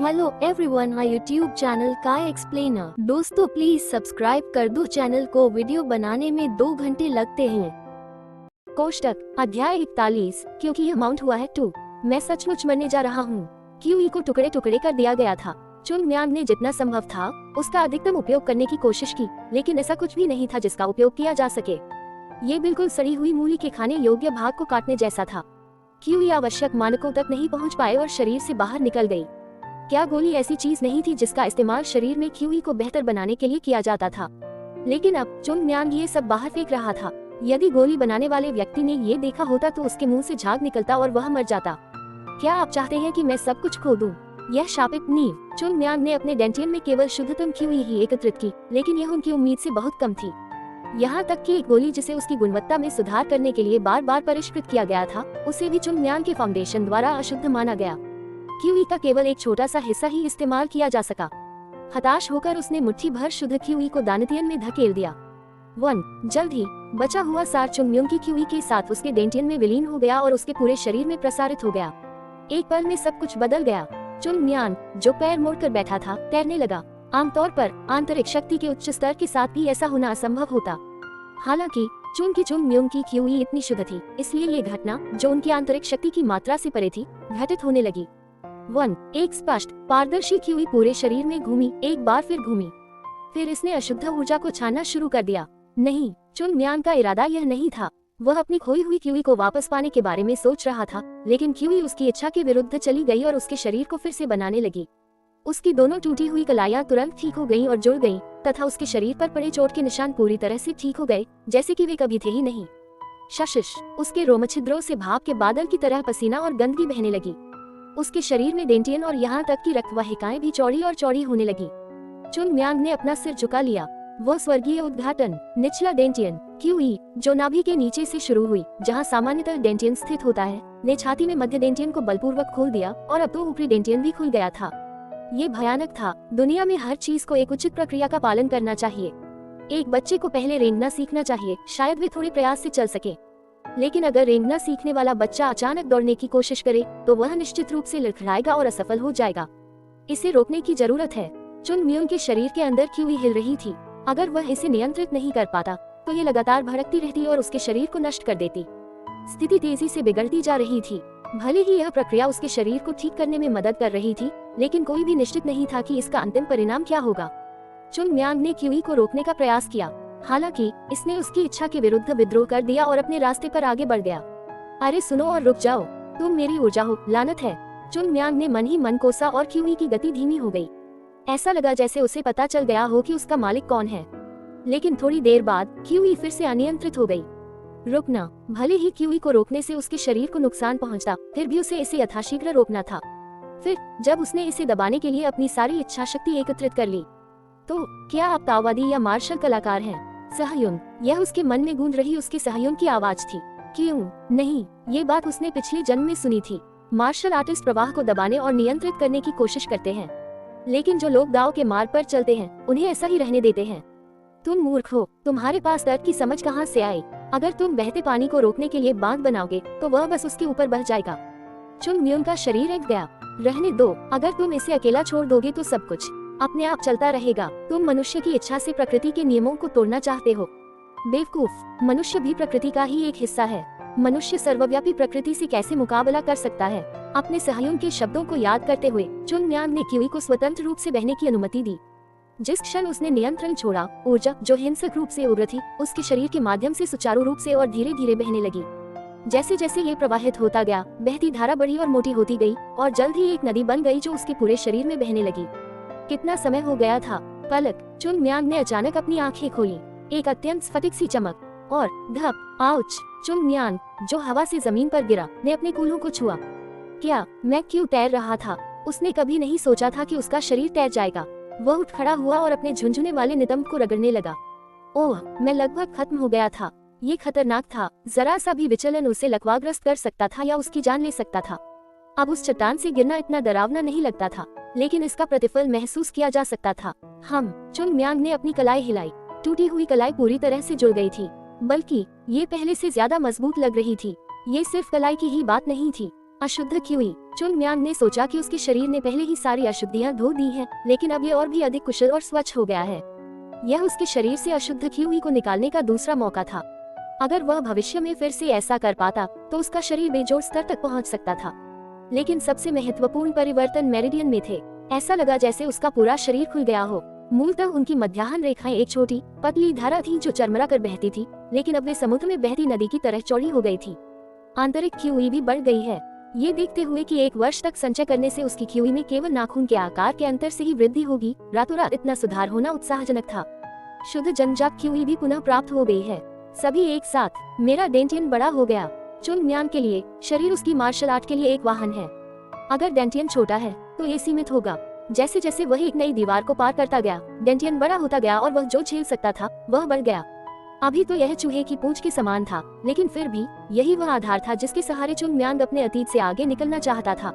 Hello everyone, my YouTube channel काय explainer. दोस्तों please subscribe कर दो चैनल को, वीडियो बनाने में 2 घंटे लगते हैं। कोष्टक अध्याय 41। क्योंकि यह माउंट हुआ है 2। मैं सचमुच मरने जा रहा हूँ। क्यूई को टुकड़े टुकड़े कर दिया गया था। चुन म्यांग ने जितना संभव था उसका अधिकतम उपयोग करने की कोशिश की, लेकिन ऐसा कुछ भी नहीं था जिसका उपयोग किया जा सके। ये बिल्कुल सड़ी हुई मूली के खाने योग्य भाग को काटने जैसा था। क्यूई आवश्यक मानकों तक नहीं पहुंच पाए और शरीर से बाहर निकल गई। क्या गोली ऐसी चीज नहीं थी जिसका इस्तेमाल शरीर में क्यूई को बेहतर बनाने के लिए किया जाता था? लेकिन अब चुन म्यांग ये सब बाहर फेंक रहा था। यदि गोली बनाने वाले व्यक्ति ने ये देखा होता तो उसके मुंह से झाग निकलता और वह मर जाता। क्या आप चाहते हैं कि मैं सब कुछ खो दूं? यह शापित नींव। चुन म्यांग ने अपने डेंटियन में केवल शुद्धतम क्यूई ही एकत्रित की, लेकिन यह उनकी उम्मीद से बहुत कम थी। यहाँ तक कि एक गोली जिसे उसकी गुणवत्ता में सुधार करने के लिए बार बार परिष्कृत किया गया था, उसे भी चुन म्यांग के फाउंडेशन द्वारा अशुद्ध माना गया। क्यूई का केवल एक छोटा सा हिस्सा ही इस्तेमाल किया जा सका। हताश होकर उसने मुट्ठी भर शुद्ध क्यूई को दानतियन में धकेल दिया। 1 जल्द ही बचा हुआ सार चुंगम्यों की क्यूई के साथ उसके डेंटियन में विलीन हो गया और उसके पूरे शरीर में प्रसारित हो गया। एक पल में सब कुछ बदल गया। चुन म्यांग, जो पैर मोड़कर बैठा था, तैरने लगा। आमतौर पर आंतरिक शक्ति के उच्च स्तर के साथ भी ऐसा होना असंभव होता। हालांकि चुन की चुंगम्यों की क्यूई इतनी शुद्ध थी, इसलिए ये घटना, जो उनकी आंतरिक शक्ति की मात्रा से परे थी, घटित होने लगी। 1 एक स्पष्ट पारदर्शी क्यूई पूरे शरीर में घूमी, एक बार फिर घूमी। फिर इसने अशुद्ध ऊर्जा को छानना शुरू कर दिया। नहीं, चुन म्यांग का इरादा यह नहीं था। वह अपनी खोई हुई क्यूई को वापस पाने के बारे में सोच रहा था, लेकिन क्यूई उसकी इच्छा के विरुद्ध चली गई और उसके शरीर को फिर से बनाने लगी। उसकी दोनों टूटी हुई कलाइयां तुरंत ठीक हो गईं और जुड़ गईं, तथा उसके शरीर पर पड़े चोट के निशान पूरी तरह से ठीक हो गए, जैसे कि वे कभी थे ही नहीं। शशिश, उसके रोमछिद्रों से भाप के बादल की तरह पसीना और गंदगी बहने लगी। उसके शरीर में डेंटियन और यहाँ तक की रक्तवाहिकाएं भी चौड़ी और चौड़ी होने लगी। चुन म्यांग ने अपना सिर झुका लिया। वो स्वर्गीय उद्घाटन, निचला डेंटियन क्यूई, जो नाभि के नीचे से शुरू हुई, जहाँ सामान्यतः डेंटियन स्थित होता है, ने छाती में मध्य डेंटियन को बलपूर्वक खोल दिया और अब तो ऊपरी डेंटियन भी खुल गया था। ये भयानक था। दुनिया में हर चीज को एक उचित प्रक्रिया का पालन करना चाहिए। एक बच्चे को पहले रेंगना सीखना चाहिए, शायद वे थोड़े प्रयास से चल सके। लेकिन अगर रेंगना सीखने वाला बच्चा अचानक दौड़ने की कोशिश करे, तो वह निश्चित रूप से लड़खड़ाएगा और असफल हो जाएगा। इसे रोकने की जरूरत है। चुन म्यांग के शरीर के अंदर क्यूई हिल रही थी। अगर वह इसे नियंत्रित नहीं कर पाता, तो ये लगातार भड़कती रहती और उसके शरीर को नष्ट कर देती। स्थिति तेजी से बिगड़ती जा रही थी। भले ही यह प्रक्रिया उसके शरीर को ठीक करने में मदद कर रही थी, लेकिन कोई भी निश्चित नहीं था कि इसका अंतिम परिणाम क्या होगा। चुन म्यांग ने क्यूई को रोकने का प्रयास किया, हालांकि इसने उसकी इच्छा के विरुद्ध विद्रोह कर दिया और अपने रास्ते पर आगे बढ़ गया। अरे सुनो और रुक जाओ, तुम मेरी ऊर्जा हो, लानत है। चुन म्यांग ने मन ही मन कोसा और क्यूई की गति धीमी हो गई। ऐसा लगा जैसे उसे पता चल गया हो कि उसका मालिक कौन है। लेकिन थोड़ी देर बाद क्यूई फिर से अनियंत्रित हो गई। रुकना। भले ही क्यूई को रोकने से उसके शरीर को नुकसान पहुंचता, फिर भी उसे इसे यथाशीघ्र रोकना था। फिर जब उसने इसे दबाने के लिए अपनी सारी इच्छा शक्ति एकत्रित कर ली, तो क्या आप ताओवादी या मार्शल कलाकार हैं? सहयुन, यह उसके मन में गूंज रही उसके सहयुन की आवाज थी। क्यों नहीं, ये बात उसने पिछले जन्म में सुनी थी। मार्शल आर्टिस्ट प्रवाह को दबाने और नियंत्रित करने की कोशिश करते हैं, लेकिन जो लोग दाव के मार्ग पर चलते हैं, उन्हें ऐसा ही रहने देते हैं। तुम मूर्ख हो, तुम्हारे पास तर्क की समझ कहाँ से आई? अगर तुम बहते पानी को रोकने के लिए बांध बनाओगे, तो वह बस उसके ऊपर बह जाएगा। चुन म्यांग का शरीर एक गया। रहने दो, अगर तुम इसे अकेला छोड़ दोगे तो सब कुछ अपने आप चलता रहेगा। तुम मनुष्य की इच्छा से प्रकृति के नियमों को तोड़ना चाहते हो। बेवकूफ, मनुष्य भी प्रकृति का ही एक हिस्सा है। मनुष्य सर्वव्यापी प्रकृति से कैसे मुकाबला कर सकता है? अपने सहयोग के शब्दों को याद करते हुए चुन म्यांग ने क्यूई को स्वतंत्र रूप से बहने की अनुमति दी। जिस क्षण उसने नियंत्रण छोड़ा, ऊर्जा, जो हिंसक रूप से उग्र थी, उसके शरीर के माध्यम से सुचारू रूप से और धीरे धीरे बहने लगी। जैसे जैसे ये प्रवाहित होता गया, बहती धारा बड़ी और मोटी होती गई और जल्द ही एक नदी बन गई जो उसके पूरे शरीर में बहने लगी। कितना समय हो गया था? पलक। चुन म्यांग ने अचानक अपनी आंखें खोली। एक अत्यंत स्फटिक सी चमक और धप। आउच। चुन म्यांग, जो हवा से जमीन पर गिरा, ने अपने कूल्हों को छुआ। क्या मैं क्यों तैर रहा था? उसने कभी नहीं सोचा था कि उसका शरीर तैर जाएगा। वह उठ खड़ा हुआ और अपने झुंझुने वाले नितंब को रगड़ने लगा। ओह, मैं लगभग खत्म हो गया था। ये खतरनाक था। जरा सा भी विचलन उसे लकवाग्रस्त कर सकता था या उसकी जान ले सकता था। अब उस चट्टान से गिरना इतना डरावना नहीं लगता था, लेकिन इसका प्रतिफल महसूस किया जा सकता था। चुन म्यांग ने अपनी कलाई हिलाई। टूटी हुई कलाई पूरी तरह से जुड़ गई थी, बल्कि ये पहले से ज्यादा मजबूत लग रही थी। ये सिर्फ कलाई की ही बात नहीं थी, अशुद्ध क्यूई। चुन म्यांग ने सोचा कि उसके शरीर ने पहले ही सारी अशुद्धियां धो दी हैं, लेकिन अब ये और भी अधिक कुशल और स्वच्छ हो गया है। यह उसके शरीर से अशुद्ध क्यूई को निकालने का दूसरा मौका था। अगर वह भविष्य में फिर से ऐसा कर पाता तो उसका शरीर बेजोड़ स्तर तक पहुंच सकता था। लेकिन सबसे महत्वपूर्ण परिवर्तन मेरिडियन में थे। ऐसा लगा जैसे उसका पूरा शरीर खुल गया हो। मूलतः उनकी मध्याह्न रेखाएं एक छोटी पतली धारा थी जो चरमरा कर बहती थी, लेकिन अब वे समुद्र में बहती नदी की तरह चौड़ी हो गई थी। आंतरिक क्यूई भी बढ़ गई है। ये देखते हुए कि 1 वर्ष तक संचय करने से उसकी क्यूई में केवल नाखून के आकार के अंतर से ही वृद्धि होगी, रातों रात इतना सुधार होना उत्साहजनक था। शुद्ध जन्मजात क्यूई भी पुनः प्राप्त हो गई है। सभी एक साथ। मेरा डेंटियन बड़ा हो गया। चुन म्यांग के लिए शरीर उसकी मार्शल आर्ट के लिए एक वाहन है। अगर डेंटियन छोटा है तो ये सीमित होगा। जैसे जैसे वह एक नई दीवार को पार करता गया, डेंटियन बड़ा होता गया और वह जो झेल सकता था वह बढ़ गया। अभी तो यह चूहे की पूंछ के समान था, लेकिन फिर भी यही वह आधार था जिसके सहारे चुन म्यांग अपने अतीत से आगे निकलना चाहता था।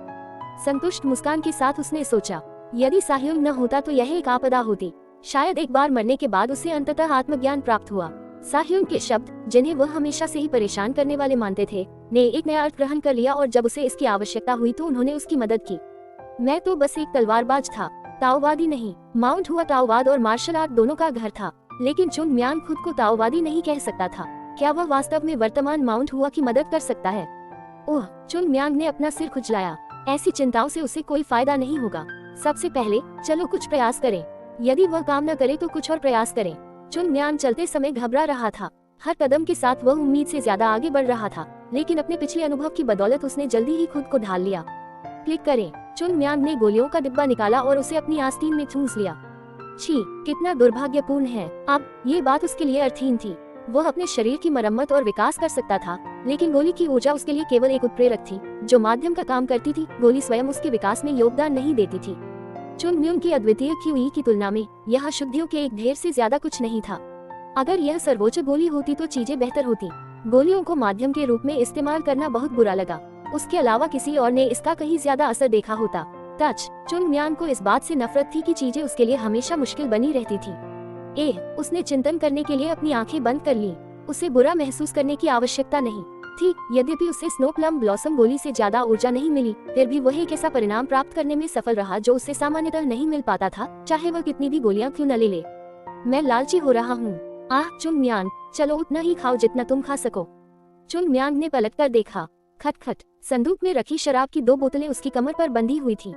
संतुष्ट मुस्कान के साथ उसने सोचा, यदि साह्योग न होता तो यह एक आपदा होती। शायद एक बार मरने के बाद उसे अंततः आत्मज्ञान प्राप्त हुआ। साह्योग के शब्द, जिन्हें वह हमेशा से ही परेशान करने वाले मानते थे, ने एक नया अर्थ ग्रहण कर लिया और जब उसे इसकी आवश्यकता हुई तो उन्होंने उसकी मदद की। मैं तो बस एक तलवारबाज था, ताओवादी नहीं। माउंट हुआ ताओवाद और मार्शल आर्ट दोनों का घर था, लेकिन चुन म्यांग खुद को ताओवादी नहीं कह सकता था। क्या वह वास्तव में वर्तमान माउंट हुआ की मदद कर सकता है? ओह, चुन म्यांग ने अपना सिर खुजलाया। ऐसी चिंताओं से उसे कोई फायदा नहीं होगा। सबसे पहले चलो कुछ प्रयास करें। यदि वह काम न करे तो कुछ और प्रयास करें। चुन म्यांग चलते समय घबरा रहा था। हर कदम के साथ वह उम्मीद से ज्यादा आगे बढ़ रहा था, लेकिन अपने पिछले अनुभव की बदौलत उसने जल्दी ही खुद को ढाल लिया। क्लिक करें। चुन म्यांग ने गोलियों का डिब्बा निकाला और उसे अपनी आस्तीन में ठूंस लिया। छी, कितना दुर्भाग्यपूर्ण है। अब ये बात उसके लिए अर्थहीन थी। वह अपने शरीर की मरम्मत और विकास कर सकता था, लेकिन गोली की ऊर्जा उसके लिए केवल एक उत्प्रेरक थी जो माध्यम का काम करती थी। गोली स्वयं उसके विकास में योगदान नहीं देती थी। चुन म्यांग की अद्वितीय क्यूई की तुलना में यह अशुद्धियों के एक ढेर से ज्यादा कुछ नहीं था। अगर यह सर्वोच्च गोली होती तो चीजें बेहतर होती। गोलियों को माध्यम के रूप में इस्तेमाल करना बहुत बुरा लगा। उसके अलावा किसी और ने इसका कहीं ज्यादा असर देखा होता। टच। चुन म्यांग को इस बात से नफरत थी कि चीजें उसके लिए हमेशा मुश्किल बनी रहती थी। उसने चिंतन करने के लिए अपनी आंखें बंद कर ली। उसे बुरा महसूस करने की आवश्यकता नहीं थी। यद्यपि उसे स्नो प्लम ब्लॉसम गोली से ज्यादा ऊर्जा नहीं मिली, फिर भी वह एक ऐसा परिणाम प्राप्त करने में सफल रहा जो उसे सामान्यतः नहीं मिल पाता था, चाहे वह कितनी भी गोलियां क्यों न ले ले। मैं लालची हो रहा हूँ। आह चुन म्यांग, चलो उतना ही खाओ जितना तुम खा सको। चुन म्यांग ने पलटकर देखा। खटखट। संदूक में रखी शराब की 2 बोतलें उसकी कमर पर बंधी हुई थी।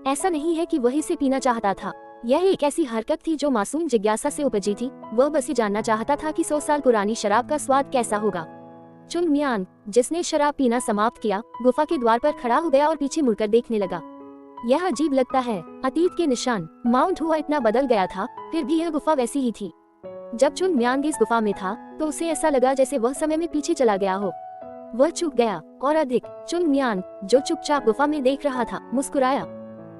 ऐसा नहीं है कि वह इसे पीना चाहता था। यह एक ऐसी हरकत थी जो मासूम जिज्ञासा से उपजी थी। वह बस ये जानना चाहता था कि 100 साल पुरानी शराब का स्वाद कैसा होगा। चुन म्यांग, जिसने शराब पीना समाप्त किया, गुफा के द्वार पर खड़ा हो गया और पीछे मुड़कर देखने लगा। यह अजीब लगता है। अतीत के निशान। माउंट हुआ इतना बदल गया था, फिर भी यह गुफा वैसी ही थी। जब चुन म्यांग इस गुफा में था तो उसे ऐसा लगा जैसे वह समय में पीछे चला गया हो। वह चुप गया और अधिक। चुन म्यांग, जो चुपचाप गुफा में देख रहा था, मुस्कुराया।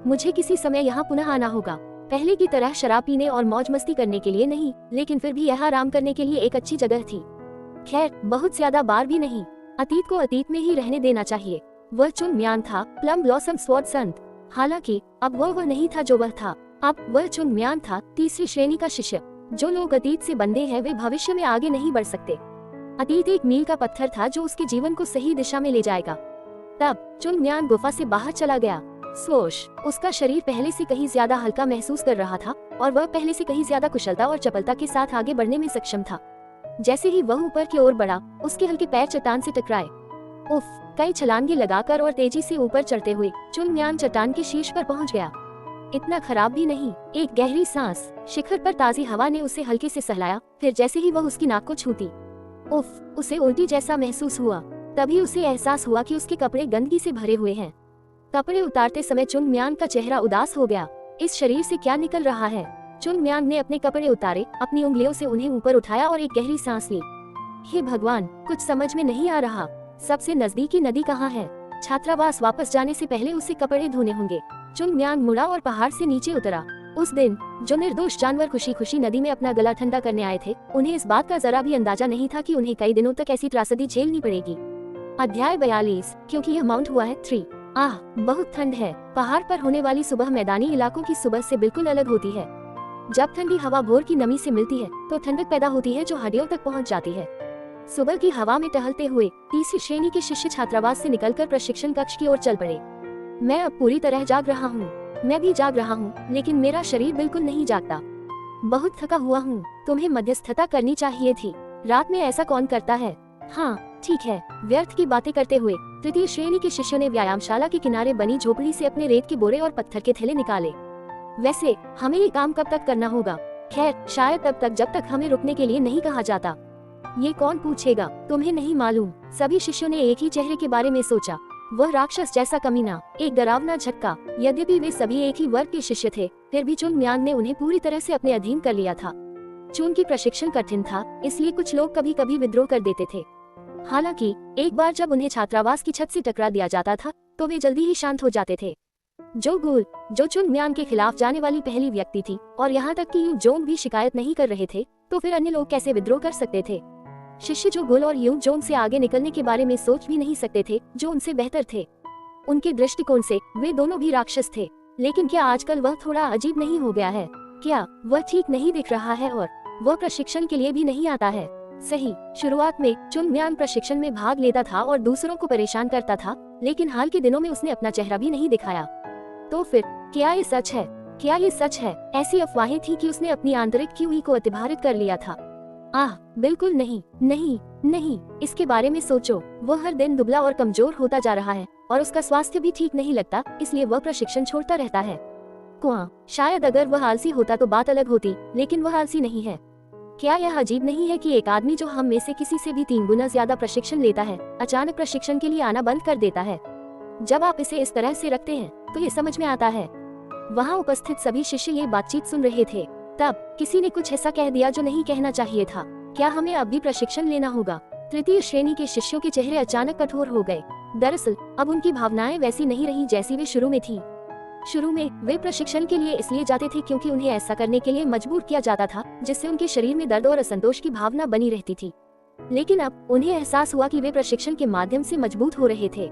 मुझे किसी समय यहाँ पुनः आना होगा। पहले की तरह शराब पीने और मौज मस्ती करने के लिए नहीं, लेकिन फिर भी यह आराम करने के लिए एक अच्छी जगह थी। खैर, बहुत ज्यादा बार भी नहीं। अतीत को अतीत में ही रहने देना चाहिए। वह चुन म्यांग था, प्लम ब्लॉसम स्वॉर्ड संत। हालांकि अब वह नहीं था जो वह था। अब वह चुन म्यांग था, तीसरी श्रेणी का शिष्य। जो लोग अतीत से बंधे हैं वे भविष्य में आगे नहीं बढ़ सकते। अतीत एक मील का पत्थर था जो उसके जीवन को सही दिशा में ले जाएगा। तब चुन म्यांग गुफा से बाहर चला गया। स्वोश। उसका शरीर पहले से कहीं ज्यादा हल्का महसूस कर रहा था और वह पहले से कहीं ज्यादा कुशलता और चपलता के साथ आगे बढ़ने में सक्षम था। जैसे ही वह ऊपर की ओर बढ़ा, उसके हल्के पैर चट्टान से टकराए। उफ, कई छलांगे लगाकर और तेजी से ऊपर चढ़ते हुए चुन म्यांग चट्टान के शीर्ष पर पहुंच गया। इतना खराब भी नहीं। एक गहरी सांस। शिखर पर ताजी हवा ने उसे हल्के से सहलाया। फिर जैसे ही वह उसकी नाक को छूती, उफ, उसे उल्टी जैसा महसूस हुआ। तभी उसे एहसास हुआ कि उसके कपड़े गंदगी से भरे हुए हैं। कपड़े उतारते समय चुन म्यांग का चेहरा उदास हो गया। इस शरीर से क्या निकल रहा है? चुन म्यांग ने अपने कपड़े उतारे, अपनी उंगलियों से उन्हें ऊपर उठाया और एक गहरी सांस ली। हे भगवान, कुछ समझ में नहीं आ रहा। सबसे नजदीकी नदी कहाँ है? छात्रावास वापस जाने से पहले उसे कपड़े धोने होंगे। चुन म्यांग मुड़ा और पहाड़ से नीचे उतरा। उस दिन जो निर्दोष जानवर खुशी खुशी नदी में अपना गला ठंडा करने आए थे, उन्हें इस बात का जरा भी अंदाजा नहीं था कि उन्हें कई दिनों तक ऐसी त्रासदी झेलनी पड़ेगी। अध्याय 42। क्योंकि यह माउंट हुआ है 3। आह, बहुत ठंड है। पहाड़ पर होने वाली सुबह मैदानी इलाकों की सुबह से बिल्कुल अलग होती है। जब ठंडी हवा भोर की नमी से मिलती है तो ठंडक पैदा होती है जो हड्डियों तक पहुंच जाती है। सुबह की हवा में टहलते हुए तीसरी श्रेणी के शिष्य छात्रावास से निकलकर प्रशिक्षण कक्ष की ओर चल पड़े। मैं अब पूरी तरह जाग रहा हूँ। मैं भी जाग रहा हूँ, लेकिन मेरा शरीर बिल्कुल नहीं जागता। बहुत थका हुआ हूँ। तुम्हें मध्यस्थता करनी चाहिए थी। रात में ऐसा कौन करता है? हाँ ठीक है। व्यर्थ की बातें करते हुए तृतीय श्रेणी के शिष्यों ने व्यायामशाला के किनारे बनी झोपड़ी से अपने रेत के बोरे और पत्थर के थैले निकाले। वैसे हमें ये काम कब तक करना होगा? खैर, शायद तब तक जब तक हमें रुकने के लिए नहीं कहा जाता। ये कौन पूछेगा? तुम्हें नहीं मालूम? सभी शिष्यों ने एक ही चेहरे के बारे में सोचा। वह राक्षस जैसा कमीना, एक डरावना झटका। यद्यपि वे सभी एक ही वर्ग के शिष्य थे, फिर भी चुन म्यांग ने उन्हें पूरी तरह से अपने अधीन कर लिया था। चुन की प्रशिक्षण कठिन था, इसलिए कुछ लोग कभी कभी विद्रोह कर देते थे। हालांकि एक बार जब उन्हें छात्रावास की छत से टकरा दिया जाता था, तो वे जल्दी ही शांत हो जाते थे। जो चुन म्यांग के खिलाफ जाने वाली पहली व्यक्ति थी, और यहाँ तक कि यू जोंग भी शिकायत नहीं कर रहे थे, तो फिर अन्य लोग कैसे विद्रोह कर सकते थे? शिष्य जो गुल और यू जोंग से आगे निकलने के बारे में सोच भी नहीं सकते थे, जो उनसे बेहतर थे। उनके दृष्टिकोण से वे दोनों भी राक्षस थे। लेकिन क्या आजकल वह थोड़ा अजीब नहीं हो गया है? क्या वह ठीक नहीं दिख रहा है और वह प्रशिक्षण के लिए भी नहीं आता है? सही, शुरुआत में चुन म्यांग प्रशिक्षण में भाग लेता था और दूसरों को परेशान करता था, लेकिन हाल के दिनों में उसने अपना चेहरा भी नहीं दिखाया। तो फिर क्या ये सच है? क्या ये सच है? ऐसी अफवाहें थी कि उसने अपनी आंतरिक क्यूई को अतिभारित कर लिया था। आह, बिल्कुल नहीं, नहीं, नहीं, इसके बारे में सोचो। वह हर दिन दुबला और कमजोर होता जा रहा है और उसका स्वास्थ्य भी ठीक नहीं लगता, इसलिए वह प्रशिक्षण छोड़ता रहता है। शायद अगर वह आलसी होता तो बात अलग होती, लेकिन वह आलसी नहीं है। क्या यह अजीब नहीं है कि एक आदमी जो हम में से किसी से भी 3 गुना ज्यादा प्रशिक्षण लेता है, अचानक प्रशिक्षण के लिए आना बंद कर देता है? जब आप इसे इस तरह से रखते हैं, तो ये समझ में आता है। वहाँ उपस्थित सभी शिष्य ये बातचीत सुन रहे थे। तब किसी ने कुछ ऐसा कह दिया जो नहीं कहना चाहिए था। क्या हमें अब भी प्रशिक्षण लेना होगा? तृतीय श्रेणी के शिष्यों के चेहरे अचानक कठोर हो गए। दरअसल अब उनकी भावनाएं वैसी नहीं रही जैसी वे शुरू में थी। शुरू में वे प्रशिक्षण के लिए इसलिए जाते थे क्योंकि उन्हें ऐसा करने के लिए मजबूर किया जाता था, जिससे उनके शरीर में दर्द और असंतोष की भावना बनी रहती थी। लेकिन अब उन्हें एहसास हुआ कि वे प्रशिक्षण के माध्यम से मजबूत हो रहे थे।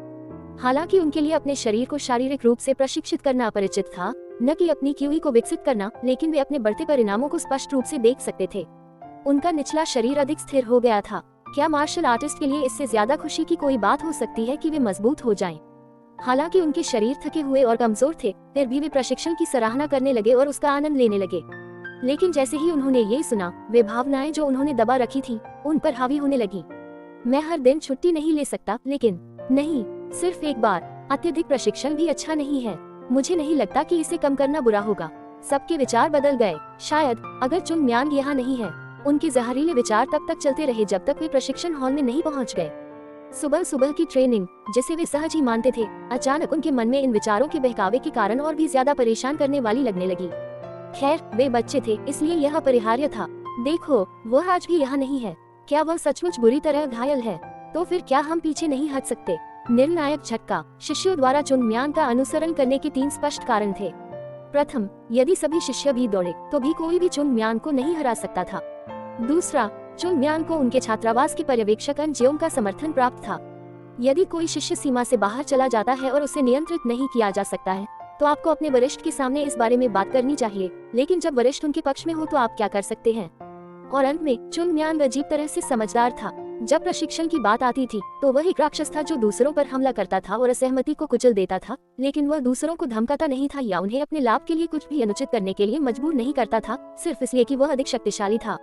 हालांकि उनके लिए अपने शरीर को शारीरिक रूप से प्रशिक्षित करना अपरिचित था, न कि अपनी क्यूई को विकसित करना, लेकिन वे अपने बढ़ते परिणामों को स्पष्ट रूप से देख सकते थे। उनका निचला शरीर अधिक स्थिर हो गया था। क्या मार्शल आर्टिस्ट के लिए इससे ज्यादा खुशी की कोई बात हो सकती है कि वे मजबूत हो जाएं? हालांकि उनके शरीर थके हुए और कमजोर थे, फिर भी वे प्रशिक्षण की सराहना करने लगे और उसका आनंद लेने लगे। लेकिन जैसे ही उन्होंने ये सुना, वे भावनाएं जो उन्होंने दबा रखी थी, उन पर हावी होने लगी। मैं हर दिन छुट्टी नहीं ले सकता, लेकिन नहीं, सिर्फ एक बार। अत्यधिक प्रशिक्षण भी अच्छा नहीं है। मुझे नहीं लगता कि इसे कम करना बुरा होगा। सबके विचार बदल गए। शायद अगर चुन म्यांग यहाँ नहीं है, उनके जहरीले विचार तब तक चलते रहे जब तक वे प्रशिक्षण हॉल में नहीं पहुँच गए। सुबह सुबह की ट्रेनिंग, जिसे वे सहज ही मानते थे, अचानक उनके मन में इन विचारों के बहकावे के कारण और भी ज्यादा परेशान करने वाली लगने लगी। खैर, वे बच्चे थे, इसलिए यह अपरिहार्य था। देखो, वह आज भी यहाँ नहीं है। क्या वह सचमुच बुरी तरह घायल है? तो फिर क्या हम पीछे नहीं हट सकते? निर्णायक झटका। शिष्यों द्वारा चुन म्यांग का अनुसरण करने के 3 स्पष्ट कारण थे। प्रथम, यदि सभी शिष्य भी दौड़े तो भी कोई भी चुन म्यांग को नहीं हरा सकता था। दूसरा, चुन म्यांग को उनके छात्रावास के पर्यवेक्षक अन जेओंग का समर्थन प्राप्त था। यदि कोई शिष्य सीमा से बाहर चला जाता है और उसे नियंत्रित नहीं किया जा सकता है, तो आपको अपने वरिष्ठ के सामने इस बारे में बात करनी चाहिए। लेकिन जब वरिष्ठ उनके पक्ष में हो तो आप क्या कर सकते हैं? और अंत में, चुन म्यांग अजीब तरह से समझदार था। जब प्रशिक्षण की बात आती थी, तो वह एक राक्षस था जो दूसरों पर हमला करता था और असहमति को कुचल देता था, लेकिन वह दूसरों को धमकाता नहीं था या उन्हें अपने लाभ के लिए कुछ भी अनुचित करने के लिए मजबूर नहीं करता था, सिर्फ इसलिए कि वह अधिक शक्तिशाली था।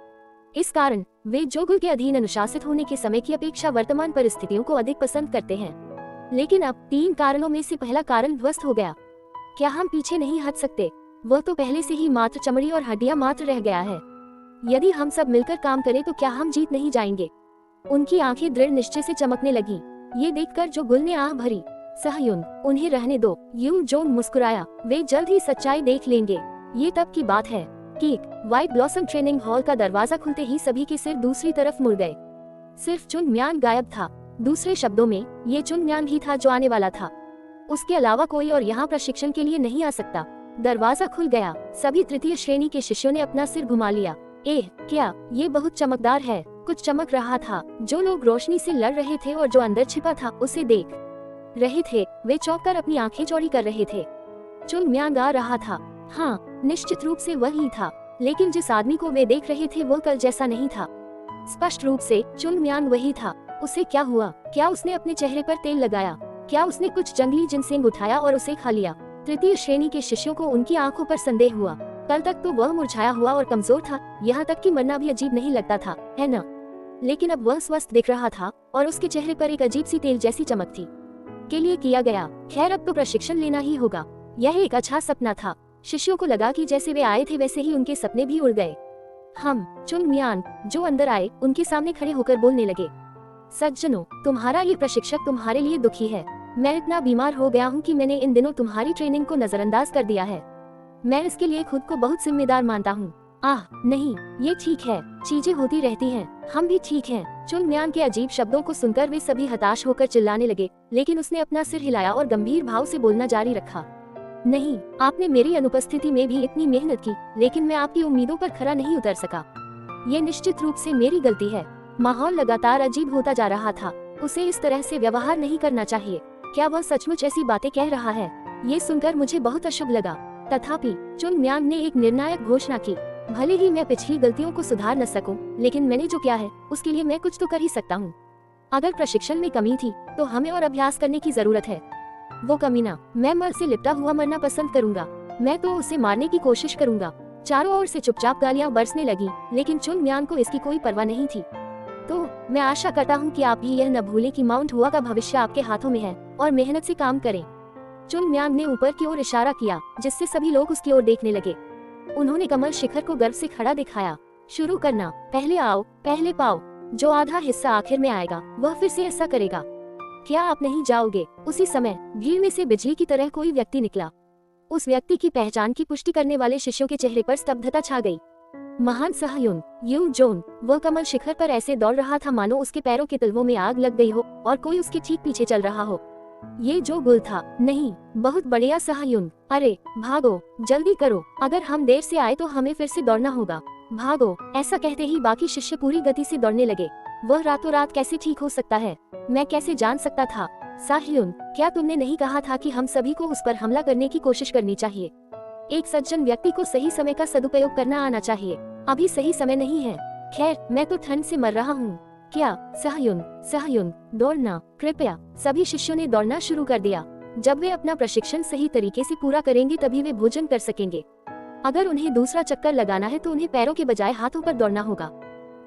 इस कारण वे जोगुल के अधीन अनुशासित होने के समय की अपेक्षा वर्तमान परिस्थितियों को अधिक पसंद करते हैं। लेकिन अब 3 कारणों में से पहला कारण ध्वस्त हो गया। क्या हम पीछे नहीं हट सकते? वह तो पहले से ही मात्र चमड़ी और हड्डियां मात्र रह गया है। यदि हम सब मिलकर काम करें तो क्या हम जीत नहीं जाएंगे? उनकी आंखें दृढ़ निश्चय से चमकने लगी। ये देखकर जो गुल ने आह भरी। सहयुन, उन्हें रहने दो। यू जोंग मुस्कुराया। वे जल्द ही सच्चाई देख लेंगे। ये तब की बात है कि व्हाइट ब्लॉसम ट्रेनिंग हॉल का दरवाजा खुलते ही सभी के सिर दूसरी तरफ मुड़ गए। सिर्फ चुन म्यांग गायब था। दूसरे शब्दों में, ये चुन म्यांग ही था जो आने वाला था। उसके अलावा कोई और यहाँ प्रशिक्षण के लिए नहीं आ सकता। दरवाजा खुल गया। सभी तृतीय श्रेणी के शिष्यों ने अपना सिर घुमा लिया। क्या ये बहुत चमकदार है? कुछ चमक रहा था। जो लोग रोशनी से लड़ रहे थे और जो अंदर छिपा था उसे देख रहे थे, वे चौंक कर अपनी आंखें चौड़ी कर रहे थे। चुन म्यांग आ रहा था। हाँ, निश्चित रूप से वही था। लेकिन जिस आदमी को वे देख रहे थे वो कल जैसा नहीं था। स्पष्ट रूप से चुन म्यान वही था। उसे क्या हुआ? क्या उसने अपने चेहरे पर तेल लगाया? क्या उसने कुछ जंगली जिनसेंग उठाया और उसे खा लिया? तृतीय श्रेणी के शिष्यों को उनकी आंखों पर संदेह हुआ। कल तक तो वह मुरझाया हुआ और कमजोर था, यहाँ तक कि मरना भी अजीब नहीं लगता था, है न? लेकिन अब वह स्वस्थ दिख रहा था और उसके चेहरे पर एक अजीब सी तेल जैसी चमक थी। के लिए किया गया। खैर, अब तो प्रशिक्षण लेना ही होगा। यह एक अच्छा सपना था। शिष्यों को लगा कि जैसे वे आए थे वैसे ही उनके सपने भी उड़ गए। हम चुन म्यान जो अंदर आए उनके सामने खड़े होकर बोलने लगे, सज्जनों, तुम्हारा ये प्रशिक्षक तुम्हारे लिए दुखी है। मैं इतना बीमार हो गया हूँ कि मैंने इन दिनों तुम्हारी ट्रेनिंग को नजरअंदाज कर दिया है। मैं इसके लिए खुद को बहुत जिम्मेदार मानता हूँ। आह नहीं, ये ठीक है, चीजें होती रहती हैं, हम भी ठीक हैं। चुन म्यान के अजीब शब्दों को सुनकर वे सभी हताश होकर चिल्लाने लगे, लेकिन उसने अपना सिर हिलाया और गंभीर भाव से बोलना जारी रखा। नहीं, आपने मेरी अनुपस्थिति में भी इतनी मेहनत की, लेकिन मैं आपकी उम्मीदों पर खरा नहीं उतर सका। ये निश्चित रूप से मेरी गलती है। माहौल लगातार अजीब होता जा रहा था। उसे इस तरह से व्यवहार नहीं करना चाहिए। क्या वह सचमुच ऐसी बातें कह रहा है? ये सुनकर मुझे बहुत अशुभ लगा। तथापि चुन म्यान ने एक निर्णायक घोषणा की, भले ही मैं पिछली गलतियों को सुधार न सकूं, लेकिन मैंने जो किया है उसके लिए मैं कुछ तो कर ही सकता हूँ। अगर प्रशिक्षण में कमी थी तो हमें और अभ्यास करने की जरूरत है। वो कमीना, मैं मर से लिपटा हुआ मरना पसंद करूंगा। मैं तो उसे मारने की कोशिश करूंगा। चारों ओर से चुपचाप गालियां बरसने लगी, लेकिन चुन म्यान को इसकी कोई परवाह नहीं थी। तो मैं आशा करता हूँ कि आप भी यह न भूलें कि माउंट हुआ का भविष्य आपके हाथों में है और मेहनत से काम करें। चुन म्यान ने ऊपर की ओर इशारा किया, जिससे सभी लोग उसकी ओर देखने लगे। उन्होंने कमल शिखर को गर्व से खड़ा दिखाया। शुरू करना, पहले आओ पहले पाओ। जो आधा हिस्सा आखिर में आएगा वह फिर से ऐसा करेगा। क्या आप नहीं जाओगे? उसी समय भीड़ में से बिजली की तरह कोई व्यक्ति निकला। उस व्यक्ति की पहचान की पुष्टि करने वाले शिष्यों के चेहरे पर स्तब्धता छा गई। महान सहयुन यू जोन, वह कमल शिखर पर ऐसे दौड़ रहा था मानो उसके पैरों के तलवों में आग लग गई हो और कोई उसके ठीक पीछे चल रहा हो। ये जो गुल था, नहीं, बहुत बढ़िया सहयुन। अरे भागो, जल्दी करो, अगर हम देर से आए तो हमें फिर से दौड़ना होगा। भागो। ऐसा कहते ही बाकी शिष्य पूरी गति से दौड़ने लगे। वह रातों रात कैसे ठीक हो सकता है? मैं कैसे जान सकता था? साहयुन, क्या तुमने नहीं कहा था कि हम सभी को उस पर हमला करने की कोशिश करनी चाहिए? एक सज्जन व्यक्ति को सही समय का सदुपयोग करना आना चाहिए। अभी सही समय नहीं है। खैर, मैं तो ठंड से मर रहा हूँ। क्या? सहयुन, दौड़ना, कृपया। सभी शिष्यों ने दौड़ना शुरू कर दिया। जब वे अपना प्रशिक्षण सही तरीके से पूरा करेंगे तभी वे भोजन कर सकेंगे। अगर उन्हें दूसरा चक्कर लगाना है तो उन्हें पैरों के बजाय हाथों पर दौड़ना होगा।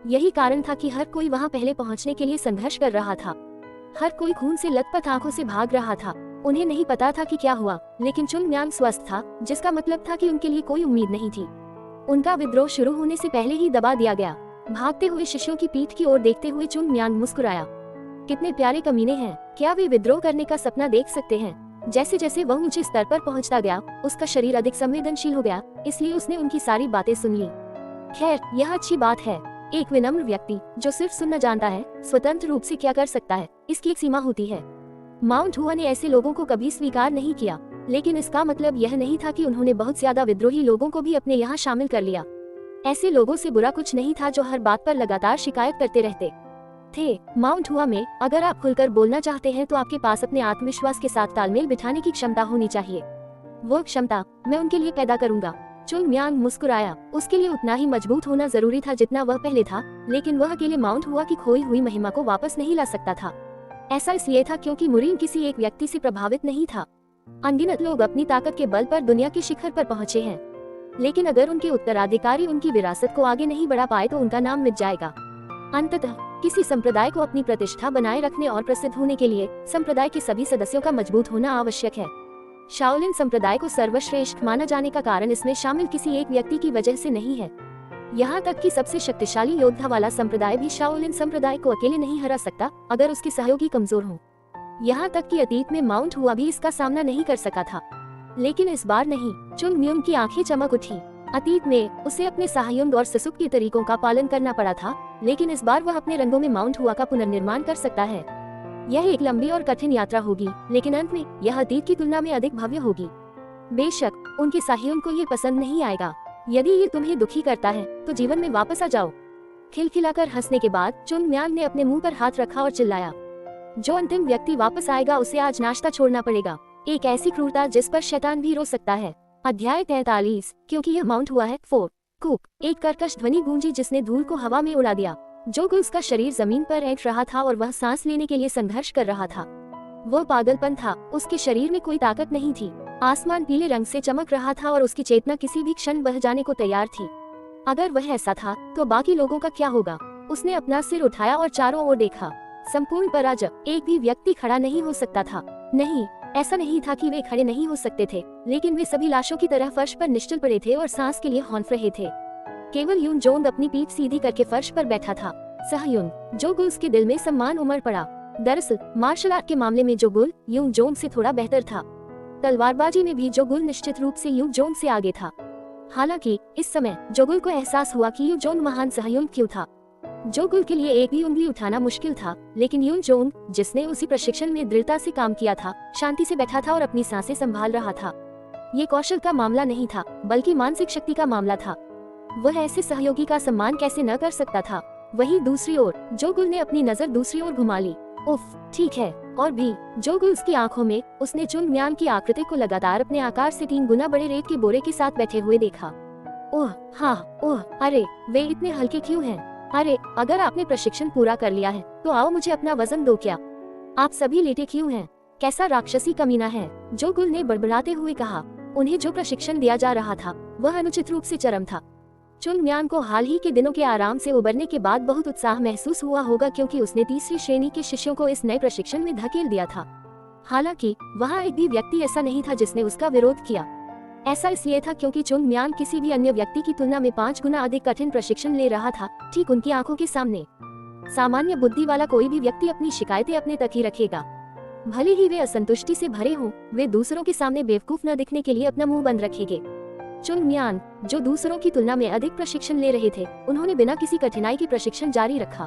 यही कारण था कि हर कोई वहाँ पहले पहुँचने के लिए संघर्ष कर रहा था। हर कोई खून से लथपथ आंखों से भाग रहा था। उन्हें नहीं पता था कि क्या हुआ, लेकिन चुन म्यान स्वस्थ था, जिसका मतलब था कि उनके लिए कोई उम्मीद नहीं थी। उनका विद्रोह शुरू होने से पहले ही दबा दिया गया। भागते हुए शिष्यों की पीठ की ओर देखते हुए चुन म्यान मुस्कुराया। कितने प्यारे कमीने हैं। क्या वे विद्रोह करने का सपना देख सकते हैं? जैसे जैसे वह ऊंचे स्तर पर पहुंचता गया, उसका शरीर अधिक संवेदनशील हो गया, इसलिए उसने उनकी सारी बातें सुन ली। खैर, यह अच्छी बात है। एक विनम्र व्यक्ति जो सिर्फ सुनना जानता है, स्वतंत्र रूप से क्या कर सकता है, इसकी एक सीमा होती है। माउंट हुआ ने ऐसे लोगों को कभी स्वीकार नहीं किया, लेकिन इसका मतलब यह नहीं था कि उन्होंने बहुत ज्यादा विद्रोही लोगों को भी अपने यहाँ शामिल कर लिया। ऐसे लोगों से बुरा कुछ नहीं था जो हर बात पर लगातार शिकायत करते रहते थे। माउंट हुआ में अगर आप खुलकर बोलना चाहते हैं तो आपके पास अपने आत्मविश्वास के साथ तालमेल बिठाने की क्षमता होनी चाहिए। वो क्षमता मैं उनके लिए पैदा करूंगा। चुन म्यान मुस्कुराया। उसके लिए उतना ही मजबूत होना जरूरी था जितना वह पहले था, लेकिन वह अकेले माउंट हुआ की खोई हुई महिमा को वापस नहीं ला सकता था। ऐसा इसलिए था क्योंकि मुरीन किसी एक व्यक्ति से प्रभावित नहीं था। अनगिनत लोग अपनी ताकत के बल पर दुनिया के शिखर पर पहुंचे हैं, लेकिन अगर उनके उत्तराधिकारी उनकी विरासत को आगे नहीं बढ़ा पाए तो उनका नाम मिट जाएगा। अंततः किसी संप्रदाय को अपनी प्रतिष्ठा बनाए रखने और प्रसिद्ध होने के लिए संप्रदाय के सभी सदस्यों का मजबूत होना आवश्यक है। शाओलिन संप्रदाय को सर्वश्रेष्ठ माना जाने का कारण इसमें शामिल किसी एक व्यक्ति की वजह से नहीं है। यहाँ तक कि सबसे शक्तिशाली योद्धा वाला संप्रदाय भी शाओलिन संप्रदाय को अकेले नहीं हरा सकता अगर उसके सहयोगी कमजोर हों। यहाँ तक कि अतीत में माउंट हुआ भी इसका सामना नहीं कर सका था, लेकिन इस बार नहीं। चुन म्यून की आंखें चमक उठी। अतीत में उसे अपने साहयुंग और ससुक के तरीकों का पालन करना पड़ा था, लेकिन इस बार वह अपने रंगों में माउंट हुआ का पुनर्निर्माण कर सकता है। यह एक लंबी और कठिन यात्रा होगी, लेकिन अंत में यह अतीत की तुलना में अधिक भव्य होगी। बेशक उनके साहयुंग को ये पसंद नहीं आएगा। यदि ये तुम्हें दुखी करता है तो जीवन में वापस आ जाओ। खिलखिलाकर हंसने के बाद चुन म्यान ने अपने मुंह पर हाथ रखा और चिल्लाया, जो अंतिम व्यक्ति वापस आएगा उसे आज नाश्ता छोड़ना पड़ेगा। एक ऐसी क्रूरता जिस पर शैतान भी रो सकता है। अध्याय 43। क्योंकि यह माउंट हुआ है। 4 कुक। एक कर्कश ध्वनि गूंजी जिसने धूल को हवा में उड़ा दिया। जो गुल उसका शरीर जमीन पर ऐंठ रहा था और वह सांस लेने के लिए संघर्ष कर रहा था। वो पागलपन था, उसके शरीर में कोई ताकत नहीं थी। आसमान पीले रंग से चमक रहा था और उसकी चेतना किसी भी क्षण बह जाने को तैयार थी। अगर वह ऐसा था तो बाकी लोगों का क्या होगा? उसने अपना सिर उठाया और चारों ओर देखा। संपूर्ण पराजय, एक भी व्यक्ति खड़ा नहीं हो सकता था। नहीं, ऐसा नहीं था कि वे खड़े नहीं हो सकते थे, लेकिन वे सभी लाशों की तरह फर्श पर निश्चल पड़े थे और सांस के लिए हौंफ रहे थे। केवल यून जोंग अपनी पीठ सीधी करके फर्श पर बैठा था। सहयुन, जो गुल उसके दिल में सम्मान उमड़ पड़ा। दरअसल मार्शल आर्ट के मामले में जो गुल यून जोंग से थोड़ा बेहतर था। तलवारबाजी में भी जो गुल निश्चित रूप से यून जोंग से आगे था। हालांकि इस समय जोगुल को एहसास हुआ कि यून जोंग महान सहयुन क्यों था। जोगुल के लिए एक भी उंगली उठाना मुश्किल था, लेकिन यून जोंग, जिसने उसी प्रशिक्षण में दृढ़ता से काम किया था, शांति से बैठा था और अपनी सांसें संभाल रहा था। ये कौशल का मामला नहीं था, बल्कि मानसिक शक्ति का मामला था। वह ऐसे सहयोगी का सम्मान कैसे न कर सकता था। वहीं दूसरी ओर जोगुल ने अपनी नजर दूसरी ओर घुमा ली। उफ, ठीक है। और भी जोगुल उसकी आंखों में उसने चुन म्यान की आकृति को लगातार अपने आकार से 3 गुना बड़े रेत के बोरे के साथ बैठे हुए देखा। ओह हाँ, ओह अरे, वे इतने हल्के क्यों हैं? अरे, अगर आपने प्रशिक्षण पूरा कर लिया है तो आओ मुझे अपना वजन दो। क्या आप सभी लेटे क्यों हैं? कैसा राक्षसी कमीना है? जोगुल ने बड़बड़ाते हुए कहा। उन्हें जो प्रशिक्षण दिया जा रहा था वह अनुचित रूप से चरम था। चुन म्यान को हाल ही के दिनों के आराम से उबरने के बाद बहुत उत्साह महसूस हुआ होगा, क्योंकि उसने तीसरी श्रेणी के शिष्यों को इस नए प्रशिक्षण में धकेल दिया था। हालांकि वहाँ एक भी व्यक्ति ऐसा नहीं था जिसने उसका विरोध किया। ऐसा इसलिए था क्योंकि चुन म्यान किसी भी अन्य व्यक्ति की तुलना में 5 गुना अधिक कठिन प्रशिक्षण ले रहा था, ठीक उनकी आंखों के सामने। सामान्य बुद्धि वाला कोई भी व्यक्ति अपनी शिकायतें अपने तक ही रखेगा, भले ही वे असंतुष्टि से भरे हों। वे दूसरों के सामने बेवकूफ न दिखने के लिए अपना मुंह बंद रखेंगे। चुन म्यान, जो दूसरों की तुलना में अधिक प्रशिक्षण ले रहे थे, उन्होंने बिना किसी कठिनाई के प्रशिक्षण जारी रखा।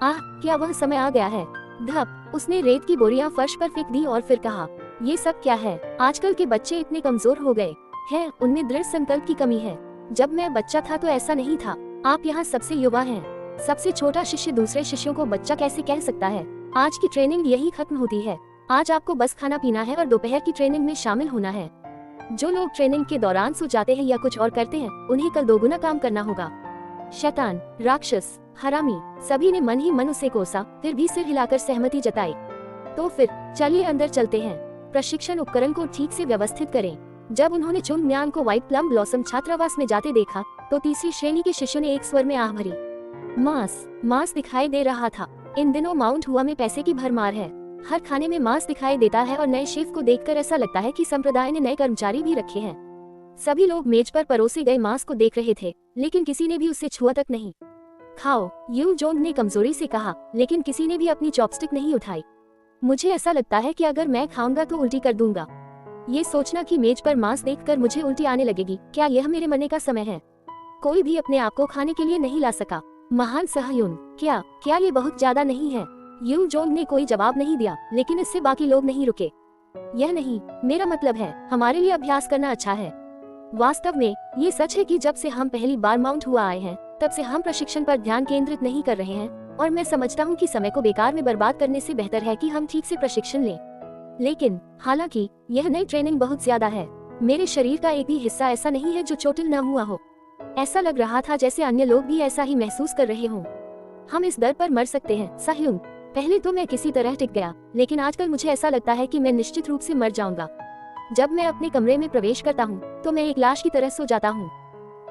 आह, क्या वह समय आ गया है? धप, उसने रेत की बोरियां फर्श पर फेंक दी और फिर कहा, ये सब क्या है? आजकल के बच्चे इतने कमजोर हो गए हैं, उनमें दृढ़ संकल्प की कमी है। जब मैं बच्चा था तो ऐसा नहीं था। आप यहाँ सबसे युवा हैं। सबसे छोटा शिष्य दूसरे शिष्यों को बच्चा कैसे कह सकता है? आज की ट्रेनिंग यही खत्म होती है। आज आपको बस खाना पीना है और दोपहर की ट्रेनिंग में शामिल होना है। जो लोग ट्रेनिंग के दौरान सो जाते हैं या कुछ और करते हैं, उन्हें कल 2 गुना काम करना होगा। शैतान, राक्षस, हरामी, सभी ने मन ही मन उसे कोसा, फिर भी सिर हिलाकर सहमति जताई। तो फिर चलिए अंदर चलते हैं। प्रशिक्षण उपकरण को ठीक से व्यवस्थित करें। जब उन्होंने चुन म्यान को व्हाइट प्लम ब्लॉसम छात्रावास में जाते देखा तो तीसरी श्रेणी के शिष्यों ने एक स्वर में आह भरी। मांस दिखाई दे रहा था। इन दिनों माउंट हुआ में पैसे की भरमार है। हर खाने में मांस दिखाई देता है और नए शेफ को देखकर ऐसा लगता है कि संप्रदाय ने नए कर्मचारी भी रखे हैं। सभी लोग मेज पर परोसे गए मांस को देख रहे थे, लेकिन किसी ने भी उसे छुआ तक नहीं। खाओ, यू जोंग ने कमजोरी से कहा, लेकिन किसी ने भी अपनी चॉपस्टिक नहीं उठाई। मुझे ऐसा लगता है कि अगर मैं खाऊंगा तो उल्टी कर दूंगा। ये सोचना कि मेज पर मांस देखकर मुझे उल्टी आने लगेगी, क्या यह मेरे मरने का समय है? कोई भी अपने आप को खाने के लिए नहीं ला सका। महान सहयुन, क्या ये बहुत ज्यादा नहीं है? यू जोंग ने कोई जवाब नहीं दिया, लेकिन इससे बाकी लोग नहीं रुके। यह नहीं, मेरा मतलब है, हमारे लिए अभ्यास करना अच्छा है। वास्तव में ये सच है कि जब से हम पहली बार माउंट हुआ आए हैं, तब से हम प्रशिक्षण पर ध्यान केंद्रित नहीं कर रहे हैं, और मैं समझता हूँ कि समय को बेकार में बर्बाद करने से बेहतर है कि हम ठीक से प्रशिक्षण लें। लेकिन हालांकि यह नई ट्रेनिंग बहुत ज्यादा है। मेरे शरीर का एक भी हिस्सा ऐसा नहीं है जो चोटिल न हुआ हो। ऐसा लग रहा था जैसे अन्य लोग भी ऐसा ही महसूस कर रहे हों। हम इस दर पर मर सकते हैं। सहयुन, पहले तो मैं किसी तरह टिक गया, लेकिन आजकल मुझे ऐसा लगता है कि मैं निश्चित रूप से मर जाऊंगा। जब मैं अपने कमरे में प्रवेश करता हूँ तो मैं एक लाश की तरह सो जाता हूँ।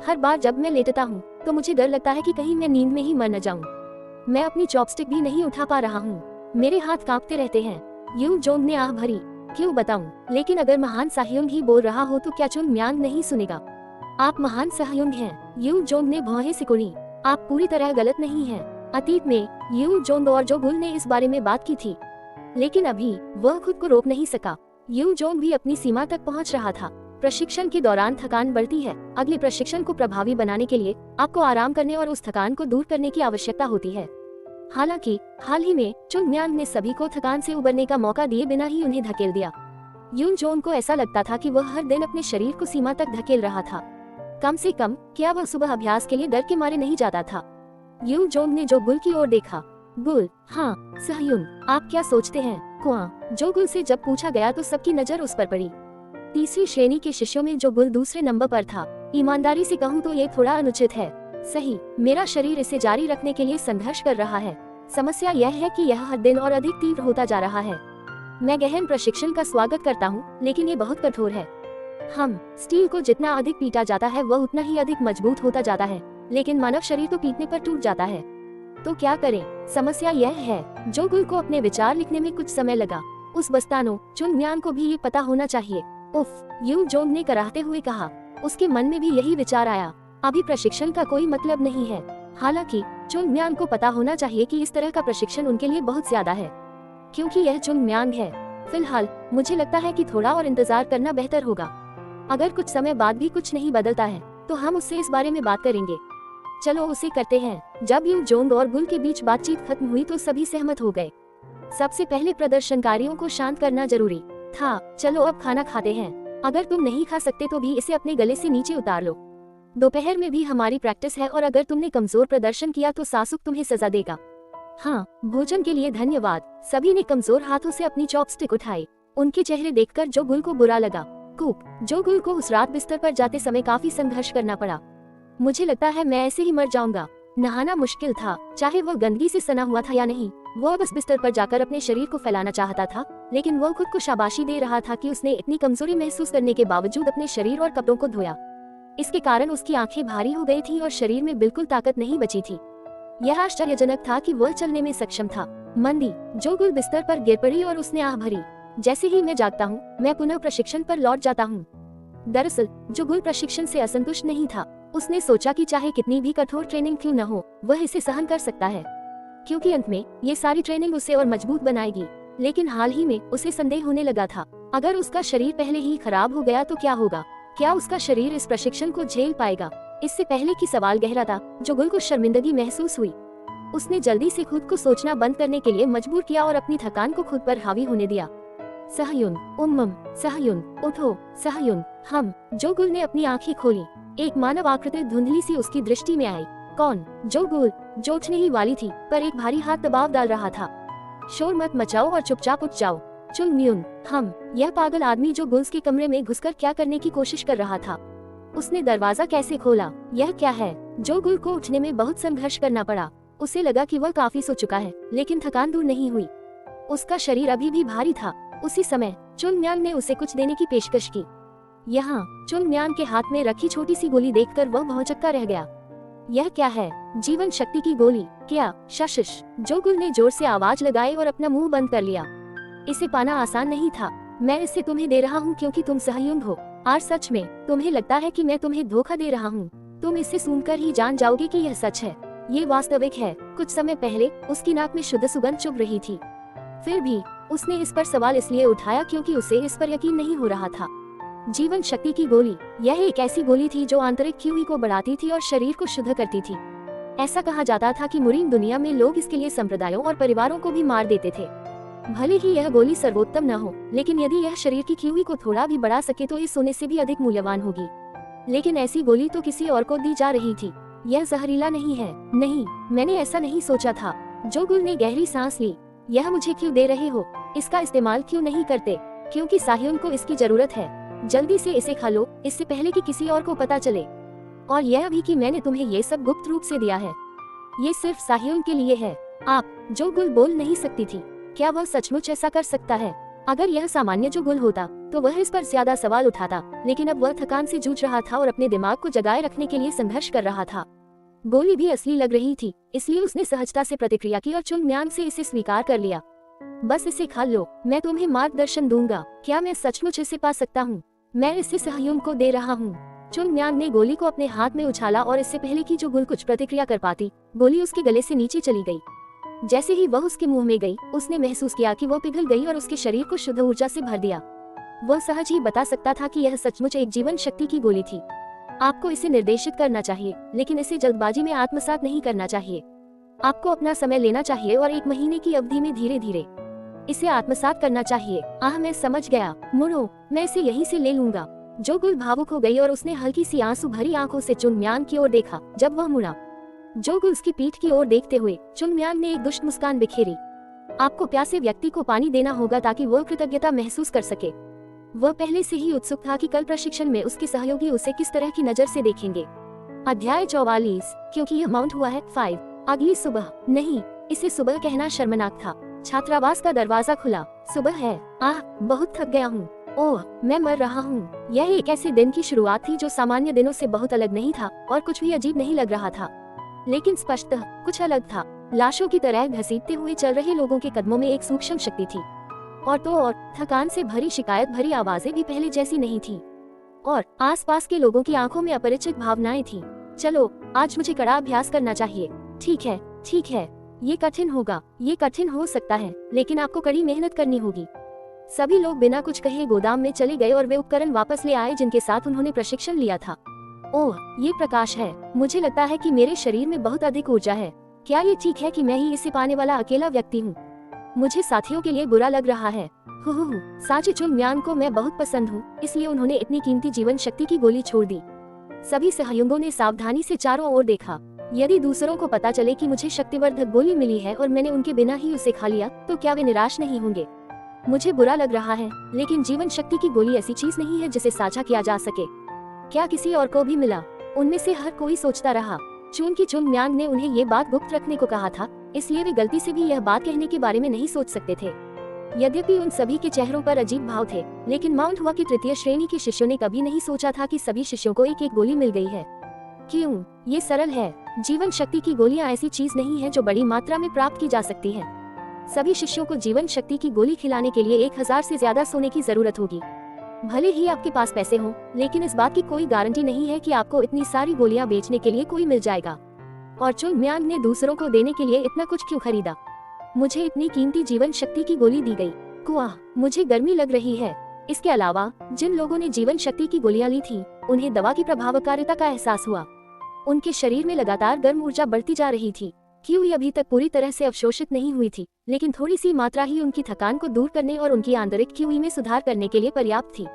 हर बार जब मैं लेटता हूँ तो मुझे डर लगता है कि कहीं मैं नींद में ही मर न जाऊं। मैं अपनी चॉपस्टिक भी नहीं उठा पा रहा हूँ। मेरे हाथ कांपते रहते हैं। यू जोंग ने आह भरी। क्यों बताऊं? लेकिन अगर महान सहयुन ही बोल रहा हो तो क्या चुन म्यान नहीं सुनेगा? आप महान सहयुन हैं। यू जोंग ने भौहें सिकुड़ी। आप पूरी तरह गलत नहीं हैं। अतीत में यू जोंग और जोगुल ने इस बारे में बात की थी, लेकिन अभी वह खुद को रोक नहीं सका। यू जोंग भी अपनी सीमा तक पहुंच रहा था। प्रशिक्षण के दौरान थकान बढ़ती है। अगले प्रशिक्षण को प्रभावी बनाने के लिए आपको आराम करने और उस थकान को दूर करने की आवश्यकता होती है। हालांकि हाल ही में चुन म्यान ने सभी को थकान से उबरने का मौका दिए बिना ही उन्हें धकेल दिया। यून जोंग को ऐसा लगता था कि वह हर दिन अपने शरीर को सीमा तक धकेल रहा था। कम से कम क्या वह सुबह अभ्यास के लिए डर के मारे नहीं जाता था? यू जोंग ने जो गुल की ओर देखा। गुल, हाँ सहयुन, आप क्या सोचते हैं? कुआं, जो गुल से जब पूछा गया तो सबकी नजर उस पर पड़ी। तीसरी श्रेणी के शिष्यों में जो गुल दूसरे नंबर पर था। ईमानदारी से कहूँ तो ये थोड़ा अनुचित है। सही, मेरा शरीर इसे जारी रखने के लिए संघर्ष कर रहा है। समस्या यह है कि यह हर दिन और अधिक तीव्र होता जा रहा है। मैं गहन प्रशिक्षण का स्वागत करता हूँ, लेकिन ये बहुत कठोर है। हम स्टील को जितना अधिक पीटा जाता है वह उतना ही अधिक मजबूत होता जाता है, लेकिन मानव शरीर तो पीटने पर टूट जाता है। तो क्या करें? समस्या यह है, जो गुल को अपने विचार लिखने में कुछ समय लगा, उस बस्तानो चुंगम्यान को भी ये पता होना चाहिए। उफ, यू जोंग ने कराहते हुए कहा। उसके मन में भी यही विचार आया, अभी प्रशिक्षण का कोई मतलब नहीं है। हालांकि चुंगम्यान को पता होना चाहिए कि इस तरह का प्रशिक्षण उनके लिए बहुत ज्यादा है, क्योंकि यह चुंगम्यान है। फिलहाल मुझे लगता है कि थोड़ा और इंतजार करना बेहतर होगा। अगर कुछ समय बाद भी कुछ नहीं बदलता है तो हम उससे इस बारे में बात करेंगे। चलो उसे करते हैं। जब यू जोंग और गुल के बीच बातचीत खत्म हुई तो सभी सहमत हो गए। सबसे पहले प्रदर्शनकारियों को शांत करना जरूरी था। चलो अब खाना खाते हैं। अगर तुम नहीं खा सकते तो भी इसे अपने गले से नीचे उतार लो। दोपहर में भी हमारी प्रैक्टिस है और अगर तुमने कमजोर प्रदर्शन किया तो सासुक तुम्हें सजा देगा। हाँ, भोजन के लिए धन्यवाद। सभी ने कमजोर हाथों से अपनी चॉपस्टिक उठाई। उनके चेहरे देखकर जो गुल को बुरा लगा। कूक, जो गुल को उस रात बिस्तर पर जाते समय काफी संघर्ष करना पड़ा। मुझे लगता है मैं ऐसे ही मर जाऊंगा। नहाना मुश्किल था, चाहे वह गंदगी से सना हुआ था या नहीं। वह बस बिस्तर पर जाकर अपने शरीर को फैलाना चाहता था, लेकिन वह खुद को शाबाशी दे रहा था कि उसने इतनी कमजोरी महसूस करने के बावजूद अपने शरीर और कपड़ों को धोया। इसके कारण उसकी आंखें भारी हो गई थी और शरीर में बिल्कुल ताकत नहीं बची थी। यह आश्चर्यजनक था कि वह चलने में सक्षम था। मंदी, जो गुल बिस्तर पर गिर पड़ी और उसने आह भरी। जैसे ही मैं जागता हूँ, मैं पुनः प्रशिक्षण पर लौट जाता हूँ। दरअसल जो गुल प्रशिक्षण से असंतुष्ट नहीं था, उसने सोचा कि चाहे कितनी भी कठोर ट्रेनिंग क्यों न हो, वह इसे सहन कर सकता है, क्योंकि अंत में ये सारी ट्रेनिंग उसे और मजबूत बनाएगी। लेकिन हाल ही में उसे संदेह होने लगा था, अगर उसका शरीर पहले ही खराब हो गया तो क्या होगा? क्या उसका शरीर इस प्रशिक्षण को झेल पाएगा? इससे पहले कि सवाल गहरा था, जो गुल को शर्मिंदगी महसूस हुई। उसने जल्दी से खुद को सोचना बंद करने के लिए मजबूर किया और अपनी थकान को खुद पर हावी होने दिया। सहयुन, उम्मम, सहयुन, उठो, सहयुन, हम। जो गुल ने अपनी आंखें खोली। एक मानव आकृति धुंधली सी उसकी दृष्टि में आई। कौन? जो गुल, जो उठने ही वाली थी, पर एक भारी हाथ दबाव डाल रहा था। शोर मत मचाओ और चुपचाप उठ जाओ। चुंगम्यून, हम। यह पागल आदमी जो गुल्स के कमरे में घुसकर क्या करने की कोशिश कर रहा था? उसने दरवाजा कैसे खोला? यह क्या है? जो गुल को उठने में बहुत संघर्ष करना पड़ा। उसे लगा कि वह काफी सो चुका है, लेकिन थकान दूर नहीं हुई। उसका शरीर अभी भी भारी था। उसी समय चुंगम्यान ने उसे कुछ देने की पेशकश की। यहाँ चुंगम्यान के हाथ में रखी छोटी सी गोली देखकर वह भौचक्का रह गया। यह क्या है? जीवन शक्ति की गोली? क्या? शशिश, जो गुल ने जोर से आवाज लगाई और अपना मुंह बंद कर लिया। इसे पाना आसान नहीं था। मैं इसे तुम्हें दे रहा हूँ क्योंकि तुम सहयुन हो। और सच में तुम्हें लगता है कि मैं तुम्हें धोखा दे रहा हूँ? तुम इसे सुनकर ही जान जाओगे कि यह सच है। ये वास्तविक है। कुछ समय पहले उसकी नाक में शुद्ध सुगंध चुभ रही थी। फिर भी उसने इस पर सवाल इसलिए उठाया क्योंकि उसे इस पर यकीन नहीं हो रहा था। जीवन शक्ति की गोली, यह एक ऐसी गोली थी जो आंतरिक क्यूई को बढ़ाती थी और शरीर को शुद्ध करती थी। ऐसा कहा जाता था कि मुरीन दुनिया में लोग इसके लिए संप्रदायों और परिवारों को भी मार देते थे। भले ही यह गोली सर्वोत्तम न हो, लेकिन यदि यह शरीर की क्यूई को थोड़ा भी बढ़ा सके तो इस सोने से भी अधिक मूल्यवान होगी। लेकिन ऐसी गोली तो किसी और को दी जा रही थी। यह जहरीला नहीं है। नहीं, मैंने ऐसा नहीं सोचा था। जो गुल ने गहरी सांस ली। यह मुझे क्यों दे रहे हो? इसका इस्तेमाल क्यों नहीं करते? क्योंकि साह्युन को इसकी जरूरत है। जल्दी से इसे खा लो, इससे पहले कि किसी और को पता चले। और यह भी कि मैंने तुम्हें ये सब गुप्त रूप से दिया है। ये सिर्फ साह्युन के लिए है। आप। जो गुल बोल नहीं सकती थी। क्या वह सचमुच ऐसा कर सकता है? अगर यह सामान्य जो गुल होता तो वह इस पर ज्यादा सवाल उठाता, लेकिन अब वह थकान से जूझ रहा था और अपने दिमाग को जगाए रखने के लिए संघर्ष कर रहा था। गोली भी असली लग रही थी, इसलिए उसने सहजता से प्रतिक्रिया की और चुंगम्यान से इसे स्वीकार कर लिया। बस इसे खा लो, मैं तुम्हें मार्गदर्शन दूंगा। क्या मैं सचमुच इसे पा सकता हूँ? मैं इसे सहयुन को दे रहा हूँ। चुंगम्यान ने गोली को अपने हाथ में उछाला और इससे पहले कि जो गुल कुछ प्रतिक्रिया कर पाती, गोली उसके गले से नीचे चली गई। जैसे ही वह उसके मुंह में गई, उसने महसूस किया कि वह पिघल गई और उसके शरीर को शुद्ध ऊर्जा से भर दिया। वह सहज ही बता सकता था कि यह सचमुच एक जीवन शक्ति की गोली थी। आपको इसे निर्देशित करना चाहिए, लेकिन इसे जल्दबाजी में आत्मसात नहीं करना चाहिए। आपको अपना समय लेना चाहिए और 1 महीने की अवधि में धीरे धीरे इसे आत्मसात करना चाहिए। मैं समझ गया। मुड़ो, मैं इसे यहीं से ले लूंगा। जो गुल भावुक हो गई और उसने हल्की सी आंसू भरी आंखों से चुंगम्यान की ओर देखा। जब वह मुड़ा, जो गुल उसकी पीठ की ओर देखते हुए चुंगम्यान ने एक दुष्ट मुस्कान बिखेरी। आपको प्यासे व्यक्ति को पानी देना होगा ताकि वो कृतज्ञता महसूस कर सके। वह पहले से ही उत्सुक था कि कल प्रशिक्षण में उसके सहयोगी उसे किस तरह की नजर से देखेंगे। अध्याय 44, क्योंकि यह माउंट हुआ है 5। अगली सुबह, नहीं, इसे सुबह कहना शर्मनाक था। छात्रावास का दरवाजा खुला। सुबह है। आह, बहुत थक गया हूँ। ओह, मैं मर रहा हूँ। यह एक ऐसे दिन की शुरुआत थी जो सामान्य दिनों से बहुत अलग नहीं था और कुछ भी अजीब नहीं लग रहा था, लेकिन स्पष्टतः कुछ अलग था। लाशों की तरह घसीटते हुए चल रहे लोगों के कदमों में एक सूक्ष्म शक्ति थी। और तो और थकान से भरी शिकायत भरी आवाजें भी पहले जैसी नहीं थी। और आसपास के लोगों की आंखों में अपरिचित भावनाएं थी। चलो, आज मुझे कड़ा अभ्यास करना चाहिए। ठीक है, ठीक है, ये कठिन होगा, ये कठिन हो सकता है, लेकिन आपको कड़ी मेहनत करनी होगी। सभी लोग बिना कुछ कहे गोदाम में चले गए और वे उपकरण वापस ले आए जिनके साथ उन्होंने प्रशिक्षण लिया था। ओह, ये प्रकाश है। मुझे लगता है कि मेरे शरीर में बहुत अधिक ऊर्जा है। क्या ये ठीक है कि मैं ही इसे पाने वाला अकेला व्यक्ति हूँ? मुझे साथियों के लिए बुरा लग रहा है। साची चुन म्यान को मैं बहुत पसंद हूँ, इसलिए उन्होंने इतनी कीमती जीवन शक्ति की गोली छोड़ दी। सभी सहयोगियों ने सावधानी से चारों ओर देखा। यदि दूसरों को पता चले कि मुझे शक्तिवर्धक गोली मिली है और मैंने उनके बिना ही उसे खा लिया, तो क्या वे निराश नहीं होंगे? मुझे बुरा लग रहा है, लेकिन जीवन शक्ति की गोली ऐसी चीज नहीं है जिसे साझा किया जा सके। क्या किसी और को भी मिला? उनमें से हर कोई सोचता रहा। चुन की चुन म्यांग ने उन्हें ये बात गुप्त रखने को कहा था, इसलिए वे गलती से भी यह बात कहने के बारे में नहीं सोच सकते थे। यद्यपि उन सभी के चेहरों पर अजीब भाव थे, लेकिन माउंट हुआ के तृतीय श्रेणी के शिष्यों ने कभी नहीं सोचा था कि सभी शिष्यों को एक एक गोली मिल गई है। क्यों? ये सरल है। जीवन शक्ति की गोलियां ऐसी चीज नहीं है जो बड़ी मात्रा में प्राप्त की जा सकती है। सभी शिष्यों को जीवन शक्ति की गोली खिलाने के लिए 1000 से ज्यादा सोने की जरूरत होगी। भले ही आपके पास पैसे हों, लेकिन इस बात की कोई गारंटी नहीं है कि आपको इतनी सारी गोलियां बेचने के लिए कोई मिल जाएगा। और चुन म्यांग ने दूसरों को देने के लिए इतना कुछ क्यों खरीदा? मुझे इतनी कीमती जीवन शक्ति की गोली दी गई। कुआह, मुझे गर्मी लग रही है। इसके अलावा जिन लोगों ने जीवन शक्ति की गोलियां ली थी, उन्हें दवा की प्रभावकारिता का एहसास हुआ। उनके शरीर में लगातार गर्म ऊर्जा बढ़ती जा रही थी। क्यूई अभी तक पूरी तरह से अवशोषित नहीं हुई थी, लेकिन थोड़ी सी मात्रा ही उनकी थकान को दूर करने और उनकी आंतरिक क्यूई में सुधार करने के लिए पर्याप्त थी।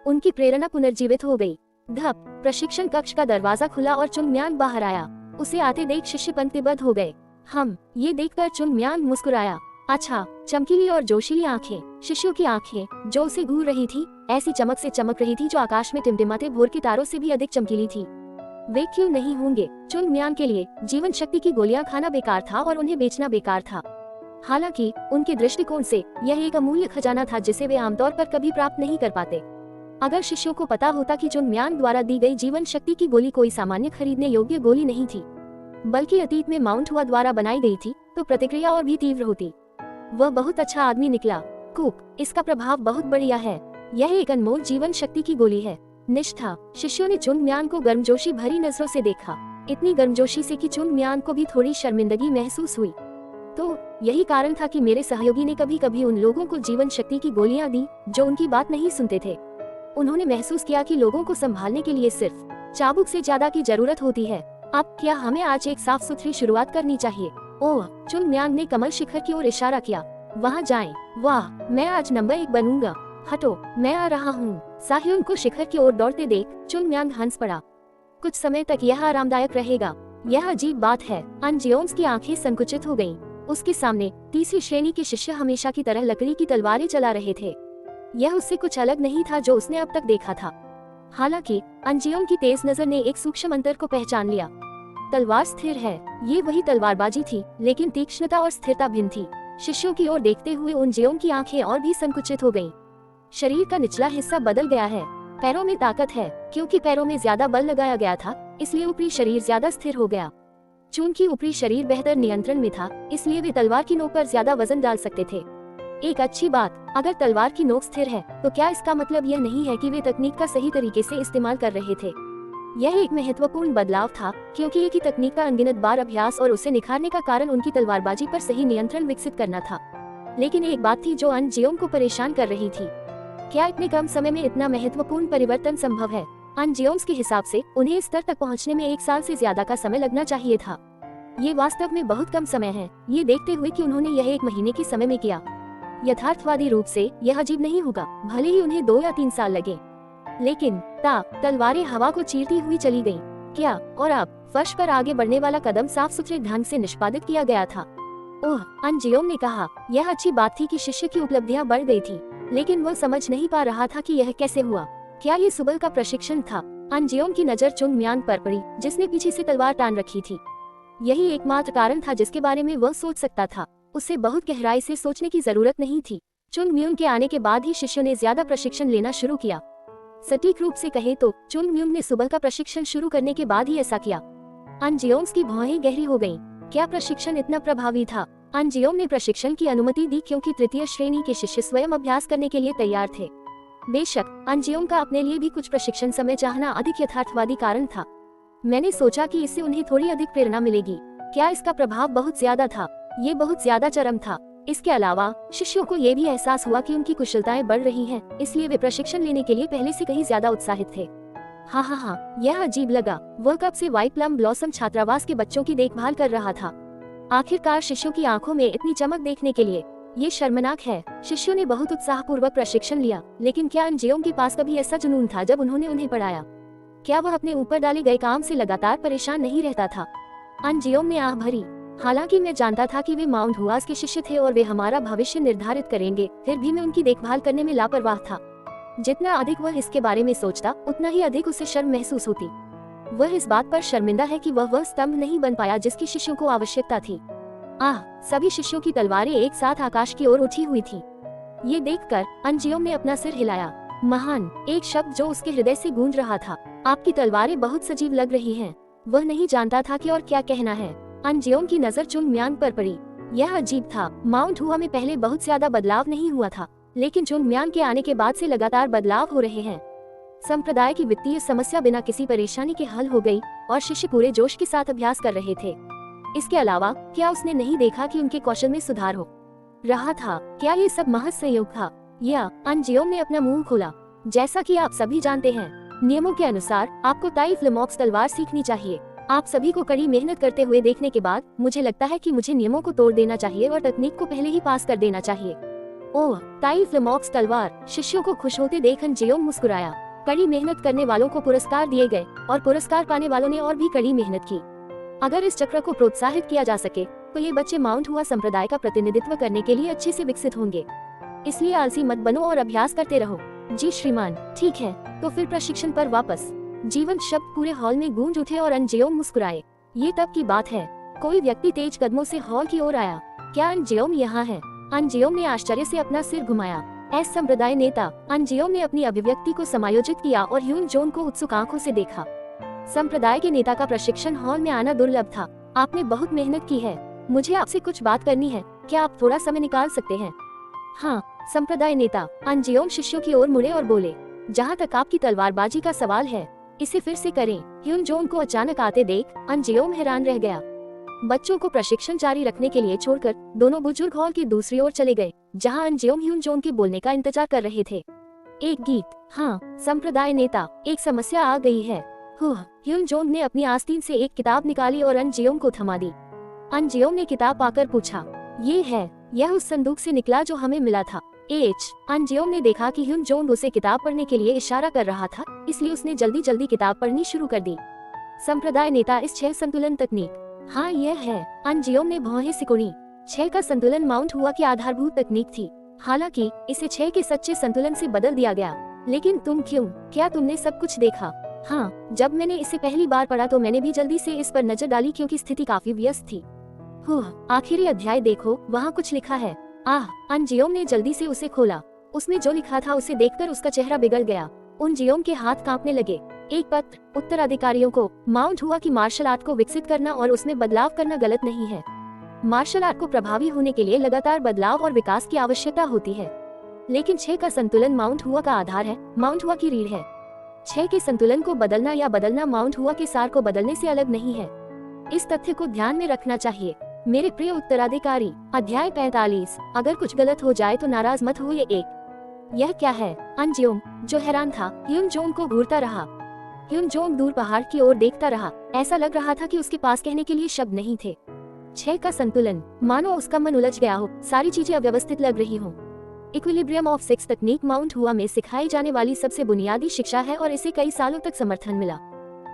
उनकी प्रेरणा पुनर्जीवित हो गई। धप, प्रशिक्षण कक्ष का दरवाजा खुला और चुन म्यांग बाहर आया। उसे आते देख शिष्य पंक्तिबद्ध हो गए। ये देखकर चुन म्यांग मुस्कुराया। अच्छा, चमकीली और जोशीली आंखें। शिष्यों की आंखें, जो उसे घूर रही थी, ऐसी चमक से चमक रही थी जो आकाश में टिमटिमाते भोर के तारों से भी अधिक चमकीली थी। वे क्यों नहीं होंगे? चुन म्यांग के लिए जीवन शक्ति की गोलियां खाना बेकार था और उन्हें बेचना बेकार था। हालांकि उनके दृष्टिकोण से यह एक अमूल्य खजाना था जिसे वे आमतौर पर कभी प्राप्त नहीं कर पाते। अगर शिष्यों को पता होता कि चुन म्यांग द्वारा दी गई जीवन शक्ति की गोली कोई सामान्य खरीदने योग्य गोली नहीं थी, बल्कि अतीत में माउंट हुआ द्वारा बनाई गई थी, तो प्रतिक्रिया और भी तीव्र होती। वह बहुत अच्छा आदमी निकला। कुक, इसका प्रभाव बहुत बढ़िया है। यह एक अनमोल जीवन शक्ति की गोली है। निष्ठा। शिष्यों ने चुन म्यांग को गर्मजोशी भरी नजरों से देखा, इतनी गर्मजोशी से कि चुन म्यांग को भी थोड़ी शर्मिंदगी महसूस हुई। तो यही कारण था कि मेरे सहयोगी ने कभी कभी उन लोगों को जीवन शक्ति की गोलियां दी जो उनकी बात नहीं सुनते थे। उन्होंने महसूस किया कि लोगों को संभालने के लिए सिर्फ चाबुक से ज्यादा की जरूरत होती है। अब क्या हमें आज एक साफ सुथरी शुरुआत करनी चाहिए? ओह, चुन म्यांग ने कमल शिखर की ओर इशारा किया। वहाँ जाएं। वाह, मैं आज नंबर 1 बनूंगा। हटो, मैं आ रहा हूँ। साह्युन को शिखर की ओर दौड़ते देख चुन म्यांग हंस पड़ा। कुछ समय तक यह आरामदायक रहेगा। यह अजीब बात है। अंजियोन्स की आंखें संकुचित हो गईं। उसके सामने तीसरी श्रेणी के शिष्य हमेशा की तरह लकड़ी की तलवारें चला रहे थे। यह उससे कुछ अलग नहीं था जो उसने अब तक देखा था। हालांकि अंजियोन की तेज नजर ने एक सूक्ष्म अंतर को पहचान लिया। तलवार स्थिर है। ये वही तलवारबाजी थी, लेकिन तीक्ष्णता और स्थिरता भिन्न थी। शिष्यों की ओर देखते हुए अंजियोन की आंखें और भी संकुचित हो गईं। शरीर का निचला हिस्सा बदल गया है। पैरों में ताकत है। क्योंकि पैरों में ज्यादा बल लगाया गया था, इसलिए ऊपरी शरीर ज्यादा स्थिर हो गया। चूंकि ऊपरी शरीर बेहतर नियंत्रण में था, इसलिए वे तलवार की नोक पर ज्यादा वजन डाल सकते थे। एक अच्छी बात, अगर तलवार की नोक स्थिर है, तो क्या इसका मतलब यह नहीं है कि वे तकनीक का सही तरीके से इस्तेमाल कर रहे थे? यह एक महत्वपूर्ण बदलाव था, क्योंकि एक ही तकनीक का अनगिनत बार अभ्यास और उसे निखारने का कारण उनकी तलवारबाजी पर सही नियंत्रण विकसित करना था। लेकिन एक बात थी जो अंजियोन को परेशान कर रही थी। क्या इतने कम समय में इतना महत्वपूर्ण परिवर्तन संभव है? अंजियोन्स के हिसाब से उन्हें इस स्तर तक पहुंचने में 1 साल से ज्यादा का समय लगना चाहिए था। ये वास्तव में बहुत कम समय है, ये देखते हुए कि उन्होंने यह 1 महीने के समय में किया। यथार्थवादी रूप से यह अजीब नहीं होगा, भले ही उन्हें 2 या 3 साल लगे। लेकिन तलवारें हवा को चीरती हुई चली गईं। क्या? और अब फर्श पर आगे बढ़ने वाला कदम साफ सुथरे ढंग से निष्पादित किया गया था। ओह, अंजियोन ने कहा। यह अच्छी बात थी कि शिष्य की उपलब्धियां बढ़ गई थी, लेकिन वह समझ नहीं पा रहा था कि यह कैसे हुआ। क्या ये सुबह का प्रशिक्षण था? अंजियोम की नजर चुंग म्यांग पर पड़ी, जिसने पीछे से तलवार तान रखी थी। यही एकमात्र कारण था जिसके बारे में वह सोच सकता था। उसे बहुत गहराई से सोचने की जरूरत नहीं थी। चुंग म्यूंग के आने के बाद ही शिष्यों ने ज्यादा प्रशिक्षण लेना शुरू किया। सटीक रूप से कहे तो चुंग म्यूंग ने सुबह का प्रशिक्षण शुरू करने के बाद ही ऐसा किया। अंजियोम की भौहें गहरी हो गईं। क्या प्रशिक्षण इतना प्रभावी था? अंजियोम ने प्रशिक्षण की अनुमति दी क्योंकि तृतीय श्रेणी के शिष्य स्वयं अभ्यास करने के लिए तैयार थे। बेशक अंजियोम का अपने लिए भी कुछ प्रशिक्षण समय चाहना अधिक यथार्थवादी कारण था। मैंने सोचा कि इससे उन्हें थोड़ी अधिक प्रेरणा मिलेगी। क्या इसका प्रभाव बहुत ज्यादा था? ये बहुत ज्यादा चरम था। इसके अलावा शिष्यों को ये भी एहसास हुआ कि उनकी कुशलताएं बढ़ रही हैं, इसलिए वे प्रशिक्षण लेने के लिए पहले से कहीं ज्यादा उत्साहित थे। हाँ, यह अजीब लगा। वह कब से व्हाइट प्लम ब्लॉसम छात्रावास के बच्चों की देखभाल कर रहा था। आखिरकार शिष्यों की आंखों में इतनी चमक देखने के लिए ये शर्मनाक है। शिष्यों ने बहुत उत्साहपूर्वक प्रशिक्षण लिया, लेकिन क्या अंजियोम के पास कभी ऐसा जुनून था जब उन्होंने उन्हें पढ़ाया? क्या वह अपने ऊपर डाले गए काम से लगातार परेशान नहीं रहता था? अंजियोम ने आह भरी। हालांकि मैं जानता था कि वे माउंट हुआस के शिष्य थे और वे हमारा भविष्य निर्धारित करेंगे, फिर भी मैं उनकी देखभाल करने में लापरवाह था। जितना अधिक वह इसके बारे में सोचता, उतना ही अधिक उसे शर्म महसूस होती। वह इस बात पर शर्मिंदा है कि वह स्तंभ नहीं बन पाया जिसकी शिष्यों को आवश्यकता थी। सभी शिष्यों की तलवारें एक साथ आकाश की ओर उठी हुई थी। ये देखकर अंजियोम ने अपना सिर हिलाया। महान, एक शब्द जो उसके हृदय से गूंज रहा था। आपकी तलवारें बहुत सजीव लग रही हैं। वह नहीं जानता था कि और क्या कहना है। अंजियोम की नजर चुंग म्यांग पर पड़ी। यह अजीब था। माउंट हुआ में पहले बहुत ज्यादा बदलाव नहीं हुआ था, लेकिन चुंग म्यांग के आने के बाद से लगातार बदलाव हो रहे हैं। संप्रदाय की वित्तीय समस्या बिना किसी परेशानी के हल हो गई और शिष्य पूरे जोश के साथ अभ्यास कर रहे थे। इसके अलावा क्या उसने नहीं देखा कि उनके कौशल में सुधार हो रहा था? क्या ये सब महज संयोग था? या अंजियोम ने अपना मुंह खोला। जैसा कि आप सभी जानते हैं, नियमों के अनुसार आपको ताई फ्लिमॉक्स तलवार सीखनी चाहिए। आप सभी को कड़ी मेहनत करते हुए देखने के बाद मुझे लगता है कि मुझे नियमों को तोड़ देना चाहिए और तकनीक को पहले ही पास कर देना चाहिए। ओह, ताई फ्लिमॉक्स तलवार! शिष्यों को खुश होते देख अंजियोम मुस्कुराया। कड़ी मेहनत करने वालों को पुरस्कार दिए गए और पुरस्कार पाने वालों ने और भी कड़ी मेहनत की। अगर इस चक्र को प्रोत्साहित किया जा सके तो ये बच्चे माउंट हुआ संप्रदाय का प्रतिनिधित्व करने के लिए अच्छे से विकसित होंगे। इसलिए आलसी मत बनो और अभ्यास करते रहो। जी श्रीमान, ठीक है, तो फिर प्रशिक्षण पर वापस। जीवंत शब्द पूरे हॉल में गूंज उठे और अंजियोम मुस्कुराए। ये तब की बात है। कोई व्यक्ति तेज कदमों से हॉल की ओर आया। क्या अंजियोम यहाँ है? अंजियोम ने आश्चर्य से अपना सिर घुमाया। एस संप्रदाय नेता। अंजियोम ने अपनी अभिव्यक्ति को समायोजित किया और ह्यून जोन को उत्सुक आंखों से देखा। संप्रदाय के नेता का प्रशिक्षण हॉल में आना दुर्लभ था। आपने बहुत मेहनत की है। मुझे आपसे कुछ बात करनी है। क्या आप थोड़ा समय निकाल सकते हैं? हाँ, संप्रदाय नेता। अंजियोम शिष्यों की ओर मुड़े और बोले, जहाँ तक आपकी तलवारबाजी का सवाल है, इसे फिर से करें। ह्यून जोन को अचानक आते देख अंजियोम हैरान रह गया। बच्चों को प्रशिक्षण जारी रखने के लिए छोड़कर दोनों बुजुर्ग हॉल की दूसरी ओर चले गए, जहाँ अंजियोम ह्यून जोन के बोलने का इंतजार कर रहे थे। एक गीत। हाँ, संप्रदाय नेता, एक समस्या आ गई है। ह्यून जोन ने अपनी आस्तीन से एक किताब निकाली और अंजियोम को थमा दी। अंजियोम ने किताब पाकर पूछा, ये है? यह उस संदूक से निकला जो हमें मिला था। अंजियोम ने देखा कि ह्यून जोन उसे किताब पढ़ने के लिए इशारा कर रहा था, इसलिए उसने जल्दी जल्दी किताब पढ़नी शुरू कर दी। संप्रदाय नेता, इस 6 संतुलन तकनीक। हाँ, यह है। अंजियोम ने भौहें सिकुड़ी। 6 का संतुलन माउंट हुआ की आधारभूत तकनीक थी। हालांकि इसे 6 के सच्चे संतुलन से बदल दिया गया। लेकिन तुम क्यों? क्या तुमने सब कुछ देखा? हाँ, जब मैंने इसे पहली बार पढ़ा तो मैंने भी जल्दी से इस पर नजर डाली क्योंकि स्थिति काफी व्यस्त थी। आखिरी अध्याय देखो, वहाँ कुछ लिखा है। अंजियोम ने जल्दी से उसे खोला। उसमें जो लिखा था उसे देखकर उसका चेहरा बिगड़ गया। अंजियोम के हाथ कांपने लगे। एक पत्र। उत्तराधिकारियों को माउंट हुआ कि मार्शल आर्ट को विकसित करना और उसमें बदलाव करना गलत नहीं है। मार्शल आर्ट को प्रभावी होने के लिए लगातार बदलाव और विकास की आवश्यकता होती है। लेकिन 6 का संतुलन माउंट हुआ का आधार है, माउंट हुआ की रीढ़ है। 6 के संतुलन को बदलना या बदलना माउंट हुआ के सार को बदलने से अलग नहीं है। इस तथ्य को ध्यान में रखना चाहिए। मेरे प्रिय उत्तराधिकारी, अध्याय 45। अगर कुछ गलत हो जाए तो नाराज मत हो। यह क्या है? अंजियोम, जो हैरान था, ह्यून जोन को घूरता रहा। ह्यून जोन दूर पहाड़ की ओर देखता रहा। ऐसा लग रहा था कि उसके पास कहने के लिए शब्द नहीं थे। 6 का संतुलन, मानो उसका मन उलझ गया हो, सारी चीजें अव्यवस्थित लग रही हो। इक्विलिब्रियम ऑफ 6 तकनीक माउंट हुआ में सिखाई जाने वाली सबसे बुनियादी शिक्षा है और इसे कई सालों तक समर्थन मिला।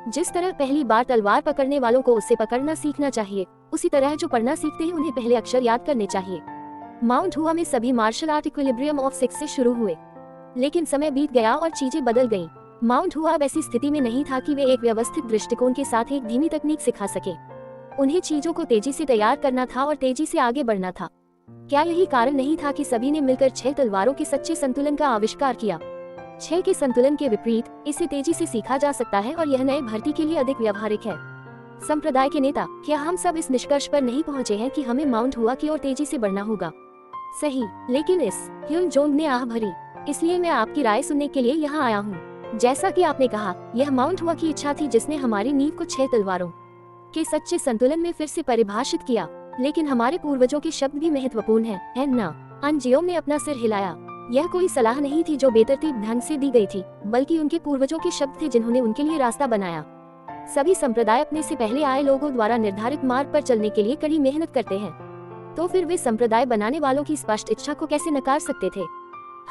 जिस तरह पहली बार तलवार पकड़ने वालों को उसे पकड़ना सीखना चाहिए, उसी तरह जो पढ़ना सीखते हैं उन्हें पहले अक्षर याद करने चाहिए। माउंट हुआ में सभी मार्शल आर्ट इक्विलिब्रियम ऑफ 6 से शुरू हुए, लेकिन समय बीत गया और चीजें बदल गईं। माउंट हुआ अब ऐसी स्थिति में नहीं था कि वे एक व्यवस्थित दृष्टिकोण के साथ एक धीमी तकनीक सिखा सके। उन्हें चीजों को तेजी से तैयार करना था और तेजी से आगे बढ़ना था। क्या यही कारण नहीं था कि सभी ने मिलकर 6 तलवारों के सच्चे संतुलन का आविष्कार किया? 6 के संतुलन के विपरीत इसे तेजी से सीखा जा सकता है और यह नए भर्ती के लिए अधिक व्यावहारिक है। संप्रदाय के नेता, क्या हम सब इस निष्कर्ष पर नहीं पहुँचे हैं कि हमें माउंट हुआ की ओर तेजी से बढ़ना होगा? सही, लेकिन इस ह्यून जोंग ने आह भरी, इसलिए मैं आपकी राय सुनने के लिए यहाँ आया हूँ। जैसा कि आपने कहा, यह माउंट हुआ की इच्छा थी जिसने हमारी नींव को 6 तलवारों के सच्चे संतुलन में फिर से परिभाषित किया। लेकिन हमारे पूर्वजों के शब्द भी महत्वपूर्ण है ना? अनजियोम ने अपना सिर हिलाया। यह कोई सलाह नहीं थी जो बेतरतीब ढंग से दी गई थी, बल्कि उनके पूर्वजों के शब्द थे जिन्होंने उनके लिए रास्ता बनाया। सभी संप्रदाय अपने से पहले आए लोगों द्वारा निर्धारित मार्ग पर चलने के लिए कड़ी मेहनत करते हैं, तो फिर वे संप्रदाय बनाने वालों की स्पष्ट इच्छा को कैसे नकार सकते थे?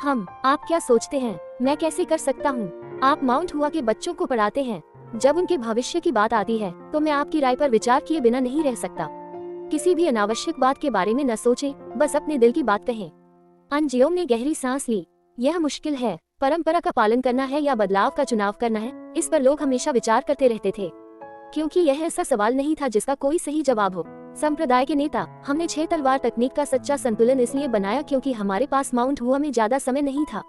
आप क्या सोचते हैं मैं कैसे कर सकता हूँ? आप माउंट हुआ के बच्चों को पढ़ाते हैं। जब उनके भविष्य की बात आती है तो मैं आपकी राय पर विचार किए बिना नहीं रह सकता। किसी भी अनावश्यक बात के बारे में न सोचें, बस अपने दिल की बात कहें। अनजियोम ने गहरी सांस ली। यह मुश्किल है, परंपरा का पालन करना है या बदलाव का चुनाव करना है, इस पर लोग हमेशा विचार करते रहते थे, क्योंकि यह ऐसा सवाल नहीं था जिसका कोई सही जवाब हो। संप्रदाय के नेता, हमने 6 तलवार तकनीक का सच्चा संतुलन इसलिए बनाया क्योंकि हमारे पास माउंट हुआ में ज्यादा समय नहीं था।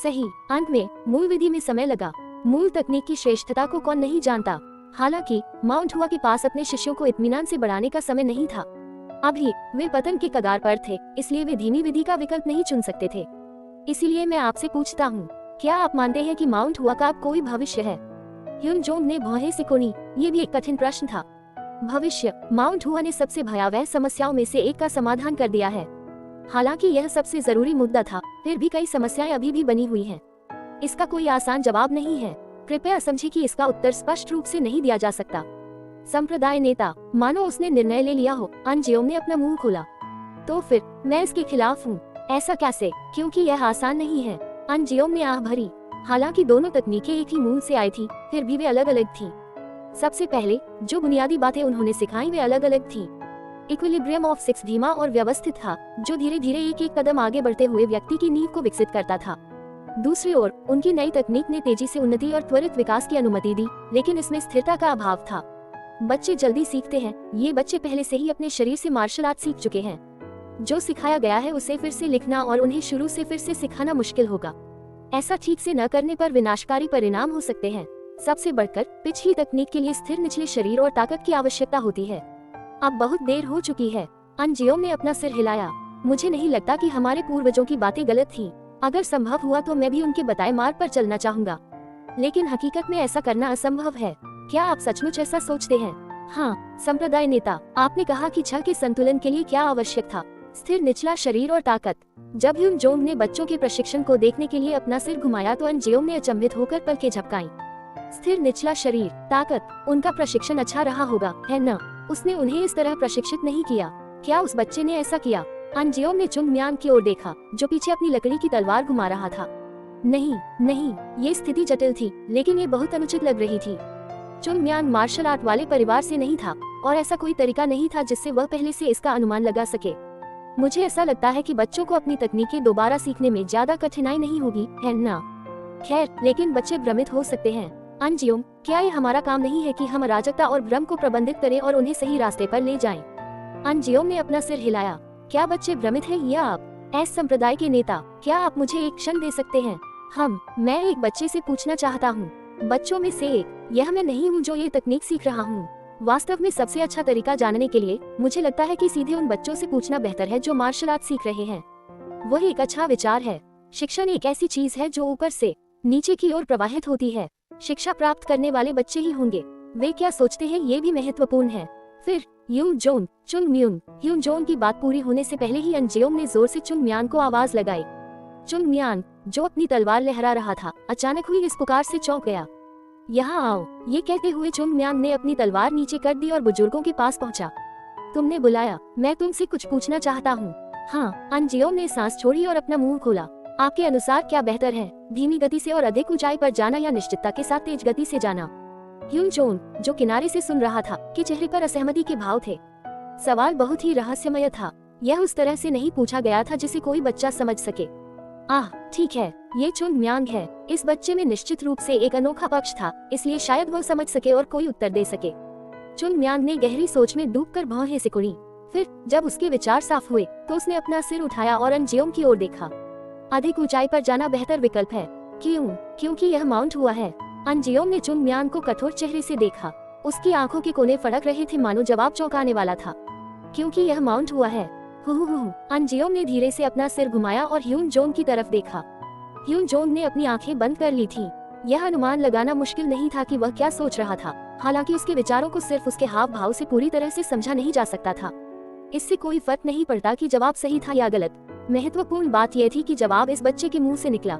सही, अंत में मूल विधि में समय लगा। मूल तकनीक की श्रेष्ठता को कौन नहीं जानता? हालांकि माउंट हुआ के पास अपने शिष्यों को इत्मीनान से बढ़ाने का समय नहीं था। अभी वे पतन के कगार पर थे, इसलिए वे धीमी विधि का विकल्प नहीं चुन सकते थे। इसीलिए मैं आपसे पूछता हूँ, क्या आप मानते हैं कि माउंट हुआ का अब कोई भविष्य है? ह्यून जोंग ने भौहें से सुनी। ये भी एक कठिन प्रश्न था। भविष्य? माउंट हुआ ने सबसे भयावह समस्याओं में से एक का समाधान कर दिया है। हालांकि यह सबसे जरूरी मुद्दा था, फिर भी कई समस्याएं अभी भी बनी हुई हैं। इसका कोई आसान जवाब नहीं है। कृपया समझे कि इसका उत्तर स्पष्ट रूप से नहीं दिया जा सकता। संप्रदाय नेता, मानो उसने निर्णय ले लिया हो। अनजियोम ने अपना मुंह खोला। तो फिर मैं इसके खिलाफ हूँ। ऐसा कैसे? क्योंकि यह आसान नहीं है। अनजियोम ने आह भरी। हालांकि दोनों तकनीकें एक ही मूल से आई थी, फिर भी वे अलग अलग थी। सबसे पहले जो बुनियादी बातें उन्होंने सिखाई वे अलग अलग थी। इक्विलिब्रियम ऑफ 6 धीमा और व्यवस्थित था, जो धीरे धीरे एक एक कदम आगे बढ़ते हुए व्यक्ति की नींव को विकसित करता था। दूसरी ओर उनकी नई तकनीक ने तेजी से उन्नति और त्वरित विकास की अनुमति दी, लेकिन इसमें स्थिरता का अभाव था। बच्चे जल्दी सीखते हैं। ये बच्चे पहले से ही अपने शरीर से मार्शल आर्ट सीख चुके हैं। जो सिखाया गया है उसे फिर से लिखना और उन्हें शुरू से फिर से सिखाना मुश्किल होगा। ऐसा ठीक से न करने पर विनाशकारी परिणाम हो सकते हैं। सबसे बढ़कर पिछली तकनीक के लिए स्थिर निचले शरीर और ताकत की आवश्यकता होती है। अब बहुत देर हो चुकी है। अनजियोम ने अपना सिर हिलाया। मुझे नहीं लगता कि हमारे पूर्वजों की बातें गलत थी। अगर संभव हुआ तो मैं भी उनके बताए मार्ग पर चलना चाहूंगा, लेकिन हकीकत में ऐसा करना असंभव है। क्या आप सचमुच ऐसा सोचते हैं? हाँ, संप्रदाय नेता, आपने कहा कि 6 के संतुलन के लिए क्या आवश्यक था? स्थिर निचला शरीर और ताकत। जब ह्यून जोंग ने बच्चों के प्रशिक्षण को देखने के लिए अपना सिर घुमाया तो अनजियोम ने अचंभित होकर पलकें झपकाईं। स्थिर निचला शरीर, ताकत, उनका प्रशिक्षण अच्छा रहा होगा, है न? उसने उन्हें इस तरह प्रशिक्षित नहीं किया। क्या उस बच्चे ने ऐसा किया? अनजियोम ने चुंग म्यान की ओर देखा, जो पीछे अपनी लकड़ी की तलवार घुमा रहा था। नहीं, नहीं, ये स्थिति जटिल थी, लेकिन ये बहुत अनुचित लग रही थी। चुंग म्यान मार्शल आर्ट वाले परिवार से नहीं था, और ऐसा कोई तरीका नहीं था जिससे वह पहले से इसका अनुमान लगा सके। मुझे ऐसा लगता है कि बच्चों को अपनी तकनीकें दोबारा सीखने में ज्यादा कठिनाई नहीं होगी, है ना? खैर, लेकिन बच्चे भ्रमित हो सकते हैं। अनजियोम, क्या ये हमारा काम नहीं है कि हम अराजकता और भ्रम को प्रबंधित करें और उन्हें सही रास्ते पर ले जाएं? अनजियोम ने अपना सिर हिलाया। क्या बच्चे भ्रमित हैं या आप? एस संप्रदाय के नेता, क्या आप मुझे एक क्षण दे सकते हैं? मैं एक बच्चे से पूछना चाहता हूँ। बच्चों में से एक। यह मैं नहीं हूँ जो ये तकनीक सीख रहा हूँ। वास्तव में सबसे अच्छा तरीका जानने के लिए मुझे लगता है कि सीधे उन बच्चों से पूछना बेहतर है जो मार्शल आर्ट सीख रहे हैं। वह एक अच्छा विचार है। शिक्षण एक ऐसी चीज है जो ऊपर से नीचे की ओर प्रवाहित होती है। शिक्षा प्राप्त करने वाले बच्चे ही होंगे। वे क्या सोचते हैं ये भी महत्वपूर्ण है। फिर ह्यून जोंग, चुंग म्यून। ह्यून जोंग की बात पूरी होने से पहले ही अनजियोम ने जोर से चुंग म्यान को आवाज लगाई। चुंग म्यान, जो अपनी तलवार लहरा रहा था, अचानक हुई इस पुकार से चौंक गया। यहाँ आओ, ये कहते हुए चुंग म्यान ने अपनी तलवार नीचे कर दी और बुजुर्गों के पास पहुँचा। तुमने बुलाया, मैं तुमसे कुछ पूछना चाहता हूँ। हाँ, अनजियोम ने सांस छोड़ी और अपना मुंह खोला। आपके अनुसार क्या बेहतर है, धीमी गति से और अधिक ऊंचाई पर जाना या निश्चितता के साथ तेज गति से जाना? ह्यून जोंग, जो किनारे से सुन रहा था, के चेहरे पर असहमति के भाव थे। सवाल बहुत ही रहस्यमय था। यह उस तरह से नहीं पूछा गया था जिसे कोई बच्चा समझ सके। आह ठीक है, ये चुन म्यांग है। इस बच्चे में निश्चित रूप से एक अनोखा पक्ष था, इसलिए शायद वह समझ सके और कोई उत्तर दे सके। चुन म्यांग ने गहरी सोच में डूबकर भौहें सिकुड़ी। फिर जब उसके विचार साफ हुए तो उसने अपना सिर उठाया और अंजियोम की ओर देखा। अधिक ऊंचाई पर जाना बेहतर विकल्प है। क्यों? क्योंकि यह माउंट हुआ है। अंजियोम ने चुन म्यांग को कठोर चेहरे से देखा। उसकी आंखों के कोने फड़क रहे थे, मानो जवाब चौंकाने वाला था। क्योंकि यह माउंट हुआ है। अंजियोम ने धीरे से अपना सिर घुमाया और ह्यून जोंग की तरफ देखा। ह्यून जोंग ने अपनी आंखें बंद कर ली थी। यह अनुमान लगाना मुश्किल नहीं था कि वह क्या सोच रहा था। हालांकि उसके विचारों को सिर्फ उसके हाव भाव से पूरी तरह से समझा नहीं जा सकता था। इससे कोई फर्क नहीं पड़ता कि जवाब सही था या गलत। महत्वपूर्ण बात यह थी कि जवाब इस बच्चे के मुंह से निकला।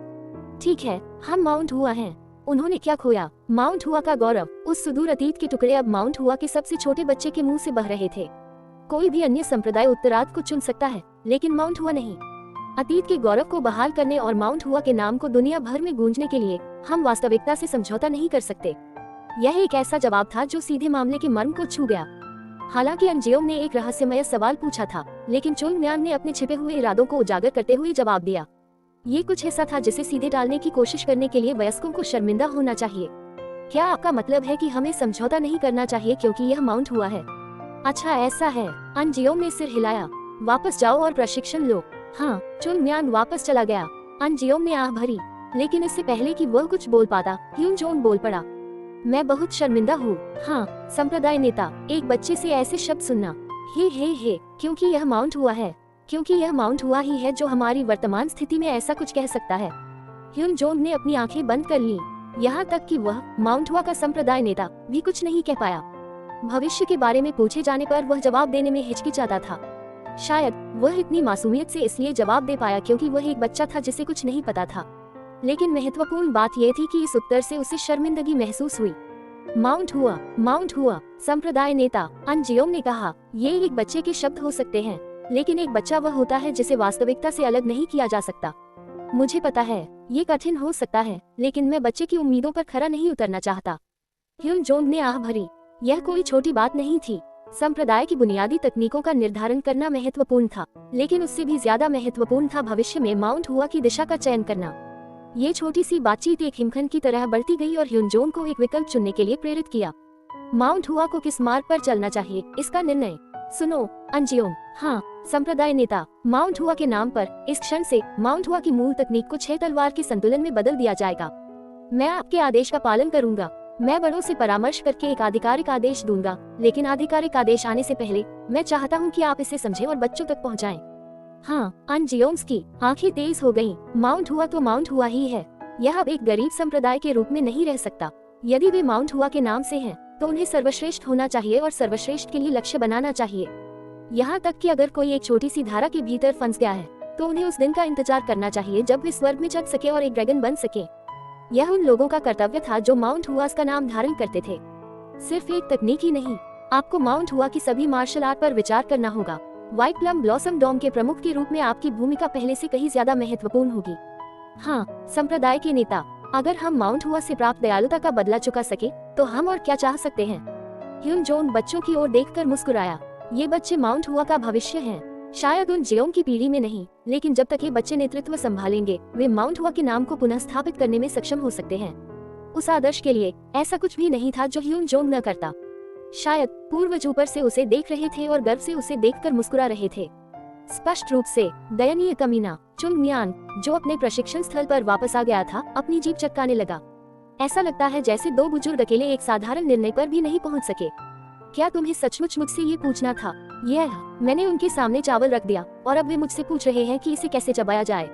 ठीक है, हम माउंट हुआ हैं। उन्होंने क्या खोया? माउंट हुआ का गौरव। उस सुदूर अतीत के टुकड़े अब माउंट हुआ के सबसे छोटे बच्चे के मुंह से बह रहे थे। कोई भी अन्य संप्रदाय उत्तरार्ध को चुन सकता है, लेकिन माउंट हुआ नहीं। अतीत के गौरव को बहाल करने और माउंट हुआ के नाम को दुनिया भर में गूंजने के लिए हम वास्तविकता से समझौता नहीं कर सकते। यह एक ऐसा जवाब था जो सीधे मामले के मर्म को छू गया। हालांकि अंजियोम ने एक रहस्यमय सवाल पूछा था, लेकिन चुन म्यांग ने अपने छिपे हुए इरादों को उजागर करते हुए जवाब दिया। ये कुछ ऐसा था जिसे सीधे टालने की कोशिश करने के लिए वयस्कों को शर्मिंदा होना चाहिए। क्या आपका मतलब है कि हमें समझौता नहीं करना चाहिए क्योंकि यह माउंट हुआ है? अच्छा ऐसा है। अंजियोम ने सिर हिलाया। वापस जाओ और प्रशिक्षण लो। हाँ। चुन म्यांग वापस चला गया। अंजियोम ने आह भरी, लेकिन इससे पहले कि वह कुछ बोल पाता, ह्यून जोंग बोल पड़ा। मैं बहुत शर्मिंदा हूँ। हाँ, संप्रदाय नेता, एक बच्चे से ऐसे शब्द सुनना। हे, क्योंकि यह माउंट हुआ है। क्योंकि यह माउंट हुआ ही है जो हमारी वर्तमान स्थिति में ऐसा कुछ कह सकता है। ह्यून जोंग ने अपनी आंखें बंद कर ली। यहाँ तक कि वह माउंट हुआ का संप्रदाय नेता भी कुछ नहीं कह पाया। भविष्य के बारे में पूछे जाने पर वह जवाब देने में हिचकिचाता था। शायद वह इतनी मासूमियत से इसलिए जवाब दे पाया क्योंकि वह एक बच्चा था जिसे कुछ नहीं पता था। लेकिन महत्वपूर्ण बात यह थी कि इस उत्तर से उसे शर्मिंदगी महसूस हुई। माउंट हुआ, संप्रदाय नेता, अंजियोम ने कहा। ये एक बच्चे के शब्द हो सकते हैं, लेकिन एक बच्चा वह होता है जिसे वास्तविकता से अलग नहीं किया जा सकता। मुझे पता है ये कठिन हो सकता है, लेकिन मैं बच्चे की उम्मीदों पर खरा नहीं उतरना चाहता। ह्यून जोंग ने आह भरी। यह कोई छोटी बात नहीं थी। संप्रदाय की बुनियादी तकनीकों का निर्धारण करना महत्वपूर्ण था, लेकिन उससे भी ज्यादा महत्वपूर्ण था भविष्य में माउंट हुआ की दिशा का चयन करना। ये छोटी सी बातचीत एक हिमखंड की तरह बढ़ती गई और ह्यून जोंग को एक विकल्प चुनने के लिए प्रेरित किया। माउंट हुआ को किस मार्ग पर चलना चाहिए, इसका निर्णय। सुनो अंजियोम। हाँ, संप्रदाय नेता, माउंट हुआ के नाम पर इस क्षण से माउंट हुआ की मूल तकनीक को 6 तलवार के संतुलन में बदल दिया जाएगा। मैं आपके आदेश का पालन करूंगा। मैं बड़ों से परामर्श करके एक आधिकारिक आदेश दूंगा, लेकिन आधिकारिक आदेश आने से पहले मैं चाहता हूं कि आप इसे समझें और बच्चों तक पहुंचाएं। हाँ, अंजियोम्स की आंखें तेज हो गईं। माउंट हुआ तो माउंट हुआ ही है। यह अब एक गरीब संप्रदाय के रूप में नहीं रह सकता। यदि वे माउंट हुआ के नाम से हैं, तो उन्हें सर्वश्रेष्ठ होना चाहिए और सर्वश्रेष्ठ के लिए लक्ष्य बनाना चाहिए। यहाँ तक कि अगर कोई एक छोटी सी धारा के भीतर फंस गया है, तो उन्हें उस दिन का इंतजार करना चाहिए जब वे स्वर्ग में चढ़ सके और एक ड्रैगन बन सके। यह उन लोगों का कर्तव्य था जो माउंट हुआ का नाम धारण करते थे। सिर्फ एक तकनीक ही नहीं, आपको माउंट हुआ की सभी मार्शल आर्ट पर विचार करना होगा। व्हाइट प्लम ब्लॉसम डॉम के प्रमुख के रूप में आपकी भूमिका पहले से कहीं ज्यादा महत्वपूर्ण होगी। हाँ, संप्रदाय के नेता, अगर हम माउंट हुआ से प्राप्त दयालुता का बदला चुका सके, तो हम और क्या चाह सकते हैं। ह्यून जोंग बच्चों की ओर देखकर मुस्कुराया। ये बच्चे माउंट हुआ का भविष्य हैं। शायद उन जियोंग की पीढ़ी में नहीं, लेकिन जब तक ये बच्चे नेतृत्व संभालेंगे, वे माउंट हुआ के नाम को पुनः स्थापित करने में सक्षम हो सकते हैं। उस आदर्श के लिए ऐसा कुछ भी नहीं था जो ह्यून जोंग न करता। शायद पूर्वज ऊपर से उसे देख रहे थे और गर्व से उसे देखकर मुस्कुरा रहे थे। स्पष्ट रूप से दयनीय कमीना। चुन म्यांग, जो अपने प्रशिक्षण स्थल पर वापस आ गया था, अपनी जीभ चटकाने लगा। ऐसा लगता है जैसे दो बुजुर्ग अकेले एक साधारण निर्णय पर भी नहीं पहुंच सके। क्या तुम्हें सचमुच मुझसे ये पूछना था? मैंने उनके सामने चावल रख दिया और अब वे मुझसे पूछ रहे हैं कि इसे कैसे चबाया जाए।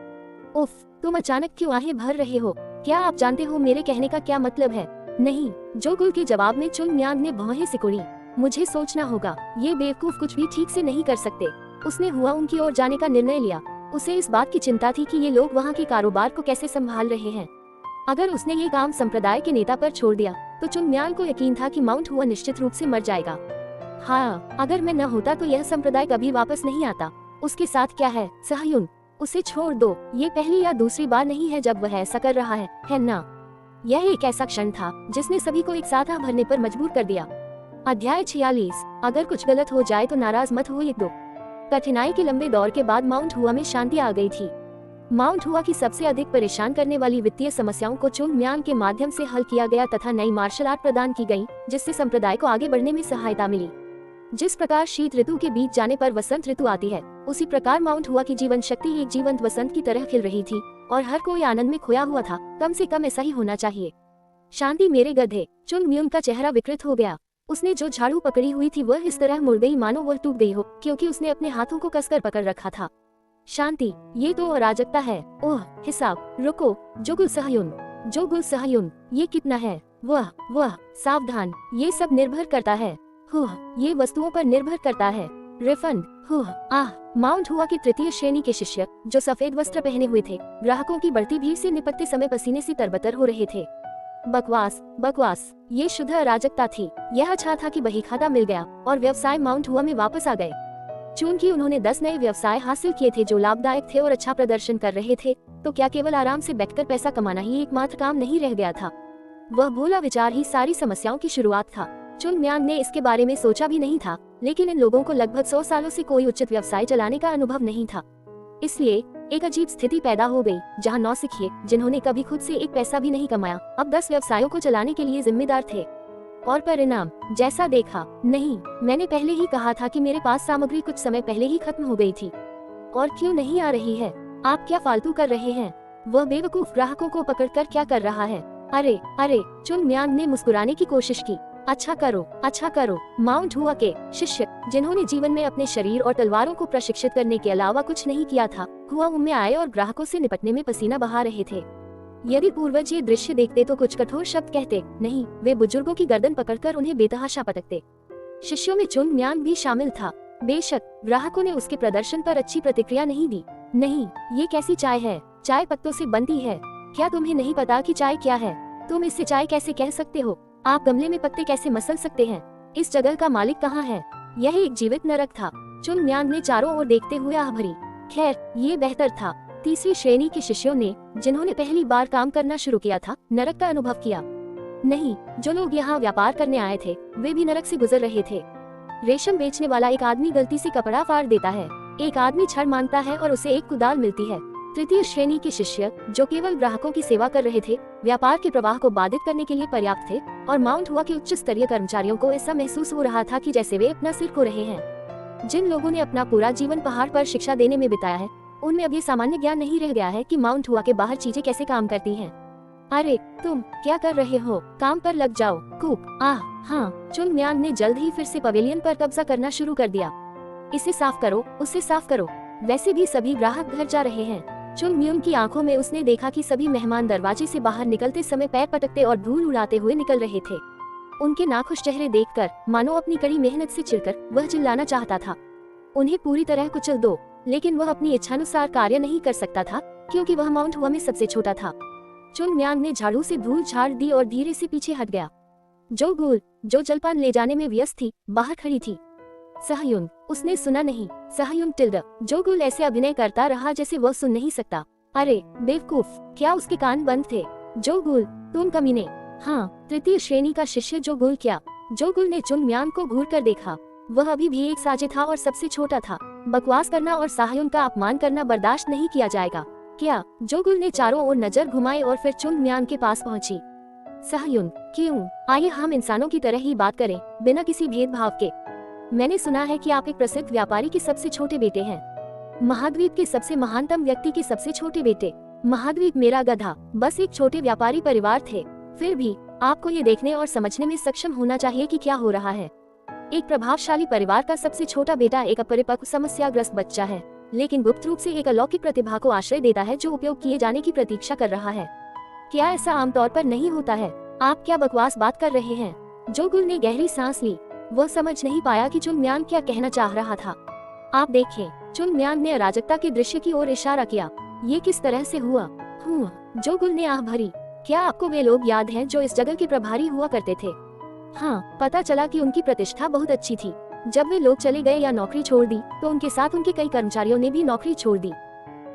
उफ, तुम अचानक क्यों आहें भर रहे हो? क्या आप जानते हो मेरे कहने का क्या मतलब है? नहीं, जो कुल के जवाब में चुन म्यांग ने भौहें सिकुड़ी। मुझे सोचना होगा, ये बेवकूफ कुछ भी ठीक से नहीं कर सकते। उसने हुआ उनकी ओर जाने का निर्णय लिया। उसे इस बात की चिंता थी कि ये लोग वहाँ के कारोबार को कैसे संभाल रहे हैं। अगर उसने ये काम संप्रदाय के नेता पर छोड़ दिया, तो चुन म्यांग को यकीन था कि माउंट हुआ निश्चित रूप से मर जाएगा। हाँ, अगर मैं न होता तो यह संप्रदाय कभी वापस नहीं आता। उसके साथ क्या है, सहयुन, उसे छोड़ दो। ये पहली या दूसरी बार नहीं है जब वह ऐसा कर रहा है ना? यह एक ऐसा क्षण था जिसने सभी को एक साथ आह भरने पर मजबूर कर दिया। अध्याय 46। अगर कुछ गलत हो जाए तो नाराज मत हो। 1-2। कठिनाई के लंबे दौर के बाद माउंट हुआ में शांति आ गई थी। माउंट हुआ की सबसे अधिक परेशान करने वाली वित्तीय समस्याओं को चुंग म्यांग के माध्यम से हल किया गया तथा नई मार्शल आर्ट प्रदान की गई, जिससे संप्रदाय को आगे बढ़ने में सहायता मिली। जिस प्रकार शीत ऋतु के बीत जाने पर वसंत ऋतु आती है, उसी प्रकार माउंट हुआ की जीवन शक्ति एक जीवंत वसंत की तरह खिल रही थी और हर कोई आनंद में खोया हुआ था। कम से कम ऐसा ही होना चाहिए। शांति मेरे गधे। चुंग म्यूंग का चेहरा विकृत हो गया। उसने जो झाड़ू पकड़ी हुई थी वह इस तरह मुड़ गई मानो वह टूट गई हो, क्योंकि उसने अपने हाथों को कसकर पकड़ रखा था। शांति, ये तो अराजकता है। ओह हिसाब, रुको। जोगुल सहयुन, ये कितना है? वह सावधान, ये सब निर्भर करता है। ये वस्तुओं पर निर्भर करता है। रिफंड। माउंट हुआ की तृतीय श्रेणी के शिष्य जो सफेद वस्त्र पहने हुए थे, ग्राहकों की बढ़ती भीड़ से निपटते समय पसीने से तरबतर हो रहे थे। बकवास, ये शुद्ध अराजकता थी। यह अच्छा था कि बहीखाता मिल गया और व्यवसाय माउंट हुआ में वापस आ गए। चूंकि उन्होंने 10 नए व्यवसाय हासिल किए थे जो लाभदायक थे और अच्छा प्रदर्शन कर रहे थे, तो क्या केवल आराम से बैठकर पैसा कमाना ही एकमात्र काम नहीं रह गया था? वह भोला विचार ही सारी समस्याओं की शुरुआत था। चुंग म्यांग ने इसके बारे में सोचा भी नहीं था, लेकिन इन लोगों को लगभग 100 सालों से कोई उचित व्यवसाय चलाने का अनुभव नहीं था। इसलिए एक अजीब स्थिति पैदा हो गई, जहां नौसिखिए जिन्होंने कभी खुद से एक पैसा भी नहीं कमाया, अब 10 व्यवसायों को चलाने के लिए जिम्मेदार थे। और परिणाम जैसा देखा। नहीं, मैंने पहले ही कहा था कि मेरे पास सामग्री कुछ समय पहले ही खत्म हो गई थी। और क्यों नहीं आ रही है? आप क्या फालतू कर रहे हैं? वह बेवकूफ ग्राहकों को पकड़कर क्या कर रहा है? अरे, चुंग म्यांग ने मुस्कुराने की कोशिश की। अच्छा करो। माउंट हुआ के शिष्य जिन्होंने जीवन में अपने शरीर और तलवारों को प्रशिक्षित करने के अलावा कुछ नहीं किया था, हुआ में आए और ग्राहकों से निपटने में पसीना बहा रहे थे। यदि पूर्वज ये दृश्य देखते तो कुछ कठोर शब्द कहते नहीं, वे बुजुर्गों की गर्दन पकड़कर उन्हें बेतहाशा पटकते। शिष्यों में चुंग म्यांग भी शामिल था। बेशक ग्राहकों ने उसके प्रदर्शन पर अच्छी प्रतिक्रिया नहीं दी। नहीं, ये कैसी चाय है? चाय पत्तों से बनती है। क्या तुम्हें नहीं पता कि चाय क्या है? तुम इससे चाय कैसे कह सकते हो? आप गमले में पत्ते कैसे मसल सकते हैं? इस जगह का मालिक कहाँ है? यह एक जीवित नरक था। चुंग म्यांग ने चारों ओर देखते हुए आह भरी। खैर, ये बेहतर था। तीसरी श्रेणी के शिष्यों ने, जिन्होंने पहली बार काम करना शुरू किया था, नरक का अनुभव किया। नहीं, जो लोग यहाँ व्यापार करने आए थे वे भी नरक से गुजर रहे थे। रेशम बेचने वाला एक आदमी गलती से कपड़ा फाड़ देता है, एक आदमी छड़ मानता है और उसे एक कुदाल मिलती है। तृतीय श्रेणी के शिष्य जो केवल ग्राहकों की सेवा कर रहे थे, व्यापार के प्रवाह को बाधित करने के लिए पर्याप्त थे, और माउंट हुआ के उच्च स्तरीय कर्मचारियों को ऐसा महसूस हो रहा था कि जैसे वे अपना सिर खो रहे हैं। जिन लोगों ने अपना पूरा जीवन पहाड़ पर शिक्षा देने में बिताया है, उनमें अब ये सामान्य ज्ञान नहीं रह गया है कि माउंट हुआ के बाहर चीजें कैसे काम करती हैं। अरे तुम क्या कर रहे हो? काम पर लग जाओ। कूक। हाँ। चुंग म्यांग ने जल्द ही फिर से पवेलियन पर कब्जा करना शुरू कर दिया। इसे साफ करो, उससे साफ करो। वैसे भी सभी ग्राहक घर जा रहे हैं। चुंग म्यूंग की आंखों में उसने देखा कि सभी मेहमान दरवाजे से बाहर निकलते समय पैर पटकते और धूल उड़ाते हुए निकल रहे थे। उनके नाखुश चेहरे देखकर मानो अपनी कड़ी मेहनत से चिढ़कर वह चिल्लाना चाहता था, उन्हें पूरी तरह कुचल दो। लेकिन वह अपनी इच्छानुसार कार्य नहीं कर सकता था, क्योंकि वह माउंट हुआ में सबसे छोटा था। चुंग म्यांग ने झाड़ू से धूल झाड़ दी और धीरे से पीछे हट गया। जो गुल, जो जलपान ले जाने में व्यस्त थी, बाहर खड़ी थी। सहयुन, उसने सुना नहीं। सहयुन टिल्ड। जो गुल ऐसे अभिनय करता रहा जैसे वह सुन नहीं सकता। अरे बेवकूफ, क्या उसके कान बंद थे? जो गुल, तुम कमीने। हाँ, तृतीय श्रेणी का शिष्य जो गुल। क्या? जो गुल ने चुंग म्यांग को घूर कर देखा। वह अभी भी एक साजे था और सबसे छोटा था। बकवास करना और सहयुन का अपमान करना बर्दाश्त नहीं किया जाएगा। क्या? जो गुल ने चारों ओर नजर घुमाई और फिर चुंग म्यांग के पास पहुंची। सहयुन, क्यों? आइए हम इंसानों की तरह ही बात करें, बिना किसी भेदभाव के। मैंने सुना है कि आप एक प्रसिद्ध व्यापारी के सबसे छोटे बेटे हैं, महाद्वीप के सबसे महानतम व्यक्ति के सबसे छोटे बेटे। महाद्वीप मेरा गधा बस एक छोटे व्यापारी परिवार थे। फिर भी आपको ये देखने और समझने में सक्षम होना चाहिए कि क्या हो रहा है। एक प्रभावशाली परिवार का सबसे छोटा बेटा एक अपरिपक्व समस्याग्रस्त बच्चा है, लेकिन गुप्त रूप से एक अलौकिक प्रतिभा को आश्रय देता है जो उपयोग किए जाने की प्रतीक्षा कर रहा है। क्या ऐसा आमतौर पर नहीं होता है? आप क्या बकवास बात कर रहे हैं? जो गुल ने गहरी सांस ली। वह समझ नहीं पाया कि चुंग म्यांग क्या कहना चाह रहा था। आप देखें, चुंग म्यांग ने अराजकता के दृश्य की ओर इशारा किया। ये किस तरह से हुआ? जो गुल ने आह भरी। क्या आपको वे लोग याद हैं जो इस जगह के प्रभारी हुआ करते थे? हाँ, पता चला कि उनकी प्रतिष्ठा बहुत अच्छी थी। जब वे लोग चले गए या नौकरी छोड़ दी, तो उनके साथ उनके कई कर्मचारियों ने भी नौकरी छोड़ दी।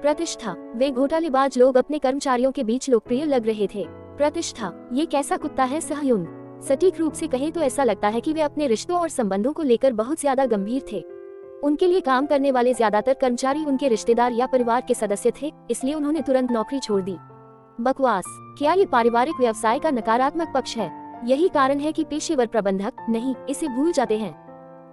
प्रतिष्ठा, वे घोटालेबाज लोग अपने कर्मचारियों के बीच लोकप्रिय लग रहे थे। प्रतिष्ठा, ये कैसा कुत्ता है सहयुन? सटीक रूप से कहें तो ऐसा लगता है कि वे अपने रिश्तों और संबंधों को लेकर बहुत ज्यादा गंभीर थे। उनके लिए काम करने वाले ज्यादातर कर्मचारी उनके रिश्तेदार या परिवार के सदस्य थे, इसलिए उन्होंने तुरंत नौकरी छोड़ दी। बकवास। क्या ये पारिवारिक व्यवसाय का नकारात्मक पक्ष है? यही कारण है कि पेशेवर प्रबंधक नहीं इसे भूल जाते हैं।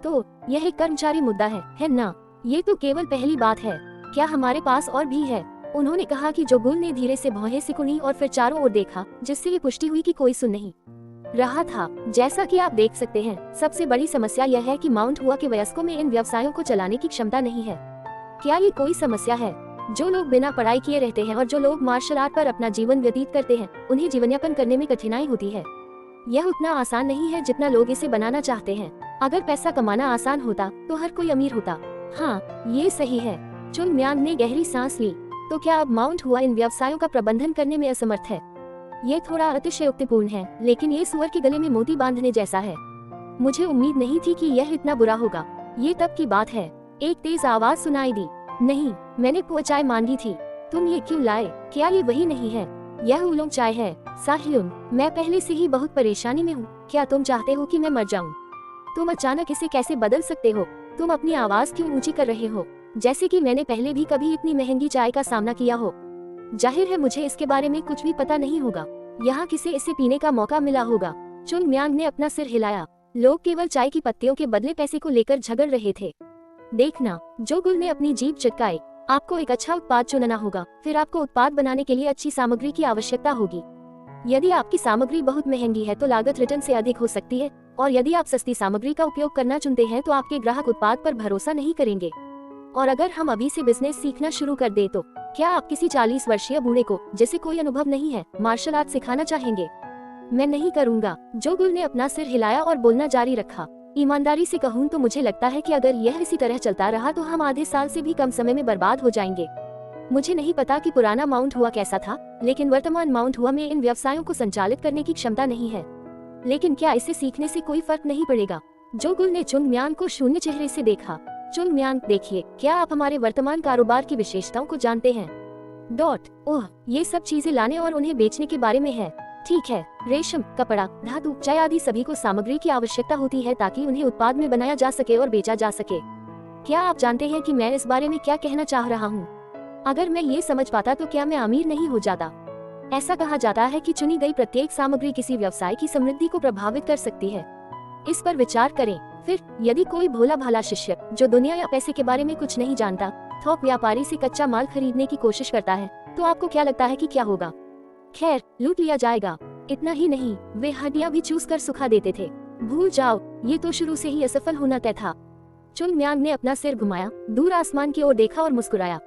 तो यह एक कर्मचारी मुद्दा है ना? ये तो केवल पहली बात है, क्या हमारे पास और भी है? उन्होंने कहा कि जोगुल ने धीरे से भौहें सिकुड़ी और फिर चारों ओर देखा, जिससे ये पुष्टि हुई कि कोई सुन नहीं रहा था। जैसा कि आप देख सकते हैं, सबसे बड़ी समस्या यह है कि माउंट हुआ के वयस्कों में इन व्यवसायों को चलाने की क्षमता नहीं है। क्या ये कोई समस्या है? जो लोग बिना पढ़ाई किए रहते हैं और जो लोग मार्शल आर्ट पर अपना जीवन व्यतीत करते हैं, उन्हें जीवनयापन करने में कठिनाई होती है। यह उतना आसान नहीं है जितना लोग इसे बनाना चाहते हैं। अगर पैसा कमाना आसान होता तो हर कोई अमीर होता। हाँ, ये सही है। चुन म्यांग ने गहरी सांस ली। तो क्या अब माउंट हुआ इन व्यवसायों का प्रबंधन करने में असमर्थ है? ये थोड़ा अतिशयोक्तिपूर्ण है, लेकिन ये सुअर के गले में मोती बांधने जैसा है। मुझे उम्मीद नहीं थी कि यह इतना बुरा होगा। ये तब की बात है। एक तेज आवाज सुनाई दी। नहीं, मैंने चाय मांगी थी। तुम ये क्यों लाए? क्या ये वही नहीं है? यह उलोंग चाय है। साहयुन, मैं पहले से ही बहुत परेशानी में हूँ। क्या तुम चाहते हो कि मैं मर जाऊँ? तुम अचानक इसे कैसे बदल सकते हो? तुम अपनी आवाज क्यों ऊंची कर रहे हो, जैसे कि मैंने पहले भी कभी इतनी महंगी चाय का सामना किया हो? जाहिर है मुझे इसके बारे में कुछ भी पता नहीं होगा। यहाँ किसे इसे पीने का मौका मिला होगा। चुन म्यांग ने अपना सिर हिलाया। लोग केवल चाय की पत्तियों के बदले पैसे को लेकर झगड़ रहे थे। देखना, जोगुल ने अपनी जीभ चटकाई। आपको एक अच्छा उत्पाद चुनना होगा, फिर आपको उत्पाद बनाने के लिए अच्छी सामग्री की आवश्यकता होगी। यदि आपकी सामग्री बहुत महंगी है तो लागत रिटर्न से अधिक हो सकती है, और यदि आप सस्ती सामग्री का उपयोग करना चुनते हैं तो आपके ग्राहक उत्पाद पर भरोसा नहीं करेंगे। और अगर हम अभी से बिजनेस सीखना शुरू कर दे तो क्या आप किसी 40 वर्षीय बूढ़े को, जिसे कोई अनुभव नहीं है, मार्शल आर्ट सिखाना चाहेंगे? मैं नहीं करूँगा। जोगुल ने अपना सिर हिलाया और बोलना जारी रखा। ईमानदारी से कहूँ तो मुझे लगता है कि अगर यह इसी तरह चलता रहा तो हम आधे साल से भी कम समय में बर्बाद हो जाएंगे। मुझे नहीं पता कि पुराना माउंट हुआ कैसा था, लेकिन वर्तमान माउंट हुआ में इन व्यवसायों को संचालित करने की क्षमता नहीं है। लेकिन क्या इसे सीखने से कोई फर्क नहीं पड़ेगा? जोगुल ने चुन म्यांग को शून्य चेहरे से देखा। चुन म्यांग, देखिए, क्या आप हमारे वर्तमान कारोबार की विशेषताओं को जानते हैं? ओह, ये सब चीजें लाने और उन्हें बेचने के बारे में है। ठीक है, रेशम, कपड़ा, धातु, चाय आदि सभी को सामग्री की आवश्यकता होती है ताकि उन्हें उत्पाद में बनाया जा सके और बेचा जा सके। क्या आप जानते हैं कि मैं इस बारे में क्या कहना चाह रहा हूँ? अगर मैं ये समझ पाता तो क्या मैं अमीर नहीं हो जाता? ऐसा कहा जाता है कि चुनी गई प्रत्येक सामग्री किसी व्यवसाय की समृद्धि को प्रभावित कर सकती है। इस पर विचार करें। फिर यदि कोई भोला भाला शिष्य जो दुनिया या पैसे के बारे में कुछ नहीं जानता, थोक व्यापारी से कच्चा माल खरीदने की कोशिश करता है, तो आपको क्या लगता है कि क्या होगा? खैर, लूट लिया जाएगा। इतना ही नहीं, वे हड्डियां भी चूस कर सुखा देते थे। भूल जाओ, ये तो शुरू से ही असफल होना तय था। चुन म्यांग ने अपना सिर घुमाया, दूर आसमान की ओर देखा और मुस्कुराया।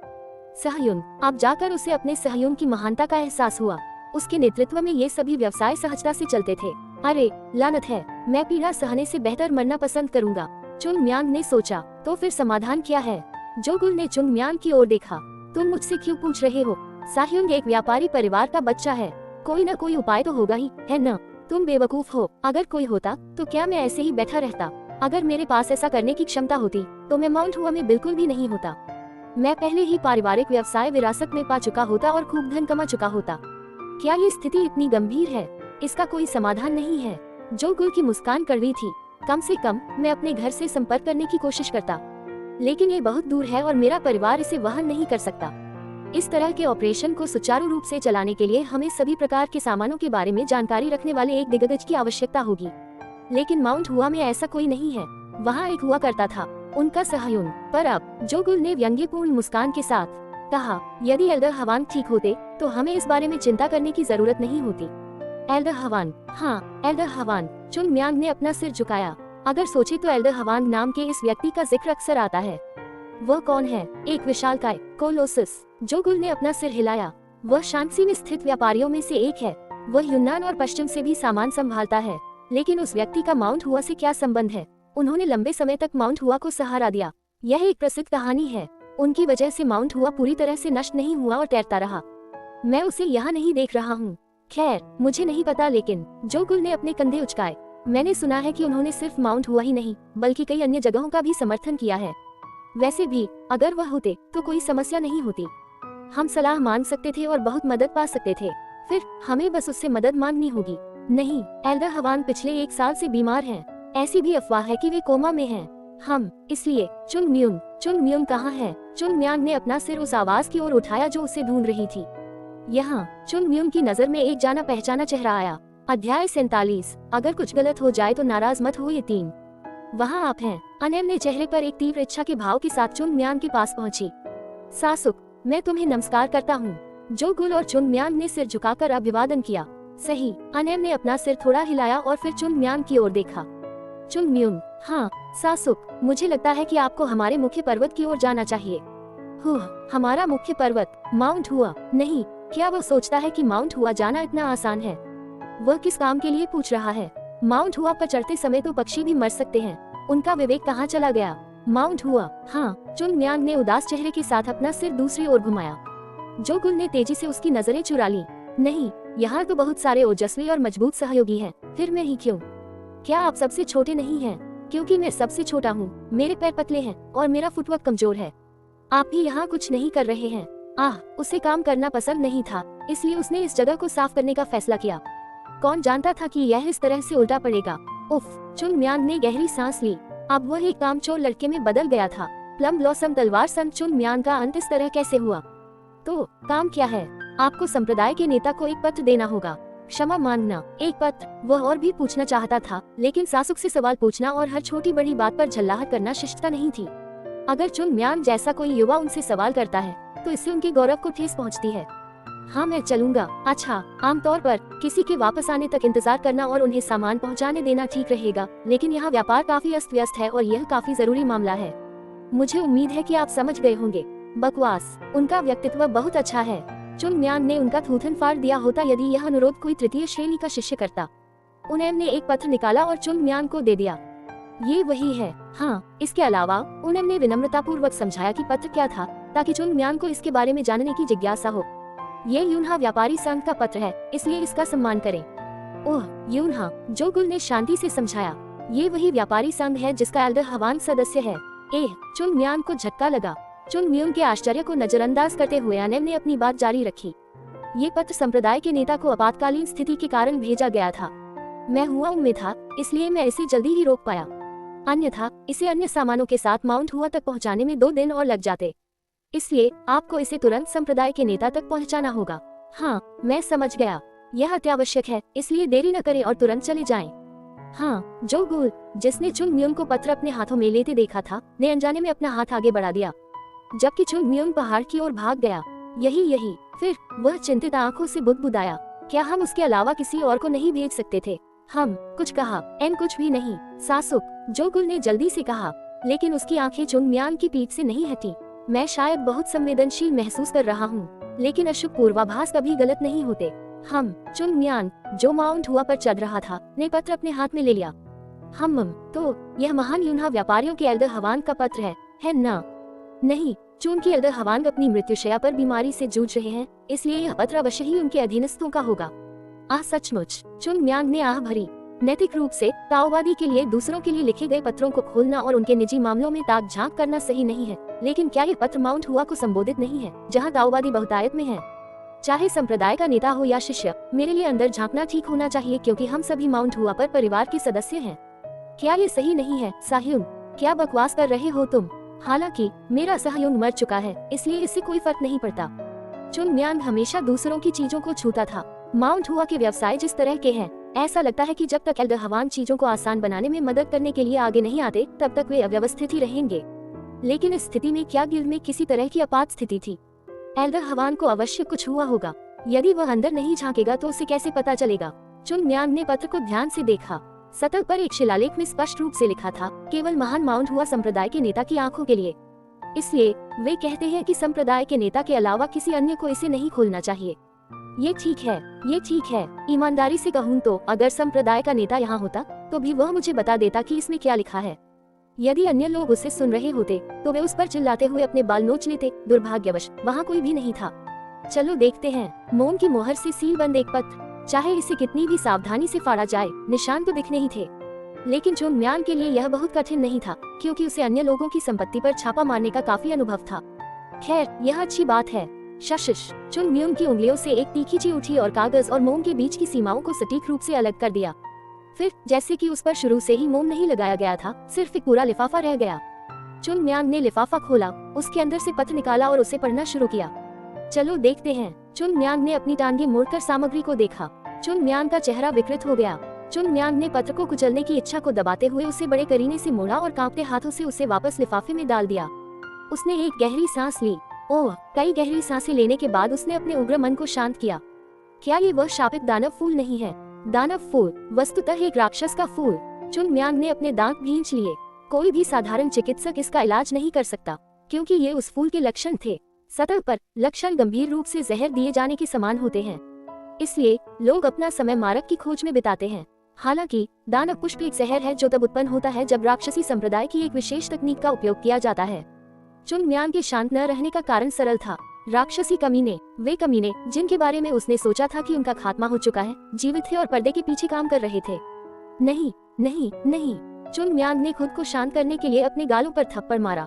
सहयुन, आप जाकर उसे अपने सहयुन की महानता का एहसास हुआ। उसके नेतृत्व में ये सभी व्यवसाय सहजता से चलते थे। अरे लानत है, मैं पीड़ा सहने से बेहतर मरना पसंद करूंगा। चुन म्यांग ने सोचा, तो फिर समाधान क्या है? जोगुल ने चुन म्यांग की ओर देखा। तुम मुझसे क्यों पूछ रहे हो? साह्युन एक व्यापारी परिवार का बच्चा है। कोई न कोई उपाय तो होगा ही, है न? तुम बेवकूफ हो। अगर कोई होता तो क्या मैं ऐसे ही बैठा रहता? अगर मेरे पास ऐसा करने की क्षमता होती तो मैं माउंट हुआ में बिल्कुल भी नहीं होता। मैं पहले ही पारिवारिक व्यवसाय विरासत में पा चुका होता और खूब धन कमा चुका होता। क्या ये स्थिति इतनी गंभीर है? इसका कोई समाधान नहीं है। जोगुल की मुस्कान कड़वी थी। कम से कम मैं अपने घर से संपर्क करने की कोशिश करता, लेकिन ये बहुत दूर है और मेरा परिवार इसे वहन नहीं कर सकता। इस तरह के ऑपरेशन को सुचारू रूप से चलाने के लिए हमें सभी प्रकार के सामानों के बारे में जानकारी रखने वाले एक दिग्गज की आवश्यकता होगी। लेकिन माउंट हुआ में ऐसा कोई नहीं है। वहाँ एक हुआ करता था, उनका सहयुन। पर अब, जोगुल ने व्यंग्यपूर्ण मुस्कान के साथ कहा, यदि एल्डर हवान ठीक होते तो हमें इस बारे में चिंता करने की जरूरत नहीं होती। एल्डर हवान? हाँ, एल्डर हवान। चुन म्यांग ने अपना सिर झुकाया। अगर सोचे तो एल्डर हवान नाम के इस व्यक्ति का जिक्र अक्सर आता है। वह कौन है? एक विशालकाय कोलोसस। जोगुल ने अपना सिर हिलाया। वह शांक्सी में स्थित व्यापारियों में से एक है। वह यूनान और पश्चिम से भी सामान संभालता है। लेकिन उस व्यक्ति का माउंट हुआ से क्या संबंध है? उन्होंने लंबे समय तक माउंट हुआ को सहारा दिया। यह एक प्रसिद्ध कहानी है। उनकी वजह से माउंट हुआ पूरी तरह से नष्ट नहीं हुआ और तैरता रहा। मैं उसे यहाँ नहीं देख रहा हूँ। खैर, मुझे नहीं पता, लेकिन जोगुल ने अपने कंधे उचकाए। मैंने सुना है कि उन्होंने सिर्फ माउंट हुआ ही नहीं बल्कि कई अन्य जगहों का भी समर्थन किया है। वैसे भी अगर वह होते तो कोई समस्या नहीं होती। हम सलाह मांग सकते थे और बहुत मदद पा सकते थे। फिर हमें बस उससे मदद मांगनी होगी। नहीं, एल्डर हवान पिछले 1 साल से बीमार हैं। ऐसी भी अफवाह है कि वे कोमा में हैं। हम, इसलिए चुन म्यून कहाँ है? चुन म्यांग ने अपना सिर उस आवाज की ओर उठाया जो उसे ढूंढ रही थी। यहाँ चुन म्यून की नजर में एक जाना पहचाना चेहरा आया। अध्याय 47। अगर कुछ गलत हो जाए तो नाराज मत हो। ये 3। वहाँ आप हैं। अनेम ने चेहरे पर एक तीव्र इच्छा के भाव के साथ चुन म्यांग के पास पहुंची। सासुक, मैं तुम्हें नमस्कार करता हूँ। जो गुल और चुन म्यांग ने सिर झुकाकर अभिवादन किया। सही। अनेम ने अपना सिर थोड़ा हिलाया और फिर चुन म्यांग की ओर देखा। चुन म्यून, हाँ सासुक, मुझे लगता है कि आपको हमारे मुख्य पर्वत की ओर जाना चाहिए। हमारा मुख्य पर्वत? माउंट हुआ? नहीं, क्या वह सोचता है कि माउंट हुआ जाना इतना आसान है? वह किस काम के लिए पूछ रहा है? माउंट हुआ पर चढ़ते समय तो पक्षी भी मर सकते हैं। उनका विवेक कहाँ चला गया? माउंट हुआ? हाँ। चुन म्यांग ने उदास चेहरे के साथ अपना सिर दूसरी ओर घुमाया। जो गुल ने तेजी से उसकी नजरें चुरा ली। नहीं, यहाँ तो बहुत सारे ओजस्वी और मजबूत सहयोगी हैं, फिर मैं ही क्यों? क्या आप सबसे छोटे नहीं हैं? क्योंकि मैं सबसे छोटा हूँ, मेरे पैर पतले हैं और मेरा फुटवर्क कमजोर है। आप भी यहाँ कुछ नहीं कर रहे हैं। उसे काम करना पसंद नहीं था, इसलिए उसने इस जगह को साफ करने का फैसला किया। कौन जानता था कि यह इस तरह से उल्टा पड़ेगा। उफ, चुन म्यांग ने गहरी सांस ली। अब वह एक कामचोर लड़के में बदल गया था। प्लम ब्लॉसम तलवार संग चुन म्यांग का अंत इस तरह कैसे हुआ? तो काम क्या है? आपको संप्रदाय के नेता को एक पत्र देना होगा। क्षमा मांगना। एक पत्र? वह और भी पूछना चाहता था, लेकिन सासुक से सवाल पूछना और हर छोटी बड़ी बात पर झल्लाहट करना शिष्टता नहीं थी। अगर चुन म्यांग जैसा कोई युवा उनसे सवाल करता है तो इससे उनके गौरव को ठेस पहुंचती है। हाँ, मैं चलूंगा। अच्छा, आमतौर पर किसी के वापस आने तक इंतजार करना और उन्हें सामान पहुंचाने देना ठीक रहेगा, लेकिन यहाँ व्यापार काफी अस्त व्यस्त है और यह काफी जरूरी मामला है। मुझे उम्मीद है कि आप समझ गए होंगे। बकवास। उनका व्यक्तित्व बहुत अच्छा है। चुन म्यांग ने उनका थूथन फाड़ दिया होता यदि यह अनुरोध कोई तृतीय श्रेणी का शिष्य करता। उनेम ने एक पत्र निकाला और चुन म्यांग को दे दिया। ये वही है? हाँ। इसके अलावा उनेम ने विनम्रतापूर्वक समझाया कि पत्र क्या था, ताकि चुन म्यांग को इसके बारे में जानने की जिज्ञासा हो। ये यूनहा व्यापारी संघ का पत्र है, इसलिए इसका सम्मान करें। ओह, यूनहा, जो गुल ने शांति से समझाया। ये वही व्यापारी संघ है जिसका एल्डर हवान सदस्य है। चुन म्यांग को झटका लगा। चुन म्यून के आश्चर्य को नजरअंदाज करते हुए अनेम ने अपनी बात जारी रखी। ये पत्र संप्रदाय के नेता को आपातकालीन स्थिति के कारण भेजा गया था। मैं हुआ में था, इसलिए मैं इसे जल्दी ही रोक पाया। अन्यथा इसे अन्य सामानों के साथ माउंट हुआ तक पहुंचाने में 2 दिन और लग जाते। इसलिए आपको इसे तुरंत संप्रदाय के नेता तक पहुंचाना होगा। हाँ, मैं समझ गया। यह अत्यावश्यक है, इसलिए देरी न करें और तुरंत चले जाएं। हाँ। जो गुल, जिसने चुन म्यून को पत्र अपने हाथों में लेते देखा था, ने अनजाने में अपना हाथ आगे बढ़ा दिया, जबकि चुन म्यून पहाड़ की ओर भाग गया। यही। फिर वह चिंतित आंखों से बुदबुदाया, क्या हम उसके अलावा किसी और को नहीं भेज सकते थे? हम कुछ कहा? कुछ भी नहीं सासुक, जो गुल ने जल्दी से कहा, लेकिन उसकी आंखें चुन म्यांग की पीठ से नहीं हटी। मैं शायद बहुत संवेदनशील महसूस कर रहा हूँ, लेकिन अशुभ पूर्वाभास कभी गलत नहीं होते। हम, चुन म्यांग, जो माउंट हुआ पर चढ़ रहा था, ने पत्र अपने हाथ में ले लिया। हम, तो यह महान यूनहा व्यापारियों के एल्डर हवान का पत्र है ना? नहीं, चुन के एल्डर हवान अपनी मृत्युशैया पर बीमारी से जूझ रहे हैं, इसलिए यह पत्र अवश्य ही उनके अधीनस्थों का होगा। सचमुच, चुन म्यांग ने आह भरी। नैतिक रूप से ताओवादी के लिए दूसरों के लिए लिखे गए पत्रों को खोलना और उनके निजी मामलों में ताक झांक करना सही नहीं है, लेकिन क्या ये पत्र माउंट हुआ को संबोधित नहीं है, जहाँ ताओवादी बहुतायत में है? चाहे संप्रदाय का नेता हो या शिष्य, मेरे लिए अंदर झांकना ठीक होना चाहिए, क्योंकि हम सभी माउंट हुआ पर परिवार के सदस्य हैं। क्या ये सही नहीं है? साह्युन, क्या बकवास कर रहे हो तुम? हालांकि मेरा साह्युन मर चुका है, इसलिए इससे कोई फर्क नहीं पड़ता। चुन म्यांग हमेशा दूसरों की चीजों को छूता था। माउंट हुआ के व्यवसाय जिस तरह के हैं, ऐसा लगता है कि जब तक एल्डर हवान चीजों को आसान बनाने में मदद करने के लिए आगे नहीं आते, तब तक वे अव्यवस्थित ही रहेंगे। लेकिन इस स्थिति में क्या गिल्ड में किसी तरह की आपात स्थिति थी? एल्डर हवान को अवश्य कुछ हुआ होगा। यदि वह अंदर नहीं झांकेगा तो उसे कैसे पता चलेगा? चुन म्यांग ने पत्र को ध्यान से देखा। सतह पर एक शिलालेख में स्पष्ट रूप से लिखा था, केवल महान माउंट हुआ संप्रदाय के नेता की आंखों के लिए। इसलिए वे कहते हैं कि संप्रदाय के नेता के अलावा किसी अन्य को इसे नहीं खोलना चाहिए। ये ठीक है। ईमानदारी से कहूँ तो अगर संप्रदाय का नेता यहाँ होता तो भी वह मुझे बता देता कि इसमें क्या लिखा है। यदि अन्य लोग उसे सुन रहे होते तो वे उस पर चिल्लाते हुए अपने बाल नोच लेते। दुर्भाग्यवश वहाँ कोई भी नहीं था। चलो देखते हैं। मोम की मोहर से सील बंद एक पत्र, चाहे इसे कितनी भी सावधानी से फाड़ा जाए, निशान तो दिखने ही थे। लेकिन चुन म्यांग के लिए यह बहुत कठिन नहीं था, क्योंकि उसे अन्य लोगों की संपत्ति पर छापा मारने का काफी अनुभव था। खैर, यह अच्छी बात है। शशिश, चुन म्यून की उंगलियों से एक तीखी ची उठी और कागज और मोम के बीच की सीमाओं को सटीक रूप से अलग कर दिया। फिर जैसे कि उस पर शुरू से ही मोम नहीं लगाया गया था, सिर्फ एक पूरा लिफाफा रह गया। चुन मियांग ने लिफाफा खोला, उसके अंदर से पत्र निकाला और उसे पढ़ना शुरू किया। चलो देखते हैं। चुन मियांग ने अपनी टांगे मोड़कर सामग्री को देखा। चुन मियांग का चेहरा विकृत हो गया। चुन मियांग ने पत्र को कुचलने की इच्छा को दबाते हुए उसे बड़े करीने से मोड़ा और कांपते हाथों से उसे वापस लिफाफे में डाल दिया। उसने एक गहरी सांस ली। ओह, कई गहरी सांसें लेने के बाद उसने अपने उग्र मन को शांत किया। क्या ये वह शापित दानव फूल नहीं है? दानव फूल वस्तुतः एक राक्षस का फूल। चुन मियांग ने अपने दांत भींच लिए। कोई भी साधारण चिकित्सक इसका इलाज नहीं कर सकता, क्योंकि ये उस फूल के लक्षण थे। सतह पर लक्षण गंभीर रूप से जहर दिए जाने के समान होते हैं, इसलिए लोग अपना समय मारक की खोज में बिताते हैं। हालांकि दानव पुष्प एक जहर है जो तब उत्पन्न होता है जब राक्षसी संप्रदाय की एक विशेष तकनीक का उपयोग किया जाता है। चुन मियांग के शांत न रहने का कारण सरल था। राक्षसी कमीने, वे कमीने जिनके बारे में उसने सोचा था कि उनका खात्मा हो चुका है, जीवित थे और पर्दे के पीछे काम कर रहे थे। नहीं नहीं नहीं, चुन मियांग ने खुद को शांत करने के लिए अपने गालों पर थप्पड़ मारा।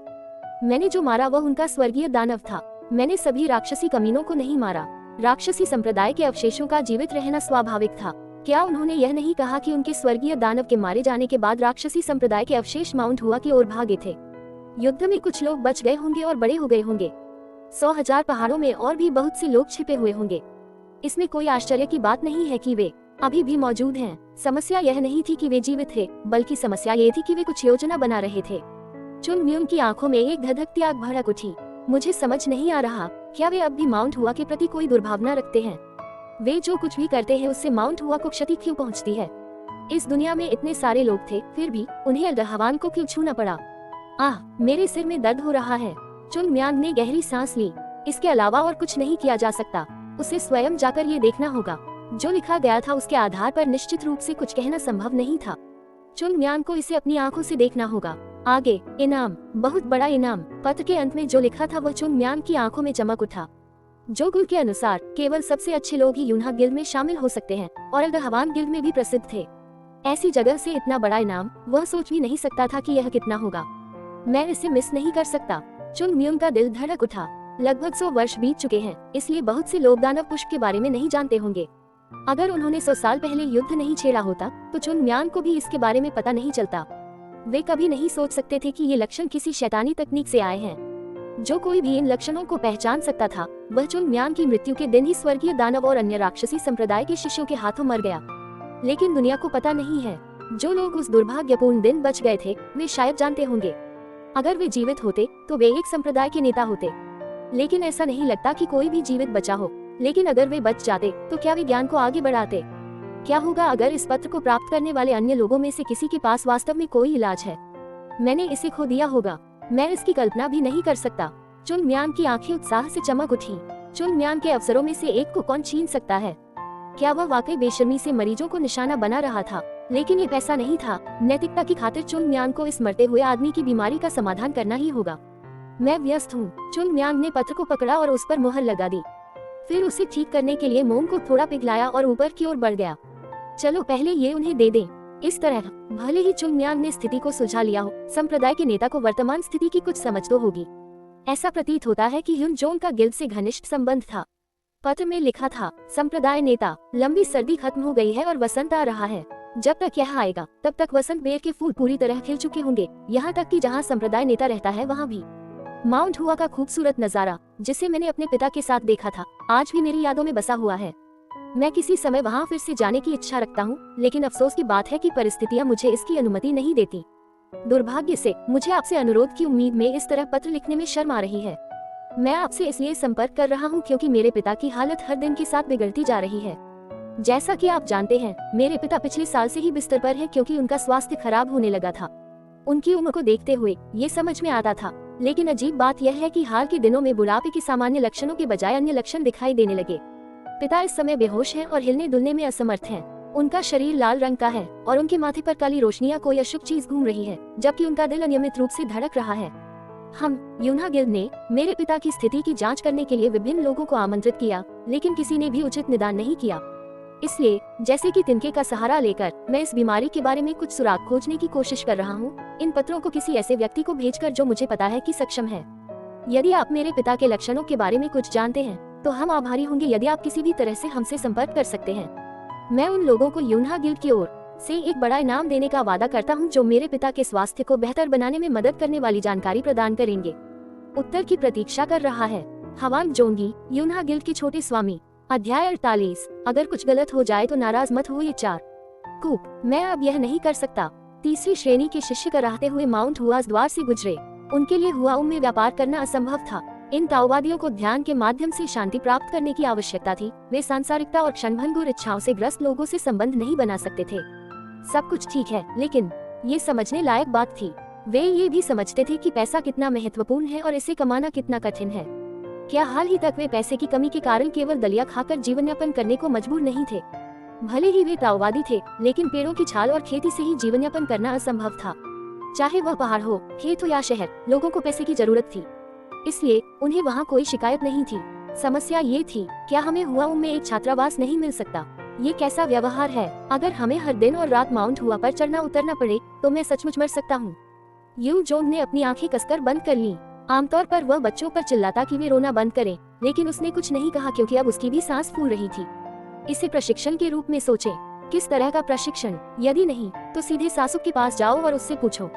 मैंने जो मारा वह उनका स्वर्गीय दानव था। मैंने सभी राक्षसी कमीनों को नहीं मारा। राक्षसी संप्रदाय के अवशेषों का जीवित रहना स्वाभाविक था। क्या उन्होंने यह नहीं कहा कि उनके स्वर्गीय दानव के मारे जाने के बाद राक्षसी संप्रदाय के अवशेष माउंट हुआ की ओर भागे थे? युद्ध में कुछ लोग बच गए होंगे और बड़े हो गए होंगे। 100,000 पहाड़ों में और भी बहुत से लोग छिपे हुए होंगे। इसमें कोई आश्चर्य की बात नहीं है कि वे अभी भी मौजूद हैं। समस्या यह नहीं थी कि वे जीवित थे, बल्कि समस्या ये थी कि वे कुछ योजना बना रहे थे। चुन मियांग की आंखों में एक धधकती आग भड़क उठी। मुझे समझ नहीं आ रहा, क्या वे अब भी माउंट हुआ के प्रति कोई दुर्भावना रखते हैं? वे जो कुछ भी करते हैं उससे माउंट हुआ को क्षति क्यों पहुंचती है? इस दुनिया में इतने सारे लोग थे, फिर भी उन्हें रहवान को क्यों छूना पड़ा? आह, मेरे सिर में दर्द हो रहा है। चुन मियांग ने गहरी सांस ली। इसके अलावा और कुछ नहीं किया जा सकता। उसे स्वयं जाकर ये देखना होगा। जो लिखा गया था उसके आधार पर निश्चित रूप से कुछ कहना संभव नहीं था। चुन मियांग को इसे अपनी आंखों से देखना होगा। आगे इनाम, बहुत बड़ा इनाम। पत्र के अंत में जो लिखा था वह चुन मियांग की आंखों में चमक उठा। जो गुल के अनुसार केवल सबसे अच्छे लोग ही यून्हा गिल्ड में शामिल हो सकते हैं और अल्दहवान गिल्ड में भी प्रसिद्ध थे। ऐसी जगह से इतना बड़ा इनाम, वह सोच भी नहीं सकता था कि यह कितना होगा। मैं इसे मिस नहीं कर सकता। चुन मियांग का दिल धड़क उठा। लगभग 100 वर्ष बीत चुके हैं, इसलिए बहुत से लोग दानव पुष्प के बारे में नहीं जानते होंगे। अगर उन्होंने 100 साल पहले युद्ध नहीं छेड़ा होता तो चुन मियांग को भी इसके बारे में पता नहीं चलता। वे कभी नहीं सोच सकते थे कि ये लक्षण किसी शैतानी तकनीक से आए हैं। जो कोई भी इन लक्षणों को पहचान सकता था, वह चुन मियांग की मृत्यु के दिन ही स्वर्गीय दानव और अन्य राक्षसी संप्रदाय के शिष्यों के हाथों मर गया। लेकिन दुनिया को पता नहीं है। जो लोग उस दुर्भाग्यपूर्ण दिन बच गए थे, वे शायद जानते होंगे। अगर वे जीवित होते तो वे एक संप्रदाय के नेता होते, लेकिन ऐसा नहीं लगता कि कोई भी जीवित बचा हो। लेकिन अगर वे बच जाते तो क्या वे ज्ञान को आगे बढ़ाते? क्या होगा अगर इस पत्र को प्राप्त करने वाले अन्य लोगों में से किसी के पास वास्तव में कोई इलाज है? मैंने इसे खो दिया होगा। मैं इसकी कल्पना भी नहीं कर सकता। चुन मियांग की आंखें उत्साह से चमक उठी। चुन मियांग के अफसरों में से एक को कौन छीन सकता है? क्या वह वाकई बेशर्मी से मरीजों को निशाना बना रहा था? लेकिन ये पैसा नहीं था। नैतिकता की खातिर चुन मियांग को इस मरते हुए आदमी की बीमारी का समाधान करना ही होगा। मैं व्यस्त हूँ। चुन मियांग ने पत्र को पकड़ा और उस पर मुहर लगा दी। फिर उसे ठीक करने के लिए मोम को थोड़ा पिघलाया और ऊपर की ओर बढ़ गया। चलो पहले ये उन्हें दे दें। इस तरह भले ही चुन मियांग ने स्थिति को सुलझा लिया हो, संप्रदाय के नेता को वर्तमान स्थिति की कुछ समझ तो होगी। ऐसा प्रतीत होता है कि ह्युन जोंग का गिल्ड से घनिष्ठ संबंध था। पत्र में लिखा था, संप्रदाय नेता, लंबी सर्दी खत्म हो गई है और वसंत आ रहा है। जब तक यह आएगा तब तक वसंत बेर के फूल पूरी तरह खिल चुके होंगे, यहाँ तक कि जहाँ संप्रदाय नेता रहता है वहाँ भी। माउंट हुआ का खूबसूरत नजारा, जिसे मैंने अपने पिता के साथ देखा था, आज भी मेरी यादों में बसा हुआ है। मैं किसी समय वहाँ फिर से जाने की इच्छा रखता हूँ, लेकिन अफसोस की बात है कि परिस्थितियाँ मुझे इसकी अनुमति नहीं देती। दुर्भाग्य से मुझे आपसे अनुरोध की उम्मीद में इस तरह पत्र लिखने में शर्म आ रही है। मैं आपसे इसलिए संपर्क कर रहा हूँ क्योंकि मेरे पिता की हालत हर दिन के साथ बिगड़ती जा रही है। जैसा कि आप जानते हैं, मेरे पिता पिछले साल से ही बिस्तर पर है क्योंकि उनका स्वास्थ्य खराब होने लगा था। उनकी उम्र को देखते हुए ये समझ में आता था, लेकिन अजीब बात यह है कि हाल के दिनों में बुढ़ापे के सामान्य लक्षणों के बजाय अन्य लक्षण दिखाई देने लगे। पिता इस समय बेहोश हैं और हिलने डुलने में असमर्थ हैं। उनका शरीर लाल रंग का है और उनके माथे पर काली रोशनियां कोई अशुभ चीज घूम रही है, जबकि उनका दिल अनियमित रूप से धड़क रहा है। हम यून्हा गिल्ड ने मेरे पिता की स्थिति की जांच करने के लिए विभिन्न लोगों को आमंत्रित किया, लेकिन किसी ने भी उचित निदान नहीं किया। इसलिए जैसे कि तिनके का सहारा लेकर मैं इस बीमारी के बारे में कुछ सुराग खोजने की कोशिश कर रहा हूँ, इन पत्रों को किसी ऐसे व्यक्ति को भेजकर जो मुझे पता है कि सक्षम है। यदि आप मेरे पिता के लक्षणों के बारे में कुछ जानते हैं तो हम आभारी होंगे यदि आप किसी भी तरह से हमसे संपर्क कर सकते हैं। मैं उन लोगों को यून्हा गिल्ड की ओर से एक बड़ा इनाम देने का वादा करता हूँ जो मेरे पिता के स्वास्थ्य को बेहतर बनाने में मदद करने वाली जानकारी प्रदान करेंगे। उत्तर की प्रतीक्षा कर रहा है। हवांग जोंगी, यूनहा गिल्ड के छोटे स्वामी। अध्याय 48। अगर कुछ गलत हो जाए तो नाराज मत हो। ये 4 कूप, मैं अब यह नहीं कर सकता। तीसरी श्रेणी के शिष्य कराहते हुए माउंट हुआस द्वार से गुजरे। उनके लिए हुआऊ में व्यापार करना असंभव था। इन ताओवादियों को ध्यान के माध्यम से शांति प्राप्त करने की आवश्यकता थी। वे सांसारिकता और क्षणभंगुर इच्छाओं से ग्रस्त लोगों से संबंध नहीं बना सकते थे। सब कुछ ठीक है, लेकिन ये समझने लायक बात थी। वे ये भी समझते थे कि पैसा कितना महत्वपूर्ण है और इसे कमाना कितना कठिन है। क्या हाल ही तक वे पैसे की कमी के कारण केवल दलिया खाकर जीवन यापन करने को मजबूर नहीं थे? भले ही वे ताओवादी थे, लेकिन पेड़ों की छाल और खेती से ही जीवन यापन करना असंभव था। चाहे वह पहाड़ हो, खेत हो या शहर, लोगों को पैसे की जरूरत थी। इसलिए उन्हें वहाँ कोई शिकायत नहीं थी। समस्या ये थी, क्या हमें हुआऊ में एक छात्रावास नहीं मिल सकता? ये कैसा व्यवहार है? अगर हमें हर दिन और रात माउंट हुआ पर चढ़ना उतरना पड़े तो मैं सचमुच मर सकता हूँ। यू जोंग ने अपनी आंखें कसकर बंद कर ली। आमतौर पर वह बच्चों पर चिल्लाता कि वे रोना बंद करें, लेकिन उसने कुछ नहीं कहा क्योंकि अब उसकी भी सांस फूल रही थी। इसे प्रशिक्षण के रूप में सोचें। किस तरह का प्रशिक्षण? यदि नहीं तो सीधे सासुक के पास जाओ और उससे पूछो।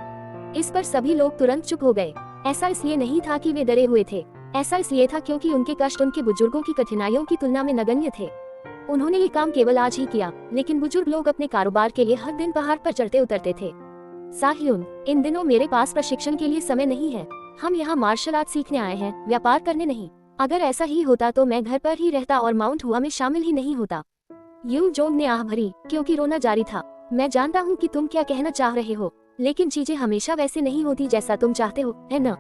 इस पर सभी लोग तुरंत चुप हो गए। ऐसा इसलिए नहीं था कि वे डरे हुए थे, ऐसा इसलिए था क्योंकि उनके कष्ट उनके बुजुर्गों की कठिनाइयों की तुलना में नगण्य थे। उन्होंने ये काम केवल आज ही किया, लेकिन बुजुर्ग लोग अपने कारोबार के लिए हर दिन पहाड़ पर चढ़ते उतरते थे। साह्युन, इन दिनों मेरे पास प्रशिक्षण के लिए समय नहीं है। हम यहाँ मार्शल आर्ट सीखने आए हैं, व्यापार करने नहीं। अगर ऐसा ही होता तो मैं घर पर ही रहता और माउंट हुआ में शामिल ही नहीं होता। यू जोंग ने आह भरी, क्योंकि रोना जारी था। मैं जानता हूँ कि तुम क्या कहना चाह रहे हो, लेकिन चीजें हमेशा वैसे नहीं होती जैसा तुम चाहते हो, है न?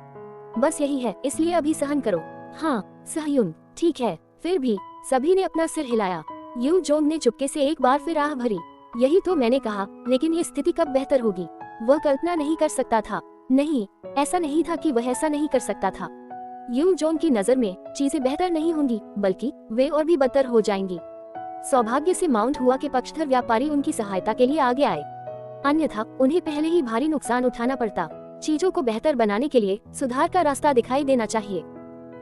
बस यही है, इसलिए अभी सहन करो। हाँ साह्युन, ठीक है। फिर भी सभी ने अपना सिर हिलाया। यू जोंग ने चुपके से एक बार फिर आह भरी। यही तो मैंने कहा, लेकिन ये स्थिति कब बेहतर होगी? वह कल्पना नहीं कर सकता था। नहीं, ऐसा नहीं था कि वह ऐसा नहीं कर सकता था। यू जोंग की नजर में चीजें बेहतर नहीं होंगी, बल्कि वे और भी बदतर हो जाएंगी। सौभाग्य से माउंट हुआ के पक्षधर व्यापारी उनकी सहायता के लिए आगे आए, अन्यथा उन्हें पहले ही भारी नुकसान उठाना पड़ता। चीजों को बेहतर बनाने के लिए सुधार का रास्ता दिखाई देना चाहिए,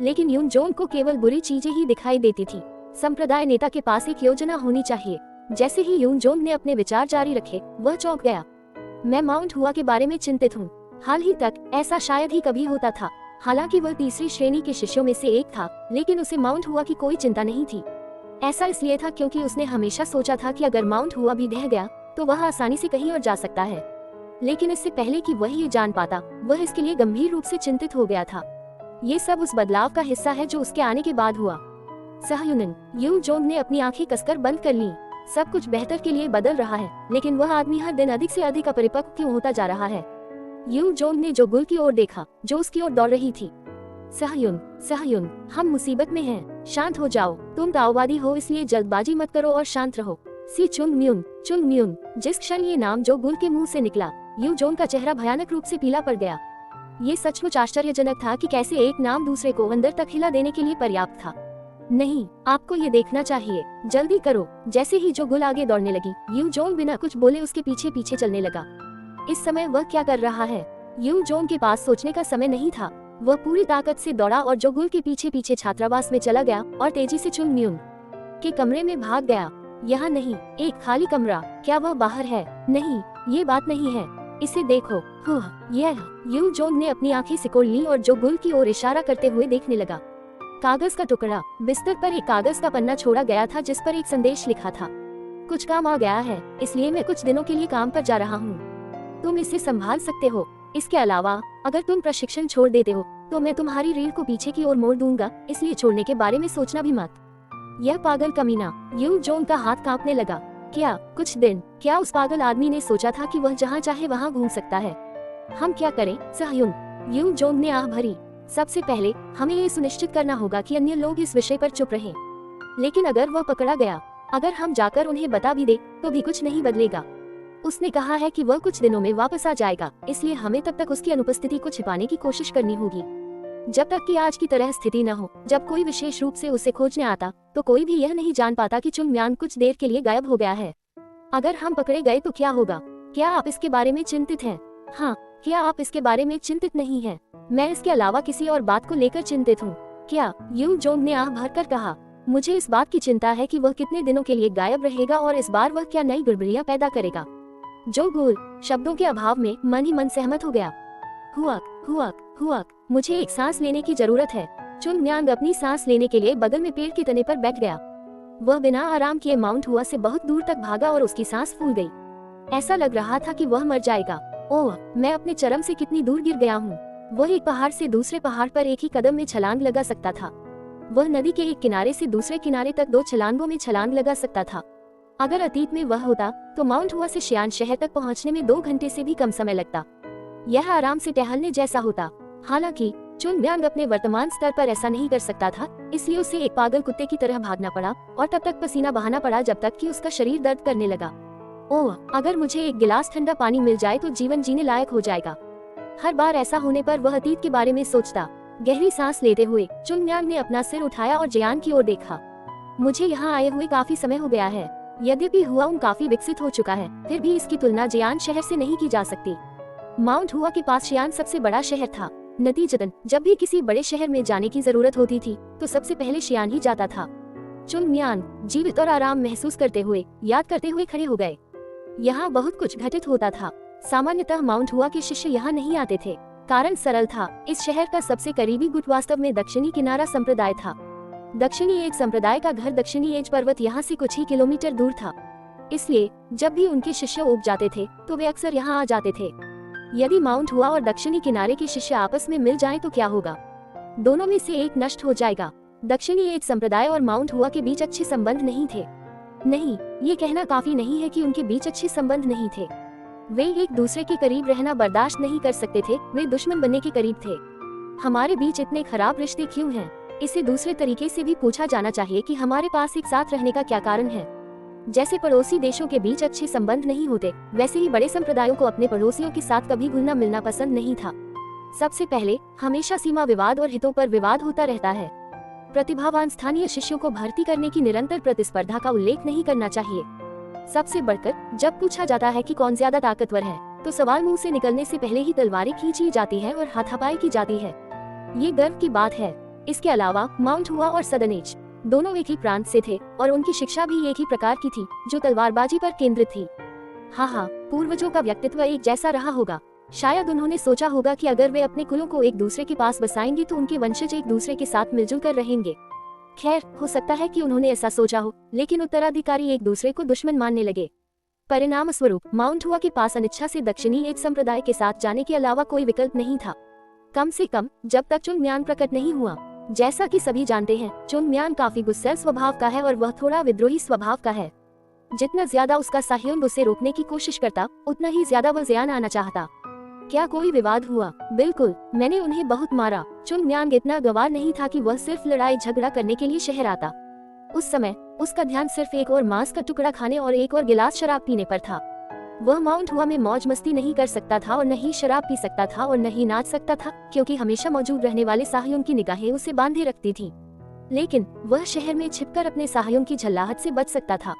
लेकिन यून जोंग को केवल बुरी चीजें ही दिखाई देती थी। संप्रदाय नेता के पास एक योजना होनी चाहिए। जैसे ही यून जोंग ने अपने विचार जारी रखे, वह चौंक गया। मैं माउंट हुआ के बारे में चिंतित हूँ। हाल ही तक ऐसा शायद ही कभी होता था। हालांकि वह तीसरी श्रेणी के शिष्यों में से एक था, लेकिन उसे माउंट हुआ की कोई चिंता नहीं थी। ऐसा इसलिए था क्योंकि उसने हमेशा सोचा था कि अगर माउंट हुआ भी ढह गया तो वह आसानी से कहीं और जा सकता है। लेकिन इससे पहले कि वह ये जान पाता, वह इसके लिए गंभीर रूप से चिंतित हो गया था। ये सब उस बदलाव का हिस्सा है जो उसके आने के बाद हुआ। साह्युन, यू जोंग ने अपनी आंखें कसकर बंद कर लीं। सब कुछ बेहतर के लिए बदल रहा है, लेकिन वह आदमी हर दिन अधिक से अधिक अपरिपक्व क्यों होता जा रहा है? यू जोंग ने जो गुल की ओर देखा, जो उसकी ओर दौड़ रही थी। साह्युन, हम मुसीबत में हैं। शांत हो जाओ। तुम ताओवादी हो, इसलिए जल्दबाजी मत करो और शांत रहो। सी चुंग म्यून। जिस क्षण ये नाम जो गुल के मुंह से निकला, यू जोंग का चेहरा भयानक रूप से पीला पड़ गया। ये सचमुच आश्चर्यजनक था कि कैसे एक नाम दूसरे को अंदर तक हिला देने के लिए पर्याप्त था। नहीं, आपको ये देखना चाहिए। जल्दी करो। जैसे ही जो गुल आगे दौड़ने लगी, यू जोंग बिना कुछ बोले उसके पीछे पीछे चलने लगा। इस समय वह क्या कर रहा है? यू जोंग के पास सोचने का समय नहीं था। वह पूरी ताकत से दौड़ा और जो गुल के पीछे पीछे छात्रावास में चला गया और तेजी से चुंग म्यून के कमरे में भाग गया। यहाँ नहीं, एक खाली कमरा। क्या वह बाहर है? नहीं, ये बात नहीं है। इसे देखो। यह। यू जोंग ने अपनी आंखें सिकोड़ ली और जो गुल की ओर इशारा करते हुए देखने लगा। कागज का टुकड़ा। बिस्तर पर एक कागज का पन्ना छोड़ा गया था जिस पर एक संदेश लिखा था। कुछ काम आ गया है, इसलिए मैं कुछ दिनों के लिए काम पर जा रहा हूँ। तुम इसे संभाल सकते हो। इसके अलावा अगर तुम प्रशिक्षण छोड़ देते हो तो मैं तुम्हारी रीढ़ को पीछे की ओर मोड़ दूंगा, इसलिए छोड़ने के बारे में सोचना भी मत। यह पागल कमीना। यू जोंग का हाथ कांपने लगा। क्या कुछ दिन? क्या उस पागल आदमी ने सोचा था कि वह जहाँ चाहे वहाँ घूम सकता है? हम क्या करें साह्युन? यू जोंग ने आह भरी। सबसे पहले हमें ये सुनिश्चित करना होगा कि अन्य लोग इस विषय पर चुप रहें। लेकिन अगर वह पकड़ा गया, अगर हम जाकर उन्हें बता भी दे तो भी कुछ नहीं बदलेगा। उसने कहा है कि वह कुछ दिनों में वापस आ जाएगा, इसलिए हमें तब तक उसकी अनुपस्थिति को छिपाने की कोशिश करनी होगी। जब तक कि आज की तरह स्थिति न हो, जब कोई विशेष रूप से उसे खोजने आता तो कोई भी यह नहीं जान पाता कि चुंग म्यान कुछ देर के लिए गायब हो गया है। अगर हम पकड़े गए तो क्या होगा? क्या आप इसके बारे में चिंतित हैं? हाँ, क्या आप इसके बारे में चिंतित नहीं हैं? मैं इसके अलावा किसी और बात को लेकर चिंतित हूँ। क्या? यू जोंग ने आह भरकर कहा। मुझे इस बात की चिंता है कि वह कितने दिनों के लिए गायब रहेगा और इस बार वह क्या नई गड़बड़ियाँ पैदा करेगा। जो गोल शब्दों के अभाव में मन ही मन सहमत हो गया। हुआक हुआक हुआक, मुझे एक सांस लेने की जरूरत है। चुनम्यांग अपनी सांस लेने के लिए बगल में पेड़ के तने पर बैठ गया। वह बिना आराम किए माउंट हुआ से बहुत दूर तक भागा और उसकी सांस फूल गई। ऐसा लग रहा था कि वह मर जाएगा। ओह, मैं अपने चरम से कितनी दूर गिर गया हूँ। वह एक पहाड़ से दूसरे पहाड़ पर एक ही कदम में छलांग लगा सकता था। वह नदी के एक किनारे से दूसरे किनारे तक 2 छलांगों में छलांग लगा सकता था। अगर अतीत में वह होता तो माउंट हुआ से शियान शहर तक पहुंचने में 2 घंटे से भी कम समय लगता। यह आराम से टहलने जैसा होता। हालांकि चुनम्यांग अपने वर्तमान स्तर पर ऐसा नहीं कर सकता था, इसलिए उसे एक पागल कुत्ते की तरह भागना पड़ा और तब तक पसीना बहाना पड़ा जब तक कि उसका शरीर दर्द करने लगा। ओह, अगर मुझे एक गिलास ठंडा पानी मिल जाए तो जीवन जीने लायक हो जाएगा। हर बार ऐसा होने पर वह अतीत के बारे में सोचता। गहरी सांस लेते हुए चुनम्यांग ने अपना सिर उठाया और जियान की ओर देखा। मुझे यहाँ आए हुए काफी समय हो गया है। यद्यपि हुआउन काफी विकसित हो चुका है, फिर भी इसकी तुलना जियान शहर से नहीं की जा सकती। माउंट हुआ के पास शियान सबसे बड़ा शहर था। नतीजतन जब भी किसी बड़े शहर में जाने की जरूरत होती थी तो सबसे पहले शियान ही जाता था। चुनम्यांग जीवित और आराम महसूस करते हुए याद करते हुए खड़े हो गए। यहाँ बहुत कुछ घटित होता था। सामान्यतः माउंट हुआ के शिष्य यहाँ नहीं आते थे। कारण सरल था, इस शहर का सबसे करीबी गुट वास्तव में दक्षिणी किनारा संप्रदाय था। दक्षिणी एज संप्रदाय का घर दक्षिणी एज पर्वत यहाँ से कुछ ही किलोमीटर दूर था। इसलिए जब भी उनके शिष्य उब जाते थे तो वे अक्सर यहाँ आ जाते थे। यदि माउंट हुआ और दक्षिणी किनारे के शिष्य आपस में मिल जाएं तो क्या होगा? दोनों में से एक नष्ट हो जाएगा। दक्षिणी एज संप्रदाय और माउंट हुआ के बीच अच्छे संबंध नहीं थे। नहीं, ये कहना काफी नहीं है कि उनके बीच अच्छे संबंध नहीं थे। वे एक दूसरे के करीब रहना बर्दाश्त नहीं कर सकते थे, वे दुश्मन बनने के करीब थे। हमारे बीच इतने खराब रिश्ते क्यों हैं? इसे दूसरे तरीके से भी पूछा जाना चाहिए कि हमारे पास एक साथ रहने का क्या कारण है? जैसे पड़ोसी देशों के बीच अच्छे संबंध नहीं होते, वैसे ही बड़े संप्रदायों को अपने पड़ोसियों के साथ कभी घुलना मिलना पसंद नहीं था। सबसे पहले हमेशा सीमा विवाद और हितों पर विवाद होता रहता है। प्रतिभावान स्थानीय शिष्यों को भर्ती करने की निरंतर प्रतिस्पर्धा का उल्लेख नहीं करना चाहिए। सबसे बढ़कर जब पूछा जाता है कि कौन ज्यादा ताकतवर है, तो सवाल मुंह से निकलने से पहले ही तलवारें खींची जाती है और हाथापाई की जाती है। ये गर्व की बात है। इसके अलावा माउंट हुआ और सदनेज दोनों एक ही प्रांत से थे और उनकी शिक्षा भी एक ही प्रकार की थी, जो तलवारबाजी पर केंद्रित थी। हाँ, पूर्वजों का व्यक्तित्व एक जैसा रहा होगा। शायद उन्होंने सोचा होगा कि अगर वे अपने कुलों को एक दूसरे के पास बसाएंगे तो उनके वंशज एक दूसरे के साथ मिलजुल कर रहेंगे। खैर, हो सकता है कि उन्होंने ऐसा सोचा हो, लेकिन उत्तराधिकारी एक दूसरे को दुश्मन मानने लगे। परिणाम स्वरूप माउंट हुआ के पास अनिच्छा से दक्षिणी एज संप्रदाय के साथ जाने के अलावा कोई विकल्प नहीं था, कम से कम जब तक चुनम्यांग प्रकट नहीं हुआ। जैसा कि सभी जानते हैं, चुनम्यांग काफी गुस्सैल स्वभाव का है और वह थोड़ा विद्रोही स्वभाव का है। जितना ज्यादा उसका साह्योन उसे रोकने की कोशिश करता, उतना ही ज्यादा वह ज़ियान आना चाहता। क्या कोई विवाद हुआ? बिल्कुल, मैंने उन्हें बहुत मारा। चुनम्यांग इतना गवार नहीं था कि वह सिर्फ लड़ाई झगड़ा करने के लिए शहर आता। उस समय उसका ध्यान सिर्फ एक और मांस का टुकड़ा खाने और एक और गिलास शराब पीने पर था। वह माउंट हुआ में मौज मस्ती नहीं कर सकता था और न ही शराब पी सकता था और न ही नाच सकता था, क्योंकि हमेशा मौजूद रहने वाले साहयों की निगाहें उसे बांधे रखती थीं। लेकिन वह शहर में छिपकर अपने साहयों की झल्लाहट से बच सकता था।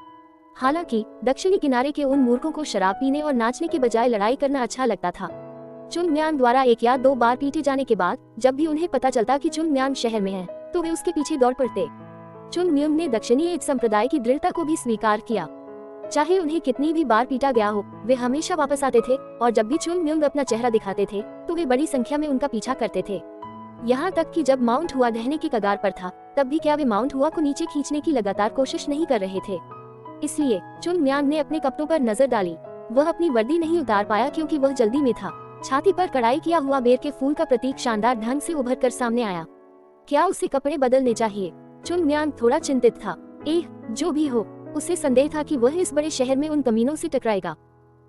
हालांकि दक्षिणी किनारे के उन मूर्खों को शराब पीने और नाचने के बजाय लड़ाई करना अच्छा लगता था। चुनम्यांग द्वारा 1 या 2 बार पीटे जाने के बाद जब भी उन्हें पता चलता कि चुनम्यांग शहर में है, तो वे उसके पीछे दौड़ पड़ते। चुनम्यांग ने दक्षिणी एज संप्रदाय की दृढ़ता को भी स्वीकार किया। चाहे उन्हें कितनी भी बार पीटा गया हो, वे हमेशा वापस आते थे और जब भी चुनम्यांग अपना चेहरा दिखाते थे तो वे बड़ी संख्या में उनका पीछा करते थे। यहाँ तक कि जब माउंट हुआ ढहने की कगार पर था, तब भी क्या वे माउंट हुआ को नीचे खींचने की लगातार कोशिश नहीं कर रहे थे। इसलिए चुनम्यांग ने अपने कपड़ों पर नजर डाली। वह अपनी वर्दी नहीं उतार पाया क्योंकि वह जल्दी में था। छाती पर कढ़ाई किया हुआ बेर के फूल का प्रतीक शानदार ढंग से उभर कर सामने आया। क्या उसे कपड़े बदलने चाहिए? चुनम्यांग थोड़ा चिंतित था। जो भी हो, उसे संदेह था कि वह इस बड़े शहर में उन कमीनों से टकराएगा।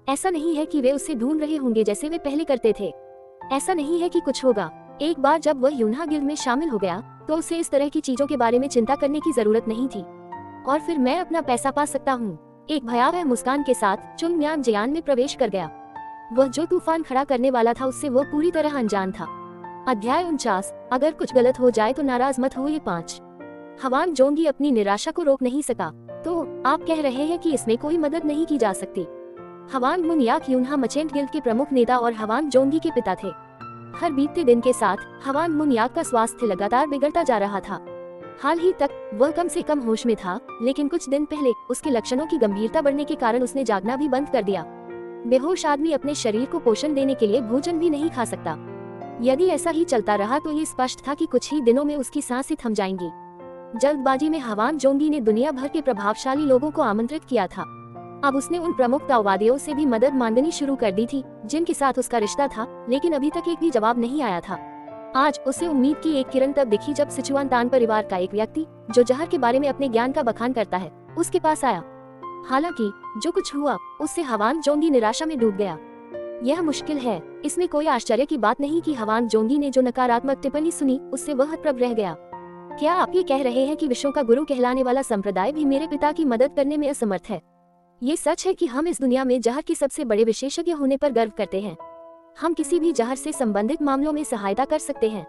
ऐसा नहीं है कि वे उसे ढूंढ रहे होंगे जैसे वे पहले करते थे। ऐसा नहीं है कि कुछ होगा। एक बार जब वह यून्हा गिल्ड में शामिल हो गया तो उसे इस तरह की चीजों के बारे में चिंता करने की जरूरत नहीं थी। और फिर मैं अपना पैसा पा सकता हूँ। एक भयावह मुस्कान के साथ चुनम्यांग जियान में प्रवेश कर गया। वह जो तूफान खड़ा करने वाला था उससे वह पूरी तरह अनजान था। अध्याय 49। अगर कुछ गलत हो जाए तो नाराज मत हो। ये 5। हवान जोंगी अपनी निराशा को रोक नहीं सका। तो आप कह रहे हैं कि इसमें कोई मदद नहीं की जा सकती? हवान मुनयाक यून्हा मचेंट गिल्ड के प्रमुख नेता और हवान जोंगी के पिता थे। हर बीतते दिन के साथ हवान मुनयाक का स्वास्थ्य लगातार बिगड़ता जा रहा था। हाल ही तक वह कम से कम होश में था, लेकिन कुछ दिन पहले उसके लक्षणों की गंभीरता बढ़ने के कारण उसने जागना भी बंद कर दिया। बेहोश आदमी अपने शरीर को पोषण देने के लिए भोजन भी नहीं खा सकता। यदि ऐसा ही चलता रहा तो ये स्पष्ट था कि कुछ ही दिनों में उसकी सांसें थम जाएंगी। जल्दबाजी में हवान जोंगी ने दुनिया भर के प्रभावशाली लोगों को आमंत्रित किया था। अब उसने उन प्रमुख ताओवादियों से भी मदद मांगनी शुरू कर दी थी जिनके साथ उसका रिश्ता था, लेकिन अभी तक एक भी जवाब नहीं आया था। आज उसे उम्मीद की एक किरण तब दिखी जब सिचुआन तान परिवार का एक व्यक्ति, जो जहर के बारे में अपने ज्ञान का बखान करता है, उसके पास आया। हालांकि जो कुछ हुआ उससे हवान जोंगी निराशा में डूब गया। यह मुश्किल है, इसमें कोई आश्चर्य की बात नहीं कि हवान जोंगी ने जो नकारात्मक टिप्पणी सुनी उससे वह हतप्रभ रह गया। क्या आप ये कह रहे हैं कि विश्व का गुरु कहलाने वाला संप्रदाय भी मेरे पिता की मदद करने में असमर्थ है? ये सच है कि हम इस दुनिया में जहर के सबसे बड़े विशेषज्ञ होने पर गर्व करते हैं। हम किसी भी जहर से संबंधित मामलों में सहायता कर सकते हैं,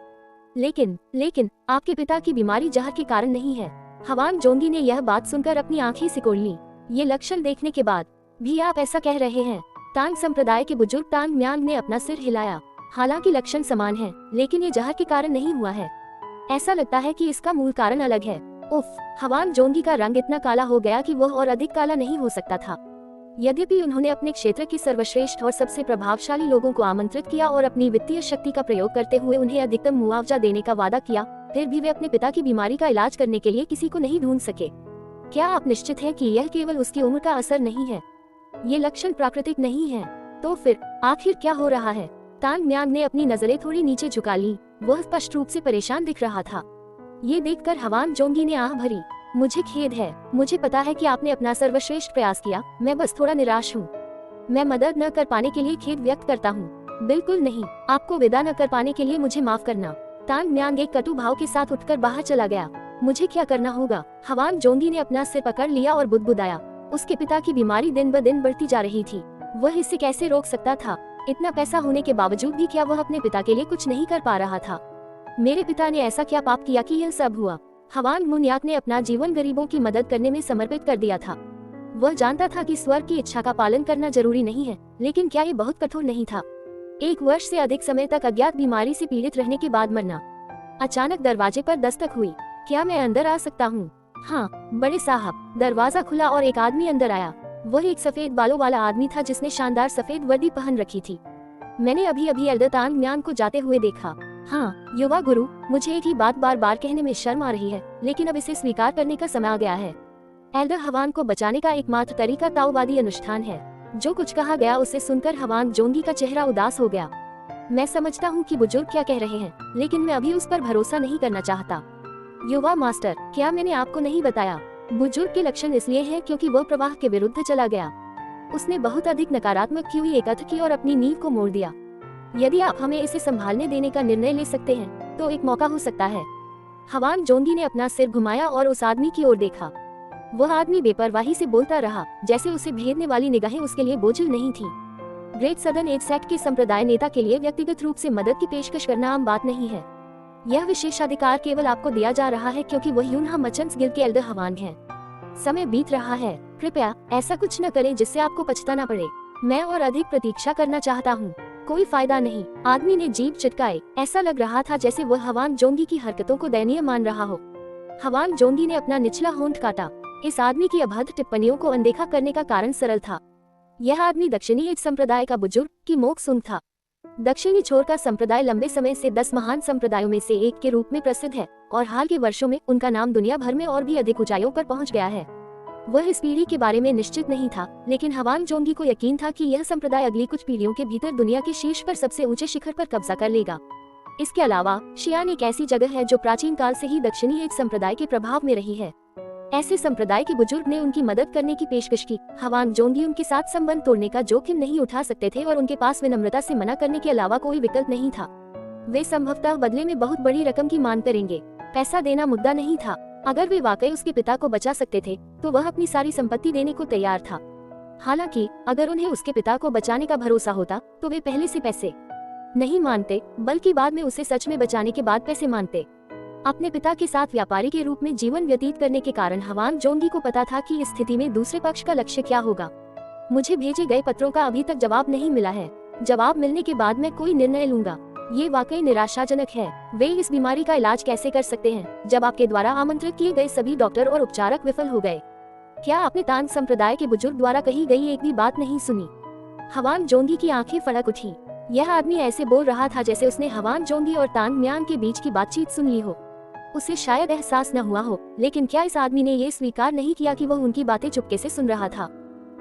लेकिन आपके पिता की बीमारी जहर के कारण नहीं है। हवान जोंगी ने यह बात सुनकर अपनी आंखें सिकोड़ ली। ये लक्षण देखने के बाद भी आप ऐसा कह रहे हैं? तांग संप्रदाय के बुजुर्ग तांग म्यांग ने अपना सिर हिलाया। हालांकि लक्षण समान हैं, लेकिन ये जहर के कारण नहीं हुआ है। ऐसा लगता है कि इसका मूल कारण अलग है। उफ! हवान जोंगी का रंग इतना काला हो गया कि वह और अधिक काला नहीं हो सकता था। यद्यपि उन्होंने अपने क्षेत्र के सर्वश्रेष्ठ और सबसे प्रभावशाली लोगों को आमंत्रित किया और अपनी वित्तीय शक्ति का प्रयोग करते हुए उन्हें अधिकतम मुआवजा देने का वादा किया, फिर भी वे अपने पिता की बीमारी का इलाज करने के लिए किसी को नहीं ढूंढ सके। क्या आप निश्चित हैं कि यह केवल उसकी उम्र का असर नहीं है? ये लक्षण प्राकृतिक नहीं है। तो फिर आखिर क्या हो रहा है? तांग म्यांग ने अपनी नजरें थोड़ी नीचे झुका ली। वह स्पष्ट रूप से परेशान दिख रहा था। ये देखकर हवान जोंगी ने आह भरी। मुझे खेद है, मुझे पता है कि आपने अपना सर्वश्रेष्ठ प्रयास किया, मैं बस थोड़ा निराश हूँ। मैं मदद न कर पाने के लिए खेद व्यक्त करता हूँ। बिल्कुल नहीं, आपको विदा न कर पाने के लिए मुझे माफ करना। तांग म्यांग एक कटु भाव के साथ उठकर बाहर चला गया। मुझे क्या करना होगा? हवान जोंगी ने अपना सिर पकड़ लिया और बुदबुदाया। उसके पिता की बीमारी दिन ब दिन बढ़ती जा रही थी। वह इसे कैसे रोक सकता था? इतना पैसा होने के बावजूद भी क्या वह अपने पिता के लिए कुछ नहीं कर पा रहा था? मेरे पिता ने ऐसा क्या पाप किया कि यह सब हुआ? हवान मुन्याक ने अपना जीवन गरीबों की मदद करने में समर्पित कर दिया था। वह जानता था कि स्वर्ग की इच्छा का पालन करना जरूरी नहीं है, लेकिन क्या ये बहुत कठोर नहीं था? 1 वर्ष से अधिक समय तक अज्ञात बीमारी से पीड़ित रहने के बाद मरना। अचानक दरवाजे पर दस्तक हुई। क्या मैं अंदर आ सकता हूँ? हाँ, बड़े साहब। दरवाजा खुला और एक आदमी अंदर आया। वह एक सफेद बालों वाला आदमी था जिसने शानदार सफेद वर्दी पहन रखी थी। मैंने अभी एल्डर तांग म्यांग को जाते हुए देखा। हाँ, युवा गुरु, मुझे एक ही बात बार बार कहने में शर्म आ रही है, लेकिन अब इसे स्वीकार करने का समय आ गया है। एल्डर हवान को बचाने का एकमात्र तरीका ताओवादी अनुष्ठान है। जो कुछ कहा गया उसे सुनकर हवान जोंगी का चेहरा उदास हो गया। मैं समझता हूँ कि बुजुर्ग क्या कह रहे हैं, लेकिन मैं अभी उस पर भरोसा नहीं करना चाहता। युवा मास्टर, क्या मैंने आपको नहीं बताया? बुजुर्ग के लक्षण इसलिए हैं क्योंकि वह प्रवाह के विरुद्ध चला गया। उसने बहुत अधिक नकारात्मक की हुई एकत्र की और अपनी नींव को मोड़ दिया। यदि आप हमें इसे संभालने देने का निर्णय ले सकते हैं तो एक मौका हो सकता है। हवान जोंगी ने अपना सिर घुमाया और उस आदमी की ओर देखा। वह आदमी बेपरवाही से बोलता रहा, जैसे उसे भेदने वाली निगाहें उसके लिए बोझिल नहीं थी। ग्रेट सदर्न एज सेक्ट के संप्रदाय नेता के लिए व्यक्तिगत रूप से मदद की पेशकश करना आम बात नहीं है। यह विशेषाधिकार केवल आपको दिया जा रहा है क्योंकि वह यूनहा मचन्स गिल्ड के एल्डर हवान हैं। समय बीत रहा है, कृपया ऐसा कुछ न करें जिससे आपको पछताना पड़े। मैं और अधिक प्रतीक्षा करना चाहता हूँ। कोई फायदा नहीं। आदमी ने जीभ चटकाई। ऐसा लग रहा था जैसे वह हवान जोंगी की हरकतों को दयनीय मान रहा हो। हवान जोंगी ने अपना निचला होंठ काटा। इस आदमी की अभद्र टिप्पणियों को अनदेखा करने का कारण सरल था। यह आदमी दक्षिणी एज संप्रदाय का बुजुर्ग की मोक सुंग था। दक्षिणी छोर का संप्रदाय लंबे समय से 10 महान संप्रदायों में से एक के रूप में प्रसिद्ध है और हाल के वर्षों में उनका नाम दुनिया भर में और भी अधिक ऊंचाइयों पर पहुंच गया है। वह इस पीढ़ी के बारे में निश्चित नहीं था, लेकिन हवान जोंगी को यकीन था कि यह संप्रदाय अगली कुछ पीढ़ियों के भीतर दुनिया के शीर्ष पर सबसे ऊंचे शिखर पर कब्जा कर लेगा। इसके अलावा शियान एक ऐसी जगह है जो प्राचीन काल से ही दक्षिणी एज संप्रदाय के प्रभाव में रही है। ऐसे संप्रदाय के बुजुर्ग ने उनकी मदद करने की पेशकश की। हवान जोंगी उनके साथ संबंध तोड़ने का जोखिम नहीं उठा सकते थे और उनके पास विनम्रता से मना करने के अलावा कोई विकल्प नहीं था। वे संभवतः बदले में बहुत बड़ी रकम की मांग करेंगे। पैसा देना मुद्दा नहीं था। अगर वे वाकई उसके पिता को बचा सकते थे तो वह अपनी सारी संपत्ति देने को तैयार था। हालांकि अगर उन्हें उसके पिता को बचाने का भरोसा होता तो वे पहले से पैसे नहीं मानते, बल्कि बाद में उसे सच में बचाने के बाद पैसे मानते। अपने पिता के साथ व्यापारी के रूप में जीवन व्यतीत करने के कारण हवान जोंगी को पता था कि इस स्थिति में दूसरे पक्ष का लक्ष्य क्या होगा। मुझे भेजे गए पत्रों का अभी तक जवाब नहीं मिला है। जवाब मिलने के बाद मैं कोई निर्णय लूंगा। ये वाकई निराशाजनक है। वे इस बीमारी का इलाज कैसे कर सकते हैं जब आपके द्वारा आमंत्रित किए गए सभी डॉक्टर और उपचारक विफल हो गए? क्या आपने तांग संप्रदाय के बुजुर्ग द्वारा कही गई एक भी बात नहीं सुनी? हवान जोंगी की आंखें फड़क उठी। यह आदमी ऐसे बोल रहा था जैसे उसने हवान जोंगी और तान म्यान के बीच की बातचीत सुन ली हो। उसे शायद एहसास न हुआ हो, लेकिन क्या इस आदमी ने ये स्वीकार नहीं किया कि वह उनकी बातें चुपके से सुन रहा था।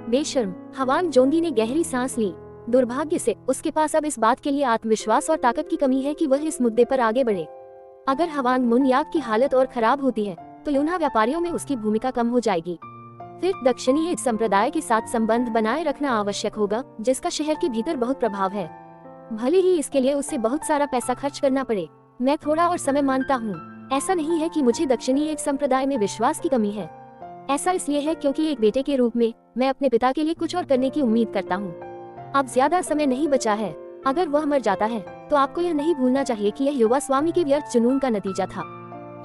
बेशर्म, हवान जोंगी ने गहरी सांस ली। दुर्भाग्य से उसके पास अब इस बात के लिए आत्मविश्वास और ताकत की कमी है कि वह इस मुद्दे पर आगे बढ़े। अगर हवान मुनयाक की हालत और खराब होती है तो यूना व्यापारियों में उसकी भूमिका कम हो जाएगी। फिर दक्षिणी संप्रदाय के साथ संबंध बनाए रखना आवश्यक होगा, जिसका शहर के भीतर बहुत प्रभाव है। भले ही इसके लिए उससे बहुत सारा पैसा खर्च करना पड़े। मैं थोड़ा और समय मानता हूँ। ऐसा नहीं है कि मुझे दक्षिणी संप्रदाय में विश्वास की कमी है। ऐसा इसलिए है क्योंकि एक बेटे के रूप में मैं अपने पिता के लिए कुछ और करने की उम्मीद करता हूँ। अब ज्यादा समय नहीं बचा है। अगर वह मर जाता है तो आपको यह नहीं भूलना चाहिए कि यह युवा स्वामी के व्यर्थ जुनून का नतीजा था।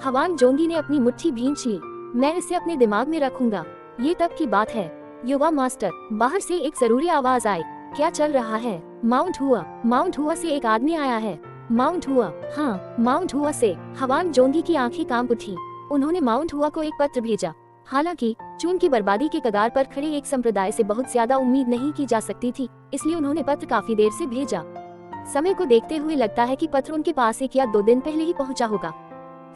हवान जोंगी ने अपनी मुट्ठी भींच ली। मैं इसे अपने दिमाग में रखूंगा। ये तब की बात है। युवा मास्टर, बाहर से एक जरूरी आवाज आई। क्या चल रहा है? माउंट हुआ से एक आदमी आया है। माउंट हुआ? हाँ, माउंट हुआ से। हवान जोंगी की आंखें कांप उठी। उन्होंने माउंट हुआ को एक पत्र भेजा। हालांकि चून की बर्बादी के कगार पर खड़े एक संप्रदाय से बहुत ज्यादा उम्मीद नहीं की जा सकती थी, इसलिए उन्होंने पत्र काफी देर से भेजा। समय को देखते हुए लगता है कि पत्र उनके पास 1 या 2 दिन पहले ही पहुंचा होगा।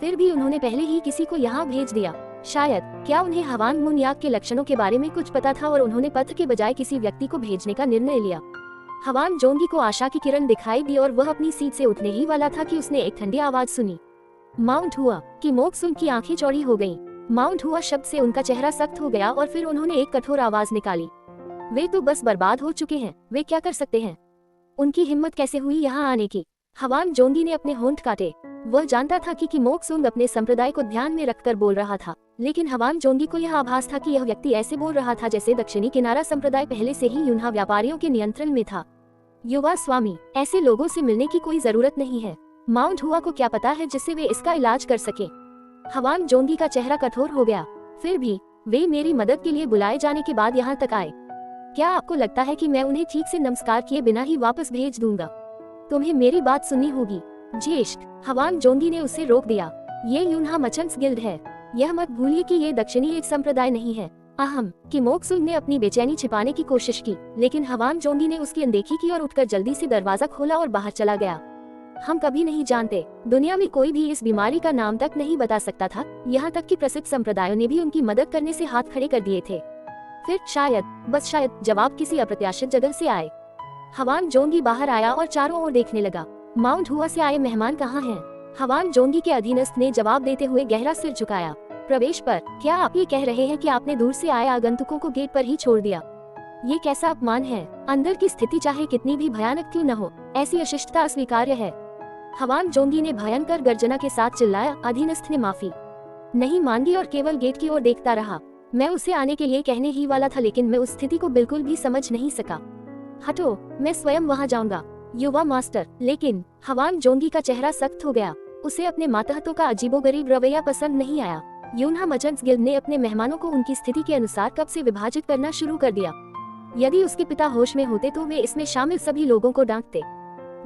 फिर भी उन्होंने पहले ही किसी को यहाँ भेज दिया। शायद क्या उन्हें हवान मुनयाक के लक्षणों के बारे में कुछ पता था और उन्होंने पत्र के बजाय किसी व्यक्ति को भेजने का निर्णय लिया। हवान जोंगी को आशा की किरण दिखाई दी और वह अपनी सीट से उठने ही वाला था कि उसने एक ठंडी आवाज सुनी। माउंट हुआ की मोक्सुन की आंखें चौड़ी हो गईं। माउंट हुआ शब्द से उनका चेहरा सख्त हो गया और फिर उन्होंने एक कठोर आवाज निकाली। वे तो बस बर्बाद हो चुके हैं। वे क्या कर सकते हैं? उनकी हिम्मत कैसे हुई यहाँ आने की? हवान जोंगी ने अपने होंठ काटे। वह जानता था कि मोक्सुंग अपने संप्रदाय को ध्यान में रखकर बोल रहा था, लेकिन हवान जोंगी को यह आभास था कि यह व्यक्ति ऐसे बोल रहा था जैसे दक्षिणी किनारा संप्रदाय पहले से ही यूनहा व्यापारियों के नियंत्रण में था। युवा स्वामी, ऐसे लोगों से मिलने की कोई जरूरत नहीं है। माउंट हुआ को क्या पता है जिससे वे इसका इलाज कर सके? हवान जोंगी का चेहरा कठोर हो गया। फिर भी वे मेरी मदद के लिए बुलाए जाने के बाद यहाँ तक आए। क्या आपको लगता है कि मैं उन्हें ठीक से नमस्कार किए बिना ही वापस भेज दूंगा? तुम्हें मेरी बात सुननी होगी। ज्येष्ठ, हवान जोंगी ने उसे रोक दिया। ये यूनहा मर्चेंट्स गिल्ड है। यह मत भूलिए कि ये दक्षिणी एक संप्रदाय नहीं है। अहम कि मोक्सुंग ने अपनी बेचैनी छिपाने की कोशिश की, लेकिन हवान जोंगी ने उसकी अनदेखी की और उठकर जल्दी से दरवाजा खोला और बाहर चला गया। हम कभी नहीं जानते, दुनिया में कोई भी इस बीमारी का नाम तक नहीं बता सकता था, यहाँ तक कि प्रसिद्ध संप्रदायों ने भी उनकी मदद करने से हाथ खड़े कर दिए थे। फिर शायद, बस शायद, जवाब किसी अप्रत्याशित जगह से आए। हवान जोंगी बाहर आया और चारों ओर देखने लगा। माउंट हुआ से आए मेहमान कहाँ हैं? हवान जोंगी के अधीनस्थ ने जवाब देते हुए गहरा सिर झुकाया। प्रवेश पर। क्या आप ये कह रहे हैं कि आपने दूर से आए आगंतुकों को गेट पर ही छोड़ दिया? ये कैसा अपमान है। अंदर की स्थिति चाहे कितनी भी भयानक क्यों न हो, ऐसी अशिष्टता अस्वीकार्य है। हवान जोंगी ने भयंकर गर्जना के साथ चिल्लाया। अधीनस्थ ने माफी नहीं मांगी और केवल गेट की ओर देखता रहा। मैं उसे आने के लिए कहने ही वाला था, लेकिन मैं उस स्थिति को बिल्कुल भी समझ नहीं सका। हटो, मैं स्वयं वहां जाऊंगा। युवा मास्टर। लेकिन हवान जोंगी का चेहरा सख्त हो गया। उसे अपने मातहतों का अजीबोगरीब रवैया पसंद नहीं आया। यूनहा मर्चेंट्स गिल्ड ने अपने मेहमानों को उनकी स्थिति के अनुसार कब से विभाजित करना शुरू कर दिया। यदि उसके पिता होश में होते तो वे इसमें शामिल सभी लोगों को डांटते।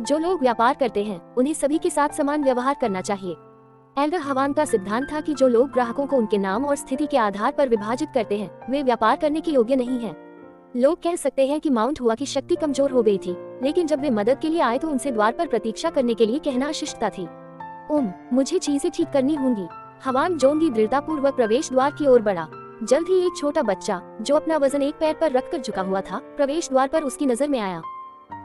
जो लोग व्यापार करते हैं उन्हें सभी के साथ समान व्यवहार करना चाहिए। एल्डर हवान का सिद्धांत था कि जो लोग ग्राहकों को उनके नाम और स्थिति के आधार पर विभाजित करते हैं वे व्यापार करने के योग्य नहीं हैं। लोग कह सकते हैं कि माउंट हुआ की शक्ति कमजोर हो गई थी, लेकिन जब वे मदद के लिए आए तो उनसे द्वार पर प्रतीक्षा करने के लिए कहना अशिष्टता थी। मुझे चीजें ठीक करनी होंगी। हवान जोंगी दृढ़तापूर्वक प्रवेश द्वार की ओर बढ़ा। जल्द ही एक छोटा बच्चा जो अपना वजन एक पैर पर रखकर झुका हुआ था प्रवेश द्वार पर उसकी नजर में आया।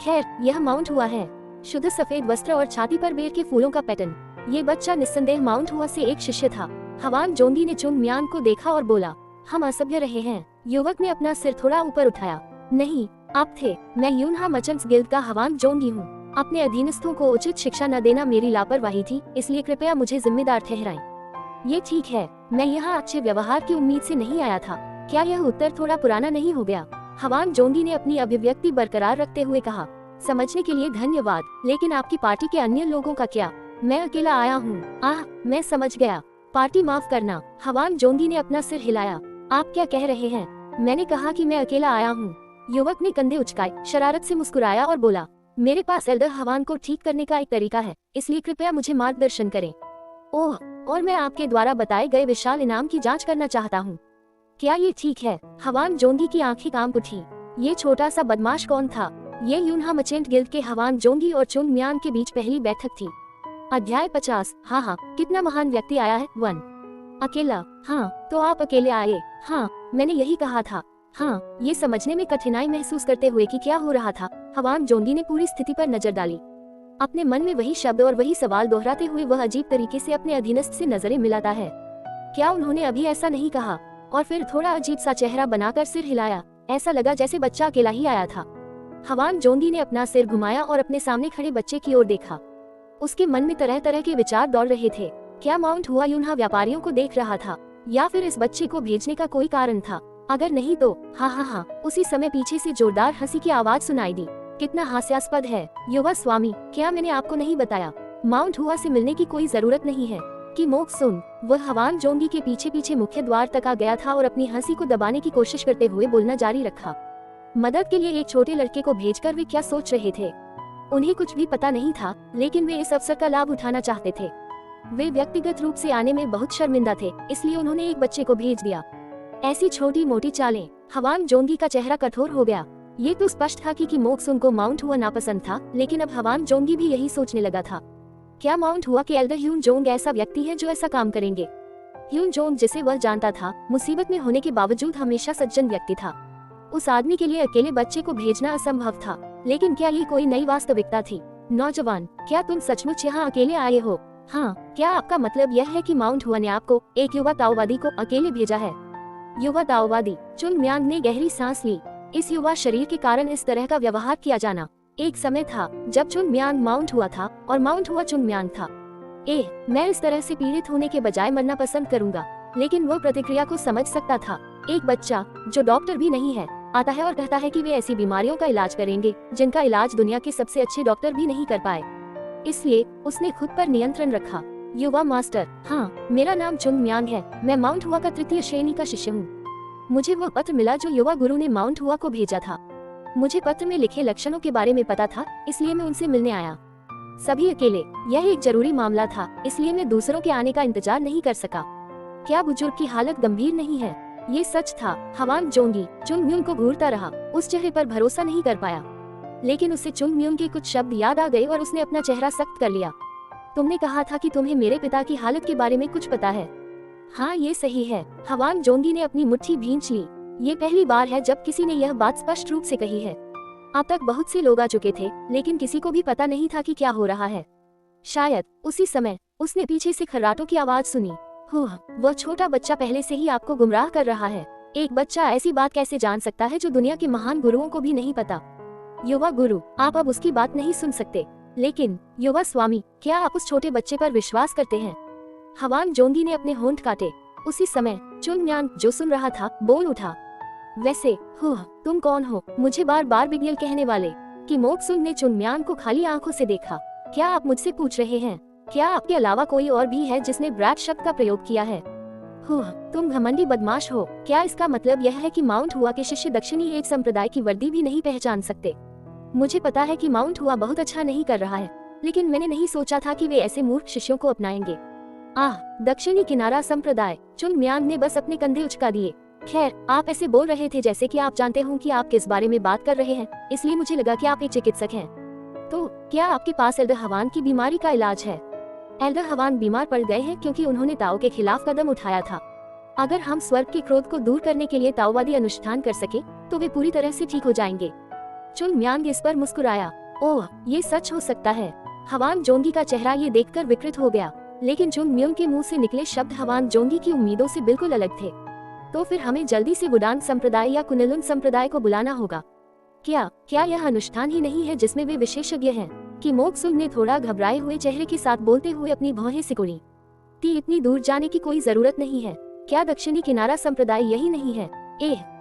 खैर, यह माउंट हुआ है। शुद्ध सफेद वस्त्र और छाती पर बेर के फूलों का पैटर्न। ये बच्चा निस्संदेह माउंट हुआ से एक शिष्य था। हवान जोंगी ने चुंग म्यान को देखा और बोला, हम असभ्य रहे हैं। युवक ने अपना सिर थोड़ा ऊपर उठाया। नहीं, आप थे। मैं यूनहा मर्चेंट्स गिल्ड का हवान जोंगी हूँ। अपने अधीनस्थों को उचित शिक्षा न देना मेरी लापरवाही थी, इसलिए कृपया मुझे जिम्मेदार ठहराएं। ये ठीक है, मैं यहाँ अच्छे व्यवहार की उम्मीद से नहीं आया था। क्या यह उत्तर थोड़ा पुराना नहीं हो गया? हवान जोंगी ने अपनी अभिव्यक्ति बरकरार रखते हुए कहा। समझने के लिए धन्यवाद, लेकिन आपकी पार्टी के अन्य लोगों का क्या? मैं अकेला आया हूँ। मैं समझ गया। पार्टी माफ करना। हवान जोंगी ने अपना सिर हिलाया। आप क्या कह रहे हैं? मैंने कहा कि मैं अकेला आया हूँ। युवक ने कंधे उचकाए, शरारत से मुस्कुराया और बोला, मेरे पास एल्डर हवान को ठीक करने का एक तरीका है, इसलिए कृपया मुझे मार्गदर्शन करें। ओह, और मैं आपके द्वारा बताए गए विशाल इनाम की जांच करना चाहता हूँ। क्या ये ठीक है? हवान जोंगी की आंखें कांप उठी। ये छोटा सा बदमाश कौन था? ये यूनहा मर्चेंट गिल्ड के हवान जोंगी और चुन मियान के बीच पहली बैठक थी। अध्याय 50। हाँ, कितना महान व्यक्ति आया है। 1। अकेला। हाँ, तो आप अकेले आए? हाँ, मैंने यही कहा था। हाँ, ये समझने में कठिनाई महसूस करते हुए कि क्या हो रहा था, हवान जोंगी ने पूरी स्थिति पर नजर डाली। अपने मन में वही शब्द और वही सवाल दोहराते हुए वह अजीब तरीके से अपने अधीनस्थ से नजरें मिलाता है। क्या उन्होंने अभी ऐसा नहीं कहा? और फिर थोड़ा अजीब सा चेहरा बनाकर सिर हिलाया। ऐसा लगा जैसे बच्चा अकेला ही आया था। हवान जोंगी ने अपना सिर घुमाया और अपने सामने खड़े बच्चे की ओर देखा। उसके मन में तरह तरह के विचार दौड़ रहे थे। क्या माउंट हुआ यूनहा व्यापारियों को देख रहा था, या फिर इस बच्चे को भेजने का कोई कारण था? अगर नहीं तो हाँ, उसी समय पीछे से जोरदार हंसी की आवाज सुनाई दी। कितना हास्यास्पद है। युवा स्वामी, क्या मैंने आपको नहीं बताया? माउंट हुआ से मिलने की कोई जरूरत नहीं है। कि मोक सुन। वह हवान जोंगी के पीछे पीछे मुख्य द्वार तक आ गया था और अपनी हंसी को दबाने की कोशिश करते हुए बोलना जारी रखा। मदद के लिए एक छोटे लड़के को भेजकर वे क्या सोच रहे थे? उन्हें कुछ भी पता नहीं था, लेकिन वे इस अवसर का लाभ उठाना चाहते थे। वे व्यक्तिगत रूप से आने में बहुत शर्मिंदा थे, इसलिए उन्होंने एक बच्चे को भेज दिया। ऐसी छोटी मोटी चालें। हवान जोंगी का चेहरा कठोर हो गया। ये तो स्पष्ट था कि मोक्सुन को माउंट हुआ नापसंद था, लेकिन अब हवान जोंगी भी यही सोचने लगा था। क्या माउंट हुआ के एल्डर ह्यून जोंग ऐसा व्यक्ति है जो ऐसा काम करेंगे? ह्यून जोंग, जिसे वह जानता था, मुसीबत में होने के बावजूद हमेशा सज्जन व्यक्ति था। उस आदमी के लिए अकेले बच्चे को भेजना असंभव था, लेकिन क्या ये कोई नई वास्तविकता थी? नौजवान, क्या तुम सचमुच यहाँ अकेले आए हो? हाँ, क्या आपका मतलब यह है कि माउंट हुआ ने आपको, एक युवा ताओवादी को, अकेले भेजा है? युवा ताओवादी। चुन मियांग ने गहरी सांस ली। इस युवा शरीर के कारण इस तरह का व्यवहार किया जाना। एक समय था जब चुन मियांग माउंट हुआ था और माउंट हुआ चुन मियांग था। मैं इस तरह से पीड़ित होने के बजाय मरना पसंद करूंगा। लेकिन वो प्रतिक्रिया को समझ सकता था। एक बच्चा जो डॉक्टर भी नहीं है आता है और कहता है कि वे ऐसी बीमारियों का इलाज करेंगे जिनका इलाज दुनिया के सबसे अच्छे डॉक्टर भी नहीं कर पाए। इसलिए उसने खुद पर नियंत्रण रखा। युवा मास्टर, हाँ, मेरा नाम चुन मियांग है। मैं माउंट हुआ का 3य श्रेणी का शिष्य हूँ। मुझे वो पत्र मिला जो युवा गुरु ने माउंट हुआ को भेजा था। मुझे पत्र में लिखे लक्षणों के बारे में पता था, इसलिए मैं उनसे मिलने आया। सभी अकेले। यह एक जरूरी मामला था, इसलिए मैं दूसरों के आने का इंतजार नहीं कर सका। क्या बुजुर्ग की हालत गंभीर नहीं है? ये सच था। हवान जोंगी चुन म्यून को घूरता रहा। उस चेहरे पर भरोसा नहीं कर पाया, लेकिन उसे चुन म्यून के कुछ शब्द याद आ गए और उसने अपना चेहरा सख्त कर लिया। तुमने कहा था कि तुम्हें मेरे पिता की हालत के बारे में कुछ पता है। हाँ, ये सही है। हवान जोंगी ने अपनी मुट्ठी भींच ली। ये पहली बार है जब किसी ने यह बात स्पष्ट रूप से कही है। अब तक बहुत से लोग आ चुके थे, लेकिन किसी को भी पता नहीं था कि क्या हो रहा है। शायद उसी समय उसने पीछे से खर्राटों की आवाज सुनी। वह छोटा बच्चा पहले से ही आपको गुमराह कर रहा है। एक बच्चा ऐसी बात कैसे जान सकता है जो दुनिया के महान गुरुओं को भी नहीं पता? युवा गुरु, आप अब उसकी बात नहीं सुन सकते। लेकिन युवा स्वामी, क्या आप उस छोटे बच्चे पर विश्वास करते हैं? हवान जोंगी ने अपने होंठ काटे। उसी समय चुन म्यांग, जो सुन रहा था, बोल उठा। वैसे तुम कौन हो, मुझे बार बार बिगनियल कहने वाले? कि मोक्सुन ने चुन म्यांग को खाली आंखों से देखा। क्या आप मुझसे पूछ रहे हैं? क्या आपके अलावा कोई और भी है जिसने ब्रैट शब्द का प्रयोग किया है? तुम घमंडी बदमाश हो। क्या इसका मतलब यह है कि माउंट हुआ के शिष्य दक्षिणी एक संप्रदाय की वर्दी भी नहीं पहचान सकते? मुझे पता है कि माउंट हुआ बहुत अच्छा नहीं कर रहा है, लेकिन मैंने नहीं सोचा था कि वे ऐसे मूर्ख शिष्यों को अपनाएंगे। दक्षिणी किनारा संप्रदाय। चुन म्यांग ने बस अपने कंधे उचका दिए। खैर, आप ऐसे बोल रहे थे जैसे कि आप जानते हो कि आप किस बारे में बात कर रहे हैं, इसलिए मुझे लगा कि आप एक चिकित्सक हैं। तो क्या आपके पास एल्डर हवान की बीमारी का इलाज है? एल्डर हवान बीमार पड़ गए हैं क्योंकि उन्होंने ताओ के खिलाफ कदम उठाया था। अगर हम स्वर्ग के क्रोध को दूर करने के लिए ताओवादी अनुष्ठान कर सके तो वे पूरी तरह से ठीक हो जाएंगे। चुन म्यांग इस पर मुस्कुराया। ओह, ये सच हो सकता है। हवान जोंगी का चेहरा ये देखकर विकृत हो गया, लेकिन चुन म्यून के मुंह से निकले शब्द हवान जोंगी की उम्मीदों से बिल्कुल अलग थे। तो फिर हमें जल्दी से वुडान संप्रदाय या कुनलुन संप्रदाय को बुलाना होगा। क्या यह अनुष्ठान ही नहीं है जिसमें वे विशेषज्ञ हैं? कि मोक्सुन ने थोड़ा घबराए हुए चेहरे के साथ बोलते हुए अपनी भौहें सिकुड़ी। इतनी दूर जाने की कोई जरूरत नहीं है। क्या दक्षिणी किनारा संप्रदाय यही नहीं है?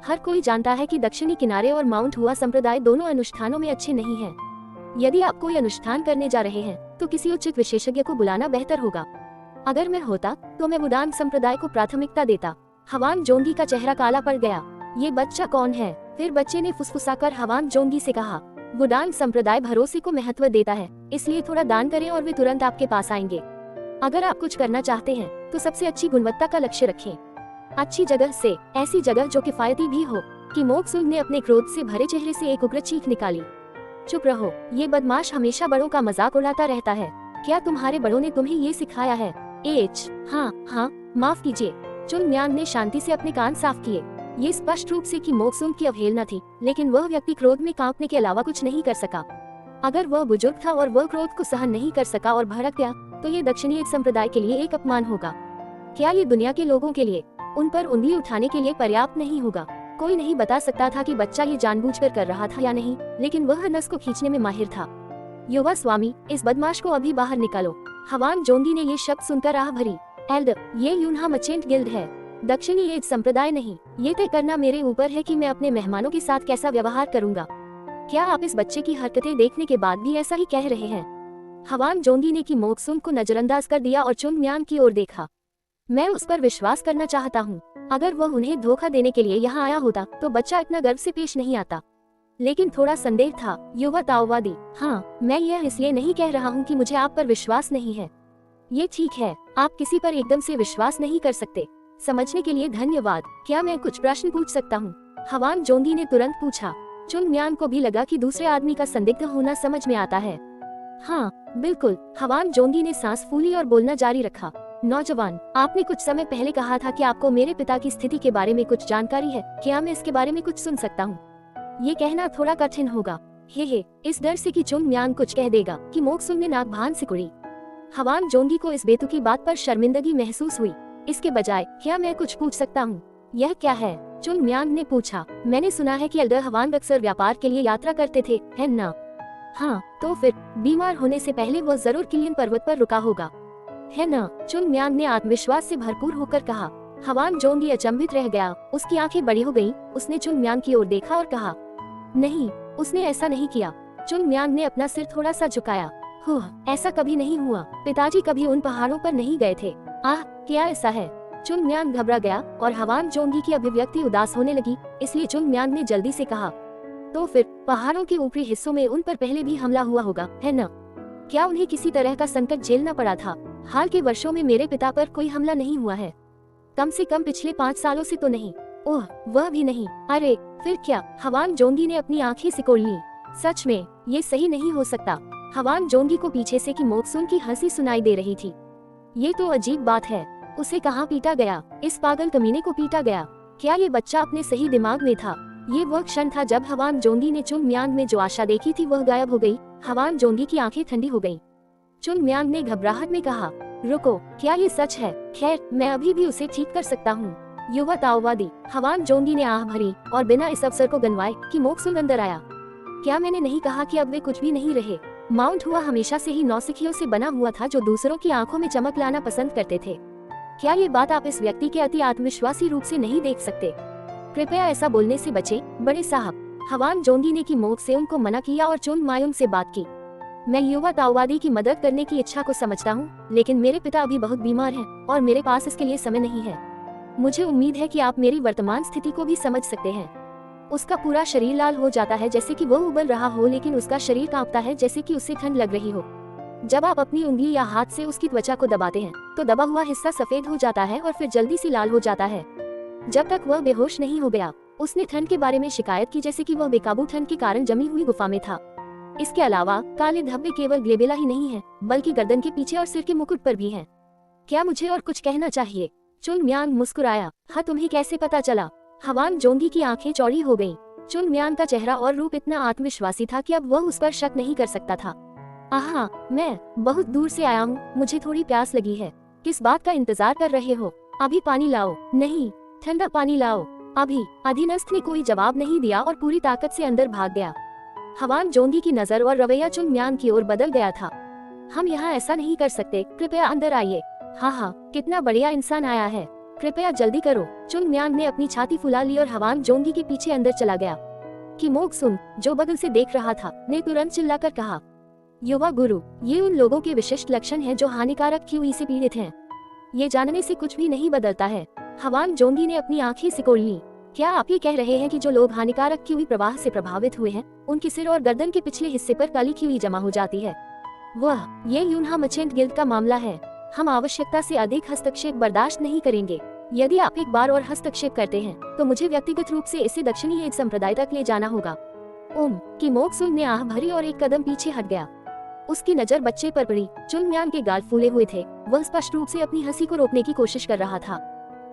हर कोई जानता है कि दक्षिणी किनारे और माउंट हुआ संप्रदाय दोनों अनुष्ठानों में अच्छे नहीं हैं। यदि आप कोई अनुष्ठान करने जा रहे हैं तो किसी उचित विशेषज्ञ को बुलाना बेहतर होगा। अगर मैं होता तो मैं वुडान संप्रदाय को प्राथमिकता देता। हवान जोंगी का चेहरा काला पड़ गया। ये बच्चा कौन है? फिर बच्चे ने फुसफुसाकर हवान जोंगी से कहा, वुडान संप्रदाय भरोसे को महत्व देता है, इसलिए थोड़ा दान करें और वे तुरंत आपके पास आएंगे। अगर आप कुछ करना चाहते हैं तो सबसे अच्छी गुणवत्ता का लक्ष्य रखें। अच्छी जगह से, ऐसी जगह जो किफायती भी हो। कि मोक्सुन ने अपने क्रोध से भरे चेहरे से एक उग्र चीख निकाली। चुप रहो, ये बदमाश हमेशा बड़ों का मजाक उड़ाता रहता है। क्या तुम्हारे बड़ों ने तुम्हें ये सिखाया है? हाँ, माफ कीजिए। चुन म्यांग ने शांति से अपने कान साफ किए। ये स्पष्ट रूप से कि मोक्सुन की अवहेलना थी, लेकिन वह व्यक्ति क्रोध में कांपने के अलावा कुछ नहीं कर सका। अगर वह बुजुर्ग था और वह क्रोध को सहन नहीं कर सका और भड़क गया, तो ये दक्षिणी संप्रदाय के लिए एक अपमान होगा। क्या ये दुनिया के लोगों के लिए उन पर उंगली उठाने के लिए पर्याप्त नहीं होगा? कोई नहीं बता सकता था कि बच्चा ये जानबूझकर कर रहा था या नहीं, लेकिन वह नस को खींचने में माहिर था। युवा स्वामी, इस बदमाश को अभी बाहर निकालो। हवान जोंगी ने ये शब्द सुनकर आह भरी। एल्डर, ये यूनहा मर्चेंट गिल्ड है, दक्षिणी एज संप्रदाय नहीं। ये तय करना मेरे ऊपर है कि मैं अपने मेहमानों के साथ कैसा व्यवहार करूंगा। क्या आप इस बच्चे की हरकतें देखने के बाद भी ऐसा ही कह रहे हैं? हवान जोंगी ने कि मोक्सुन को नजरअंदाज कर दिया और चुन म्यांग की ओर देखा। मैं उस पर विश्वास करना चाहता हूँ। अगर वह उन्हें धोखा देने के लिए यहाँ आया होता तो बच्चा इतना गर्व से पेश नहीं आता। लेकिन थोड़ा संदेह था। युवा ताओवादी, हाँ, मैं यह इसलिए नहीं कह रहा हूँ कि मुझे आप पर विश्वास नहीं है। ये ठीक है, आप किसी पर एकदम से विश्वास नहीं कर सकते। समझने के लिए धन्यवाद। क्या मैं कुछ प्रश्न पूछ सकता हूँ? हवान जोंगी ने तुरंत पूछा। चुन म्यांग को भी लगा कि दूसरे आदमी का संदिग्ध होना समझ में आता है। हाँ, बिल्कुल। हवान जोंगी ने सांस फूली और बोलना जारी रखा। नौजवान, आपने कुछ समय पहले कहा था कि आपको मेरे पिता की स्थिति के बारे में कुछ जानकारी है। क्या मैं इसके बारे में कुछ सुन सकता हूँ? ये कहना थोड़ा कठिन होगा। हे, इस डर से कि चुन म्यांग कुछ कह देगा कि मोक्सुन ने नाक भान सिकुड़ी। हवान जोंगी को इस बेतुकी बात पर शर्मिंदगी महसूस हुई। इसके बजाय, क्या मैं कुछ पूछ सकता हूँ? यह क्या है? चुन म्यांग ने पूछा। मैंने सुना है कि एल्डर हवान अक्सर व्यापार के लिए यात्रा करते थे, है ना? हाँ, तो फिर बीमार होने से पहले वो जरूर किलियन पर्वत पर रुका होगा, है ना? चुन म्यांग ने आत्मविश्वास से भरपूर होकर कहा। हवान जोंगी अचंभित रह गया। उसकी आंखें बड़ी हो गईं। उसने चुन म्यांग की ओर देखा और कहा, नहीं, उसने ऐसा नहीं किया। चुन म्यांग ने अपना सिर थोड़ा सा झुकाया। ऐसा कभी नहीं हुआ। पिताजी कभी उन पहाड़ों पर नहीं गए थे। आह, क्या ऐसा है? चुन म्यांग घबरा गया और हवान जोंगी की अभिव्यक्ति उदास होने लगी। इसलिए चुन म्यांग ने जल्दी से कहा, तो फिर पहाड़ों के ऊपरी हिस्सों में उन पर पहले भी हमला हुआ होगा, है न? क्या उन्हें किसी तरह का संकट झेलना पड़ा था? हाल के वर्षों में मेरे पिता पर कोई हमला नहीं हुआ है, कम से कम पिछले 5 सालों से तो नहीं। ओह, वह भी नहीं। अरे, फिर क्या? हवान जोंगी ने अपनी आंखें सिकोड़ ली। सच में, ये सही नहीं हो सकता। हवान जोंगी को पीछे से कि मोक्सुन की हंसी सुनाई दे रही थी। ये तो अजीब बात है। उसे कहाँ पीटा गया? इस पागल कमीने को पीटा गया? क्या ये बच्चा अपने सही दिमाग में था? ये वह क्षण था जब हवान जोंगी ने चुन म्यांग में जो आशा देखी थी वह गायब हो गई। हवान जोंगी की आंखें ठंडी हो गईं। चुन म्यांग ने घबराहट में कहा, रुको, क्या ये सच है? खैर, मैं अभी भी उसे ठीक कर सकता हूँ। युवा ताओवादी, हवान जोंगी ने आह भरी और बिना इस अवसर को गंवाए कि मोक्सुन अंदर आया। क्या मैंने नहीं कहा कि अब वे कुछ भी नहीं रहे? माउंट हुआ हमेशा से ही नौसिखियों से बना हुआ था जो दूसरों की आंखों में चमक लाना पसंद करते थे। क्या ये बात आप इस व्यक्ति के अति आत्मविश्वासी रूप से नहीं देख सकते? कृपया ऐसा बोलने से बचे, बड़े साहब। हवान जोंगी ने की मोक से उनको मना किया और चुन मायुंग से बात की। मैं युवा ताओवादी की मदद करने की इच्छा को समझता हूँ, लेकिन मेरे पिता अभी बहुत बीमार हैं और मेरे पास इसके लिए समय नहीं है। मुझे उम्मीद है कि आप मेरी वर्तमान स्थिति को भी समझ सकते हैं। उसका पूरा शरीर लाल हो जाता है जैसे कि वो उबल रहा हो, लेकिन उसका शरीर कांपता है जैसे कि उसे ठंड लग रही हो। जब आप अपनी उंगली या हाथ से उसकी त्वचा को दबाते हैं तो दबा हुआ हिस्सा सफेद हो जाता है और फिर जल्दी से लाल हो जाता है जब तक वह बेहोश नहीं हो गया। उसने ठंड के बारे में शिकायत की जैसे कि वह बेकाबू ठंड के कारण जमी हुई गुफा में था। इसके अलावा काले धब्बे केवल ग्लेबेला ही नहीं है, बल्कि गर्दन के पीछे और सिर के मुकुट पर भी हैं। क्या मुझे और कुछ कहना चाहिए? चुन म्यांग मुस्कुराया। हाँ, तुम्हें कैसे पता चला? हवान जोंगी की आंखें चौड़ी हो गईं। चुन म्यांग का चेहरा और रूप इतना आत्मविश्वासी था कि अब वह उस पर शक नहीं कर सकता था। आहा, मैं बहुत दूर से आया हूँ, मुझे थोड़ी प्यास लगी है। किस बात का इंतजार कर रहे हो? अभी पानी लाओ। नहीं, ठंडा पानी लाओ अभी। अधीनस्थ ने कोई जवाब नहीं दिया और पूरी ताकत से अंदर भाग गया। हवान जोंगी की नजर और रवैया चुन म्यांग की ओर बदल गया था। हम यहाँ ऐसा नहीं कर सकते, कृपया अंदर आइए। हाँ, कितना बढ़िया इंसान आया है, कृपया जल्दी करो। चुन म्यांग ने अपनी छाती फुला ली और हवान जोंगी के पीछे अंदर चला गया। कि मोक्सुन, जो बगल से देख रहा था, ने तुरंत चिल्लाकर कहा, युवा गुरु, ये उन लोगों के विशिष्ट लक्षण हैं जो हानिकारक QE से पीड़ित हैं। ये जानने से कुछ भी नहीं बदलता है। हवान जोंगी ने अपनी आंखें सिकोड़ ली। क्या आप ये कह रहे हैं कि जो लोग हानिकारक QE प्रवाह से प्रभावित हुए हैं, उनके सिर और गर्दन के पिछले हिस्से पर काली QE जमा हो जाती है? ये यूनहा मर्चेंट गिल्ड का मामला है। हम आवश्यकता से अधिक हस्तक्षेप बर्दाश्त नहीं करेंगे। यदि आप एक बार और हस्तक्षेप करते हैं तो मुझे व्यक्तिगत रूप से इसे दक्षिणी संप्रदाय तक ले जाना होगा। ओम की मोक्सुन ने आह भरी और एक कदम पीछे हट गया। उसकी नजर बच्चे पर पड़ी। चुंगम्यान के गाल फूले हुए थे। वह स्पष्ट रूप से अपनी हंसी को रोकने की कोशिश कर रहा था।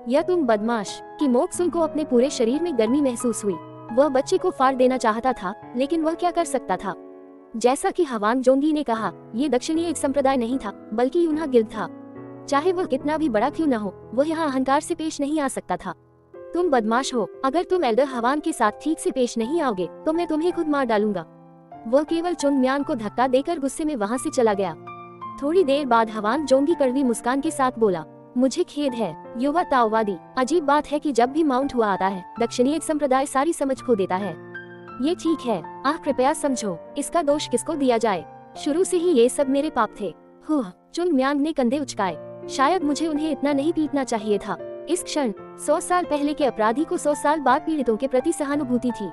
यह तुम बदमाश। की मोक्सुन को अपने पूरे शरीर में गर्मी महसूस हुई। वह बच्चे को फाड़ देना चाहता था, लेकिन वह क्या कर सकता था। जैसा कि हवांग जोंगी ने कहा, ये दक्षिणी एक संप्रदाय नहीं था, बल्कि यूनहा गिल्ड था। चाहे वह कितना भी बड़ा क्यों न हो, वह यहाँ अहंकार से पेश नहीं आ सकता था। तुम बदमाश हो। अगर तुम एल्डर हवांग के साथ ठीक से पेश नहीं आओगे तो मैं तुम्हें खुद मार डालूंगा। वह केवल चुंगम्यान को धक्का देकर गुस्से में वहाँ से चला गया। थोड़ी देर बाद हवांग जोंगी कड़वी मुस्कान के साथ बोला, मुझे खेद है युवा ताओवादी। अजीब बात है कि जब भी माउंट हुआ आता है, दक्षिणी एक संप्रदाय सारी समझ खो देता है। ये ठीक है। कृपया समझो, इसका दोष किसको दिया जाए। शुरू से ही ये सब मेरे पाप थे। चुंगम्यान ने कंधे उचकाए। शायद मुझे उन्हें इतना नहीं पीटना चाहिए था। इस क्षण 100 साल पहले के अपराधी को 100 साल बाद पीड़ितों के प्रति सहानुभूति थी।